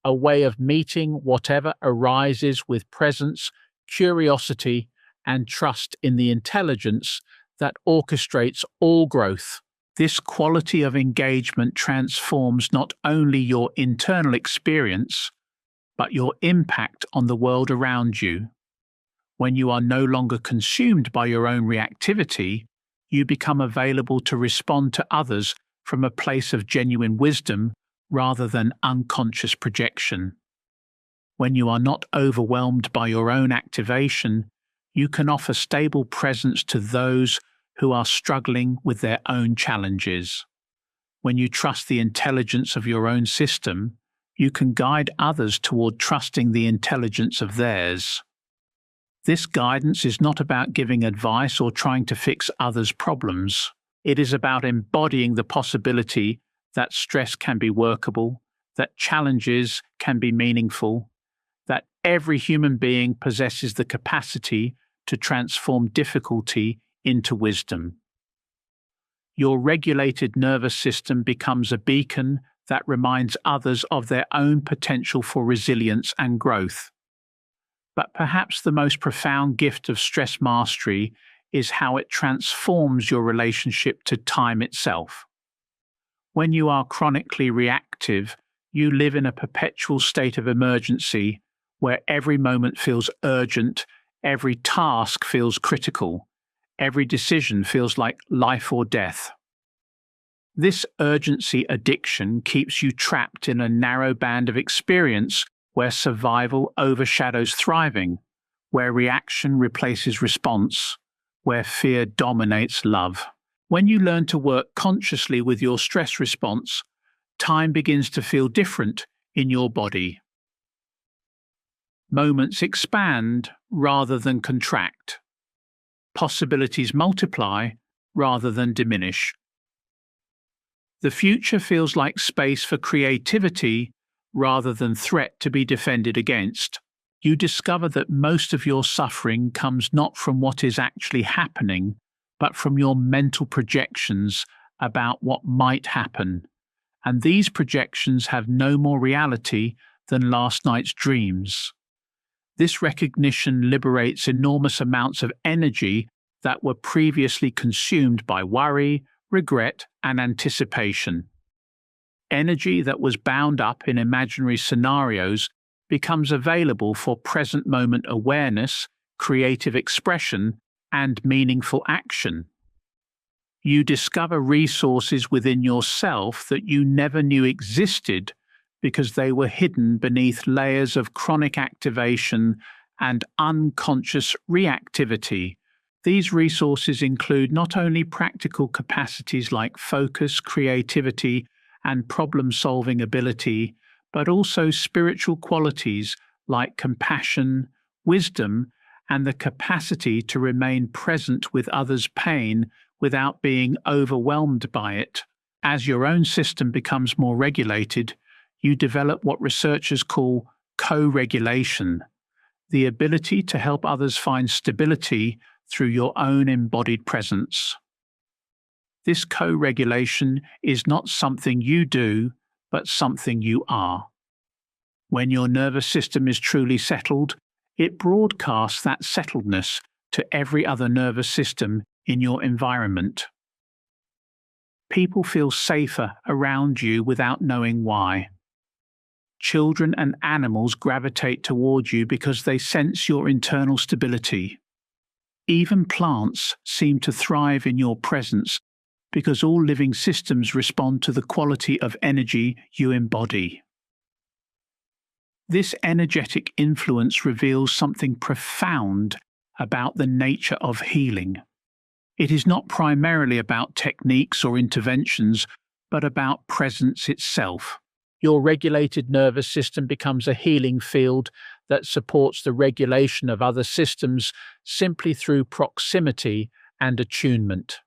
a way of meeting whatever arises with presence, curiosity, and trust in the intelligence that orchestrates all growth. This quality of engagement transforms not only your internal experience, but your impact on the world around you. When you are no longer consumed by your own reactivity, you become available to respond to others from a place of genuine wisdom rather than unconscious projection. When you are not overwhelmed by your own activation, you can offer stable presence to those who are struggling with their own challenges. When you trust the intelligence of your own system, you can guide others toward trusting the intelligence of theirs. This guidance is not about giving advice or trying to fix others' problems. It is about embodying the possibility that stress can be workable, that challenges can be meaningful, that every human being possesses the capacity to transform difficulty into wisdom. Your regulated nervous system becomes a beacon that reminds others of their own potential for resilience and growth. But perhaps the most profound gift of stress mastery is how it transforms your relationship to time itself. When you are chronically reactive, you live in a perpetual state of emergency where every moment feels urgent, every task feels critical, every decision feels like life or death. This urgency addiction keeps you trapped in a narrow band of experience where survival overshadows thriving, where reaction replaces response, where fear dominates love. When you learn to work consciously with your stress response, time begins to feel different in your body. Moments expand rather than contract. Possibilities multiply rather than diminish. The future feels like space for creativity rather than threat to be defended against. You discover that most of your suffering comes not from what is actually happening, but from your mental projections about what might happen. And these projections have no more reality than last night's dreams. This recognition liberates enormous amounts of energy that were previously consumed by worry, regret, and anticipation. Energy that was bound up in imaginary scenarios becomes available for present moment awareness, creative expression, and meaningful action. You discover resources within yourself that you never knew existed because they were hidden beneath layers of chronic activation and unconscious reactivity. These resources include not only practical capacities like focus, creativity, and problem-solving ability, but also spiritual qualities like compassion, wisdom, and the capacity to remain present with others' pain without being overwhelmed by it. As your own system becomes more regulated, you develop what researchers call co-regulation, the ability to help others find stability through your own embodied presence. This co-regulation is not something you do, but something you are. When your nervous system is truly settled, it broadcasts that settledness to every other nervous system in your environment. People feel safer around you without knowing why. Children and animals gravitate toward you because they sense your internal stability. Even plants seem to thrive in your presence because all living systems respond to the quality of energy you embody. This energetic influence reveals something profound about the nature of healing. It is not primarily about techniques or interventions, but about presence itself. Your regulated nervous system becomes a healing field that supports the regulation of other systems simply through proximity and attunement.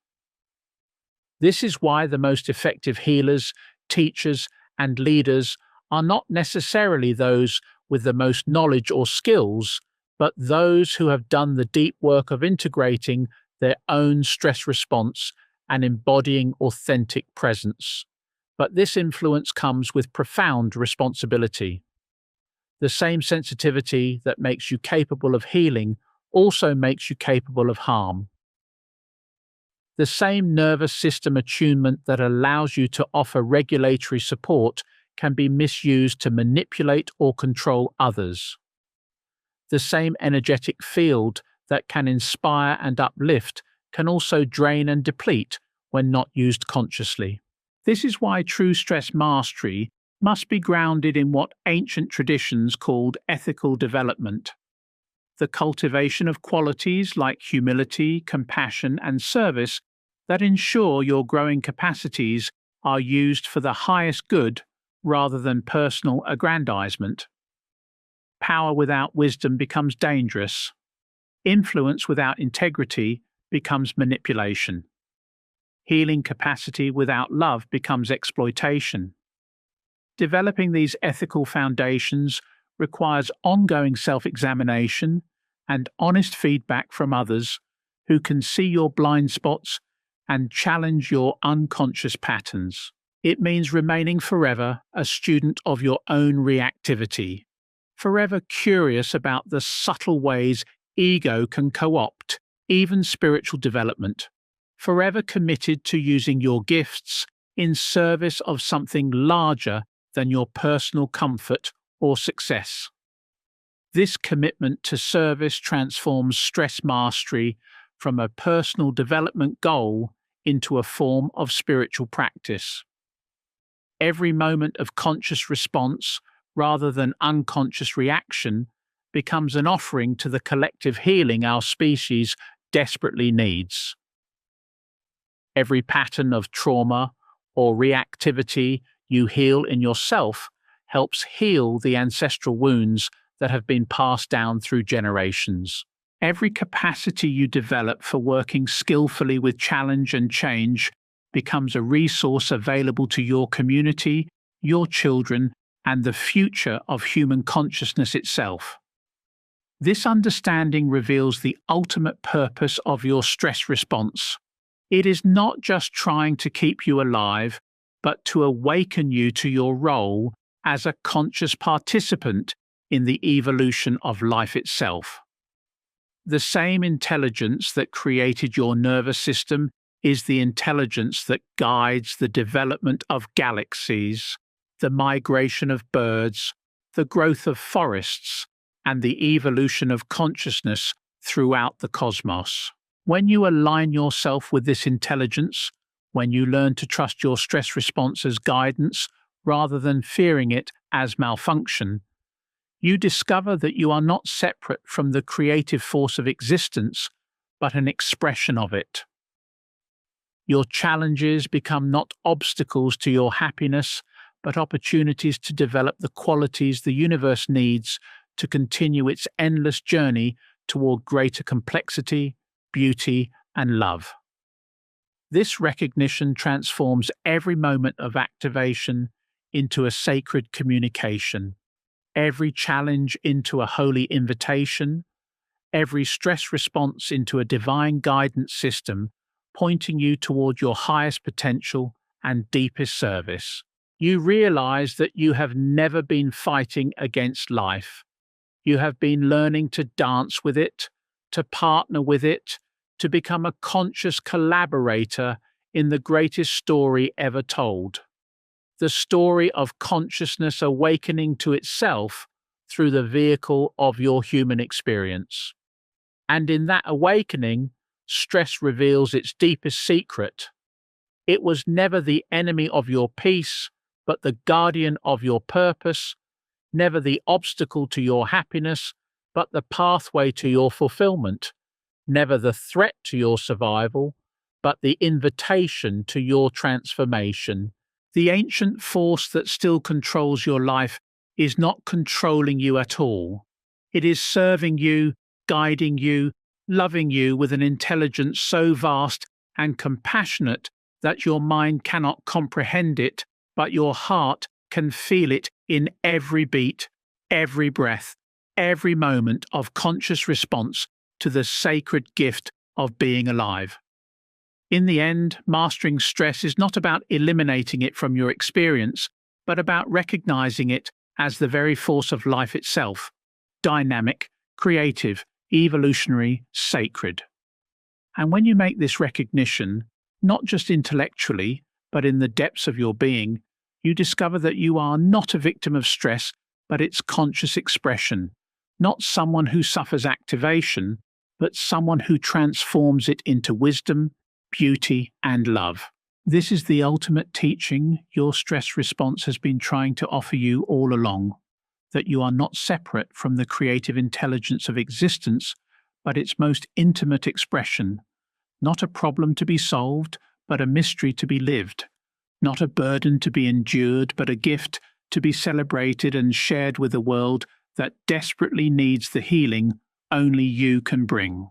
This is why the most effective healers, teachers, and leaders are not necessarily those with the most knowledge or skills, but those who have done the deep work of integrating their own stress response and embodying authentic presence. But this influence comes with profound responsibility. The same sensitivity that makes you capable of healing also makes you capable of harm. The same nervous system attunement that allows you to offer regulatory support can be misused to manipulate or control others. The same energetic field that can inspire and uplift can also drain and deplete when not used consciously. This is why true stress mastery must be grounded in what ancient traditions called ethical development. The cultivation of qualities like humility, compassion, and service that ensure your growing capacities are used for the highest good rather than personal aggrandizement. Power without wisdom becomes dangerous. Influence without integrity becomes manipulation. Healing capacity without love becomes exploitation. Developing these ethical foundations requires ongoing self-examination and honest feedback from others who can see your blind spots and challenge your unconscious patterns. It means remaining forever a student of your own reactivity, forever curious about the subtle ways ego can co-opt even spiritual development, forever committed to using your gifts in service of something larger than your personal comfort or success. This commitment to service transforms stress mastery from a personal development goal into a form of spiritual practice. Every moment of conscious response, rather than unconscious reaction, becomes an offering to the collective healing our species desperately needs. Every pattern of trauma or reactivity you heal in yourself helps heal the ancestral wounds that have been passed down through generations. Every capacity you develop for working skillfully with challenge and change becomes a resource available to your community, your children, and the future of human consciousness itself. This understanding reveals the ultimate purpose of your stress response. It is not just trying to keep you alive, but to awaken you to your role as a conscious participant in the evolution of life itself. The same intelligence that created your nervous system is the intelligence that guides the development of galaxies, the migration of birds, the growth of forests, and the evolution of consciousness throughout the cosmos. When you align yourself with this intelligence, when you learn to trust your stress response as guidance rather than fearing it as malfunction, you discover that you are not separate from the creative force of existence, but an expression of it. Your challenges become not obstacles to your happiness, but opportunities to develop the qualities the universe needs to continue its endless journey toward greater complexity, beauty, and love. This recognition transforms every moment of activation into a sacred communication, every challenge into a holy invitation, every stress response into a divine guidance system pointing you toward your highest potential and deepest service. You realize that you have never been fighting against life. You have been learning to dance with it, to partner with it, to become a conscious collaborator in the greatest story ever told. The story of consciousness awakening to itself through the vehicle of your human experience. And in that awakening, stress reveals its deepest secret. It was never the enemy of your peace, but the guardian of your purpose, never the obstacle to your happiness, but the pathway to your fulfillment, never the threat to your survival, but the invitation to your transformation. The ancient force that still controls your life is not controlling you at all. It is serving you, guiding you, loving you with an intelligence so vast and compassionate that your mind cannot comprehend it, but your heart can feel it in every beat, every breath, every moment of conscious response to the sacred gift of being alive. In the end, mastering stress is not about eliminating it from your experience, but about recognizing it as the very force of life itself, dynamic, creative, evolutionary, sacred. And when you make this recognition, not just intellectually, but in the depths of your being, you discover that you are not a victim of stress, but its conscious expression, not someone who suffers activation, but someone who transforms it into wisdom, beauty, and love. This is the ultimate teaching your stress response has been trying to offer you all along, that you are not separate from the creative intelligence of existence, but its most intimate expression, not a problem to be solved, but a mystery to be lived, not a burden to be endured, but a gift to be celebrated and shared with a world that desperately needs the healing only you can bring.